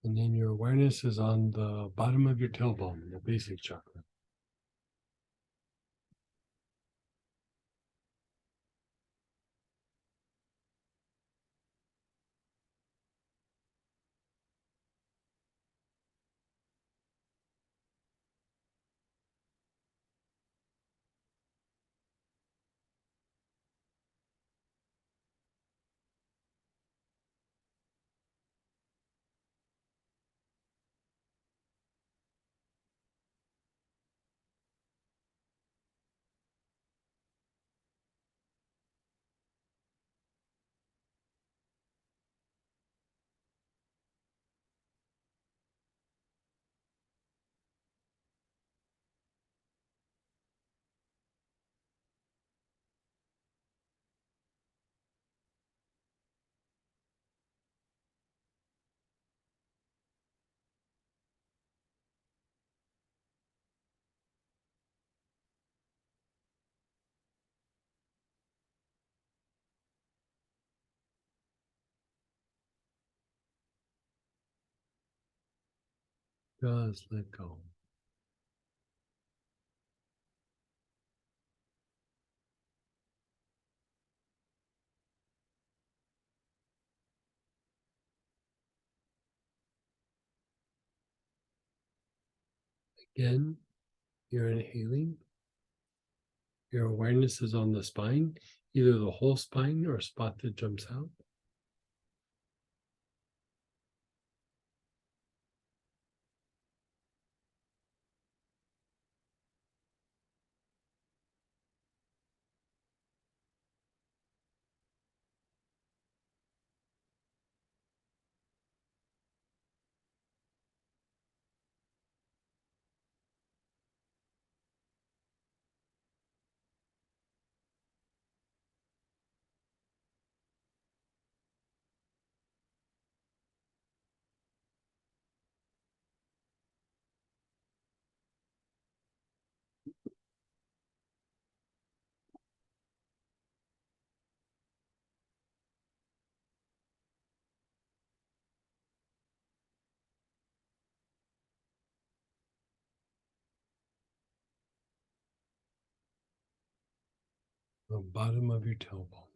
Speaker 13: And then your awareness is on the bottom of your tailbone, the basic chakra.
Speaker 1: Just let go. Again, you're inhaling. Your awareness is on the spine, either the whole spine or a spot that jumps out. The bottom of your tailbone.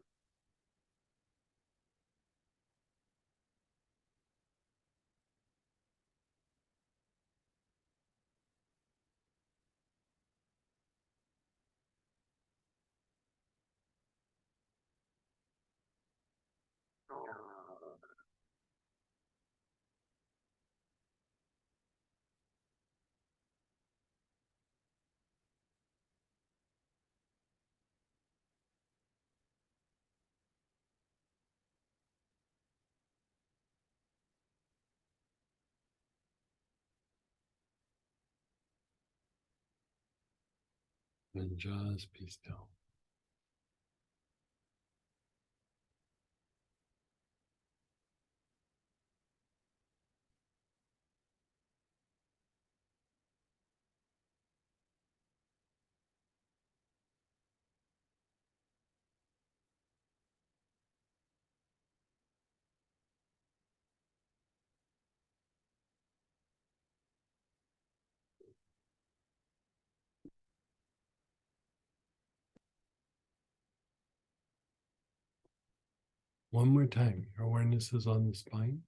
Speaker 1: And just be still. One more time. Your awareness is on the spine.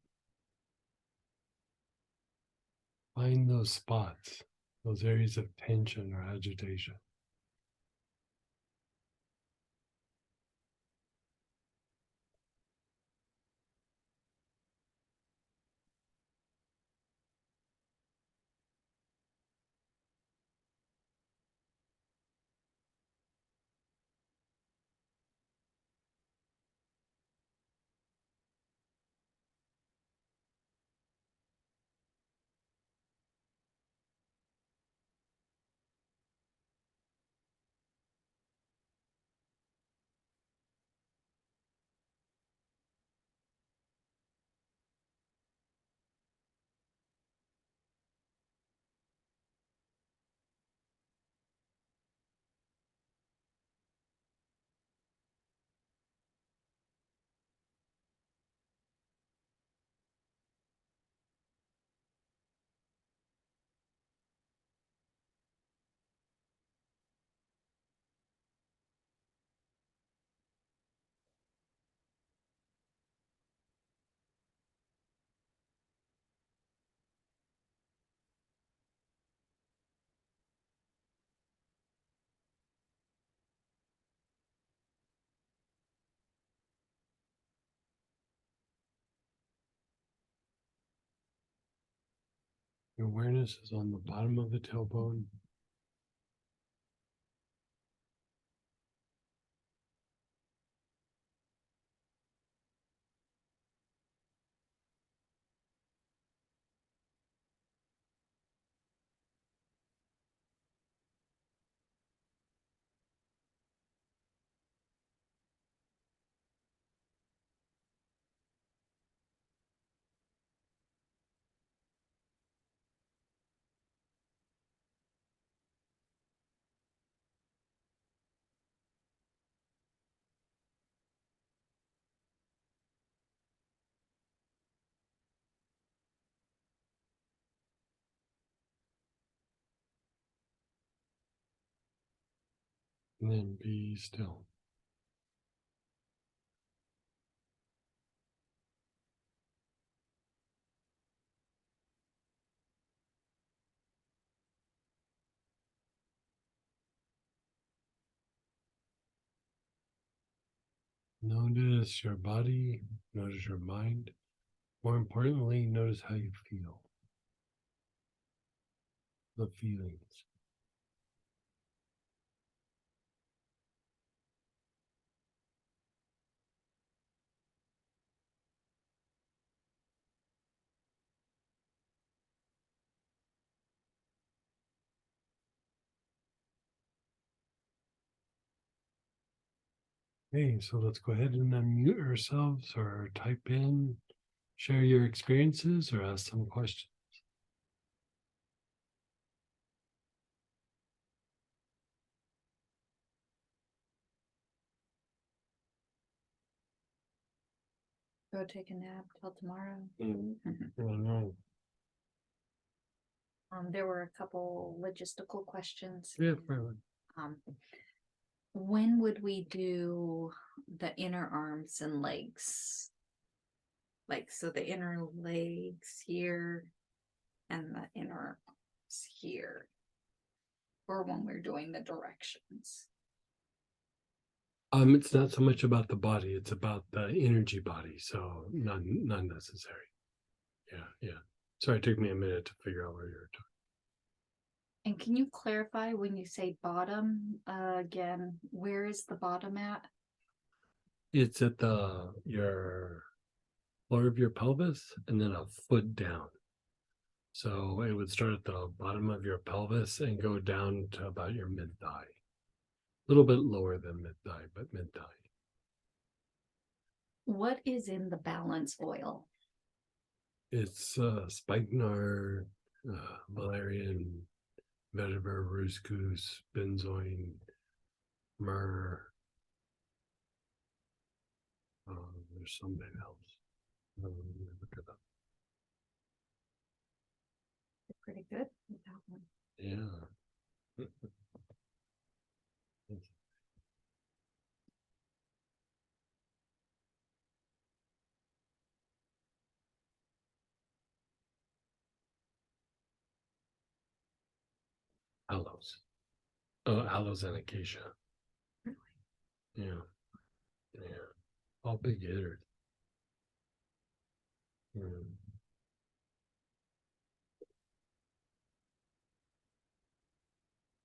Speaker 1: Find those spots, those areas of tension or agitation. Your awareness is on the bottom of the tailbone.
Speaker 13: And then be still. Notice your body, notice your mind. More importantly, notice how you feel. The feelings. Okay, so let's go ahead and unmute ourselves or type in, share your experiences or ask some questions.
Speaker 2: Go take a nap till tomorrow.
Speaker 13: No.
Speaker 2: There were a couple logistical questions.
Speaker 13: Yeah, right.
Speaker 2: Um, when would we do the inner arms and legs? Like, so the inner legs here and the inner arms here. Or when we're doing the directions.
Speaker 13: It's not so much about the body, it's about the energy body, so not necessary. Yeah. Sorry, it took me a minute to figure out where you were talking.
Speaker 2: And can you clarify when you say bottom again, where is the bottom at?
Speaker 13: It's at your floor of your pelvis and then a foot down. So it would start at the bottom of your pelvis and go down to about your mid-thigh. A little bit lower than mid-thigh, but mid-thigh.
Speaker 2: What is in the balance oil?
Speaker 13: It's spikenard, valerian, vetiver, roscus, benzoin, myrrh. There's something else. Look it up.
Speaker 2: Pretty good with that one.
Speaker 13: Yeah. Aloes. Oh, aloes and acacia. Yeah. All big hitters.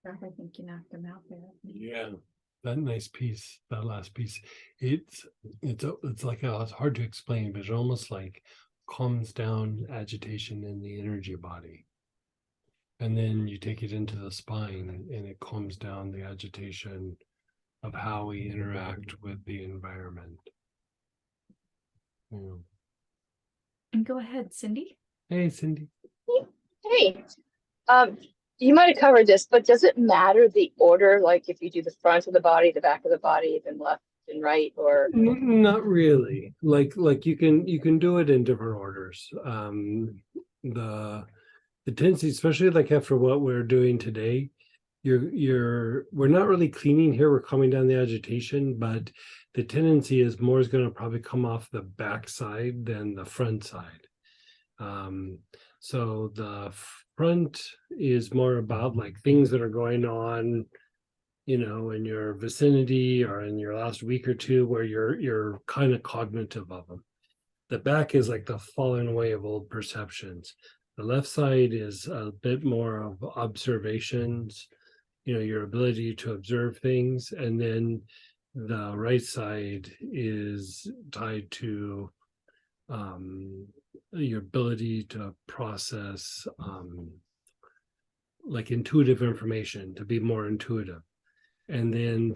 Speaker 2: I think you knocked them out there.
Speaker 13: Yeah, that nice piece, that last piece, it's like it's hard to explain, but it almost like calms down agitation in the energy body. And then you take it into the spine and it calms down the agitation of how we interact with the environment. Yeah.
Speaker 2: And go ahead, Cindy.
Speaker 13: Hey, Cindy.
Speaker 14: Hey, you might have covered this, but does it matter the order? Like if you do the front of the body, the back of the body, then left and right, or
Speaker 13: Not really. Like you can do it in different orders. The tendency, especially like after what we're doing today, we're not really cleaning here, we're calming down the agitation, but the tendency is more is going to probably come off the back side than the front side. So the front is more about like things that are going on, in your vicinity or in your last week or two where you're kind of cognitive of them. The back is like the falling away of old perceptions. The left side is a bit more of observations, your ability to observe things. And then the right side is tied to your ability to process like intuitive information, to be more intuitive. And then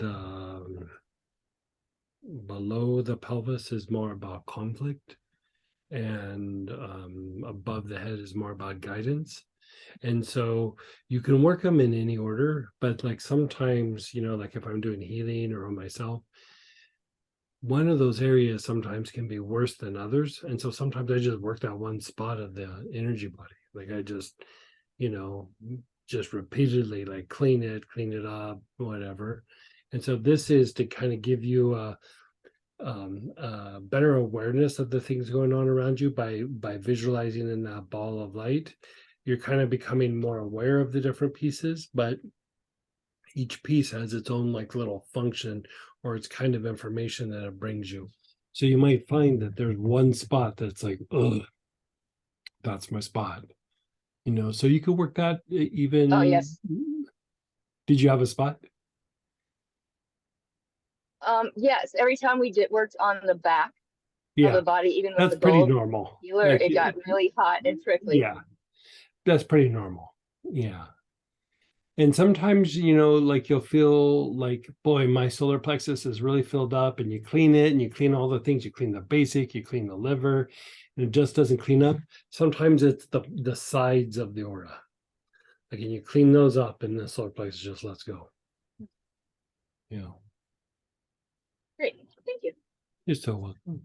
Speaker 13: below the pelvis is more about conflict, and above the head is more about guidance. And so you can work them in any order, but like sometimes, like if I'm doing healing or on myself, one of those areas sometimes can be worse than others. And so sometimes I just work that one spot of the energy body. Like I just, just repeatedly like clean it up, whatever. And so this is to kind of give you a better awareness of the things going on around you by visualizing in that ball of light. You're kind of becoming more aware of the different pieces, but each piece has its own like little function or its kind of information that it brings you. So you might find that there's one spot that's like, oh, that's my spot. You know, so you could work that even.
Speaker 14: Oh, yes.
Speaker 13: Did you have a spot?
Speaker 14: Yes, every time we worked on the back of
Speaker 13: Yeah,
Speaker 14: the body, even with
Speaker 13: that's
Speaker 14: the
Speaker 13: pretty
Speaker 14: gold
Speaker 13: normal.
Speaker 14: healer,
Speaker 13: Like,
Speaker 14: it got really hot and prickly.
Speaker 13: yeah, that's pretty normal. Yeah. And sometimes, you know, like you'll feel like, boy, my solar plexus is really filled up, and you clean it and you clean all the things. You clean the basic, you clean the liver, and it just doesn't clean up. Sometimes it's the sides of the aura. Like, and you clean those up and the solar plexus just lets go. Yeah.
Speaker 14: Great, thank you.
Speaker 13: You're so welcome.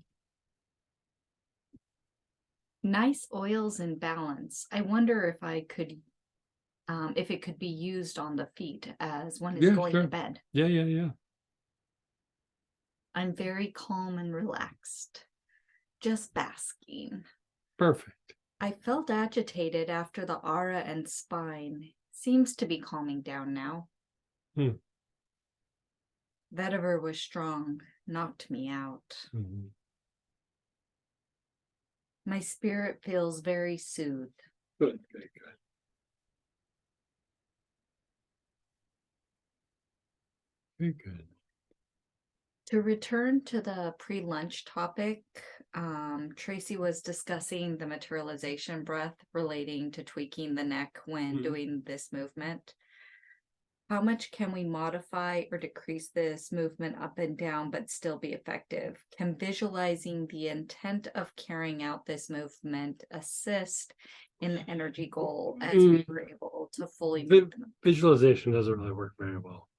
Speaker 2: Nice oils in balance. I wonder if I could, if it could be used on the feet as one is
Speaker 13: Yeah,
Speaker 2: going
Speaker 13: sure.
Speaker 2: to bed.
Speaker 13: Yeah.
Speaker 2: I'm very calm and relaxed, just basking.
Speaker 13: Perfect.
Speaker 2: I felt agitated after the aura and spine. Seems to be calming down now. Vetiver was strong, knocked me out.
Speaker 13: Mhm.
Speaker 2: My spirit feels very soothed.
Speaker 13: Good. Very good.
Speaker 2: To return to the pre-lunch topic, Tracy was discussing the materialization breath relating to tweaking the neck when doing this movement. How much can we modify or decrease this movement up and down but still be effective? Can visualizing the intent of carrying out this movement assist in the energy goal as we were able to fully move them?
Speaker 13: Visualization doesn't really work very well.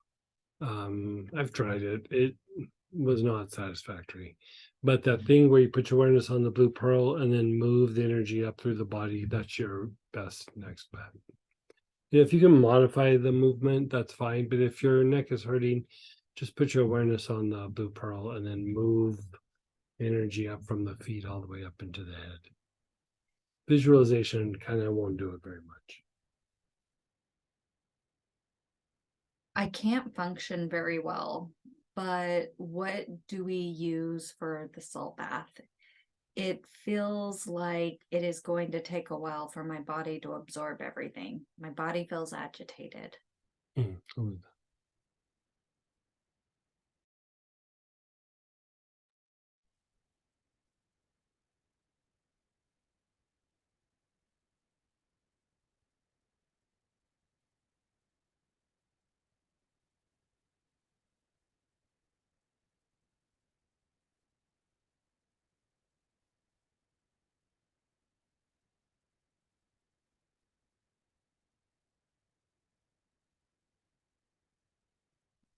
Speaker 13: I've tried it. It was not satisfactory. But that thing where you put your awareness on the blue pearl and then move the energy up through the body, that's your best next bet. If you can modify the movement, that's fine. But if your neck is hurting, just put your awareness on the blue pearl and then move the energy up from the feet all the way up into the head. Visualization kind of won't do it very much.
Speaker 2: I can't function very well, but what do we use for the salt bath? It feels like it is going to take a while for my body to absorb everything. My body feels agitated.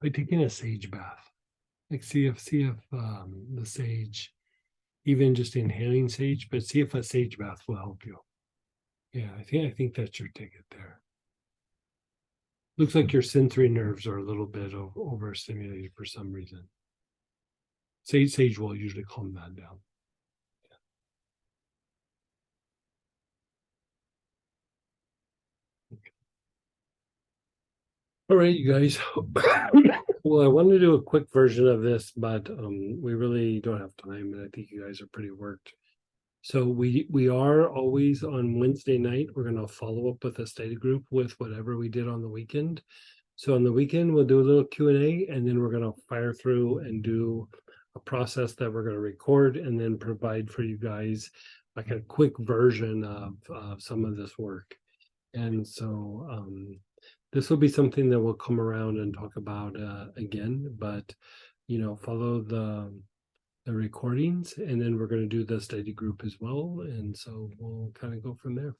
Speaker 13: By taking a sage bath, like see if the sage, even just inhaling sage, but see if a sage bath will help you. Yeah, I think that's your ticket there. Looks like your sensory nerves are a little bit overstimulated for some reason. Sage will usually calm that down. All right, you guys. Well, I wanted to do a quick version of this, but we really don't have time, and I think you guys are pretty worked. So we are always on Wednesday night. We're going to follow up with a study group with whatever we did on the weekend. So on the weekend, we'll do a little Q&A, and then we're going to fire through and do a process that we're going to record and then provide for you guys like a quick version of some of this work. And so this will be something that we'll come around and talk about again, but you know, follow the recordings, and then we're going to do the study group as well, and so we'll kind of go from there.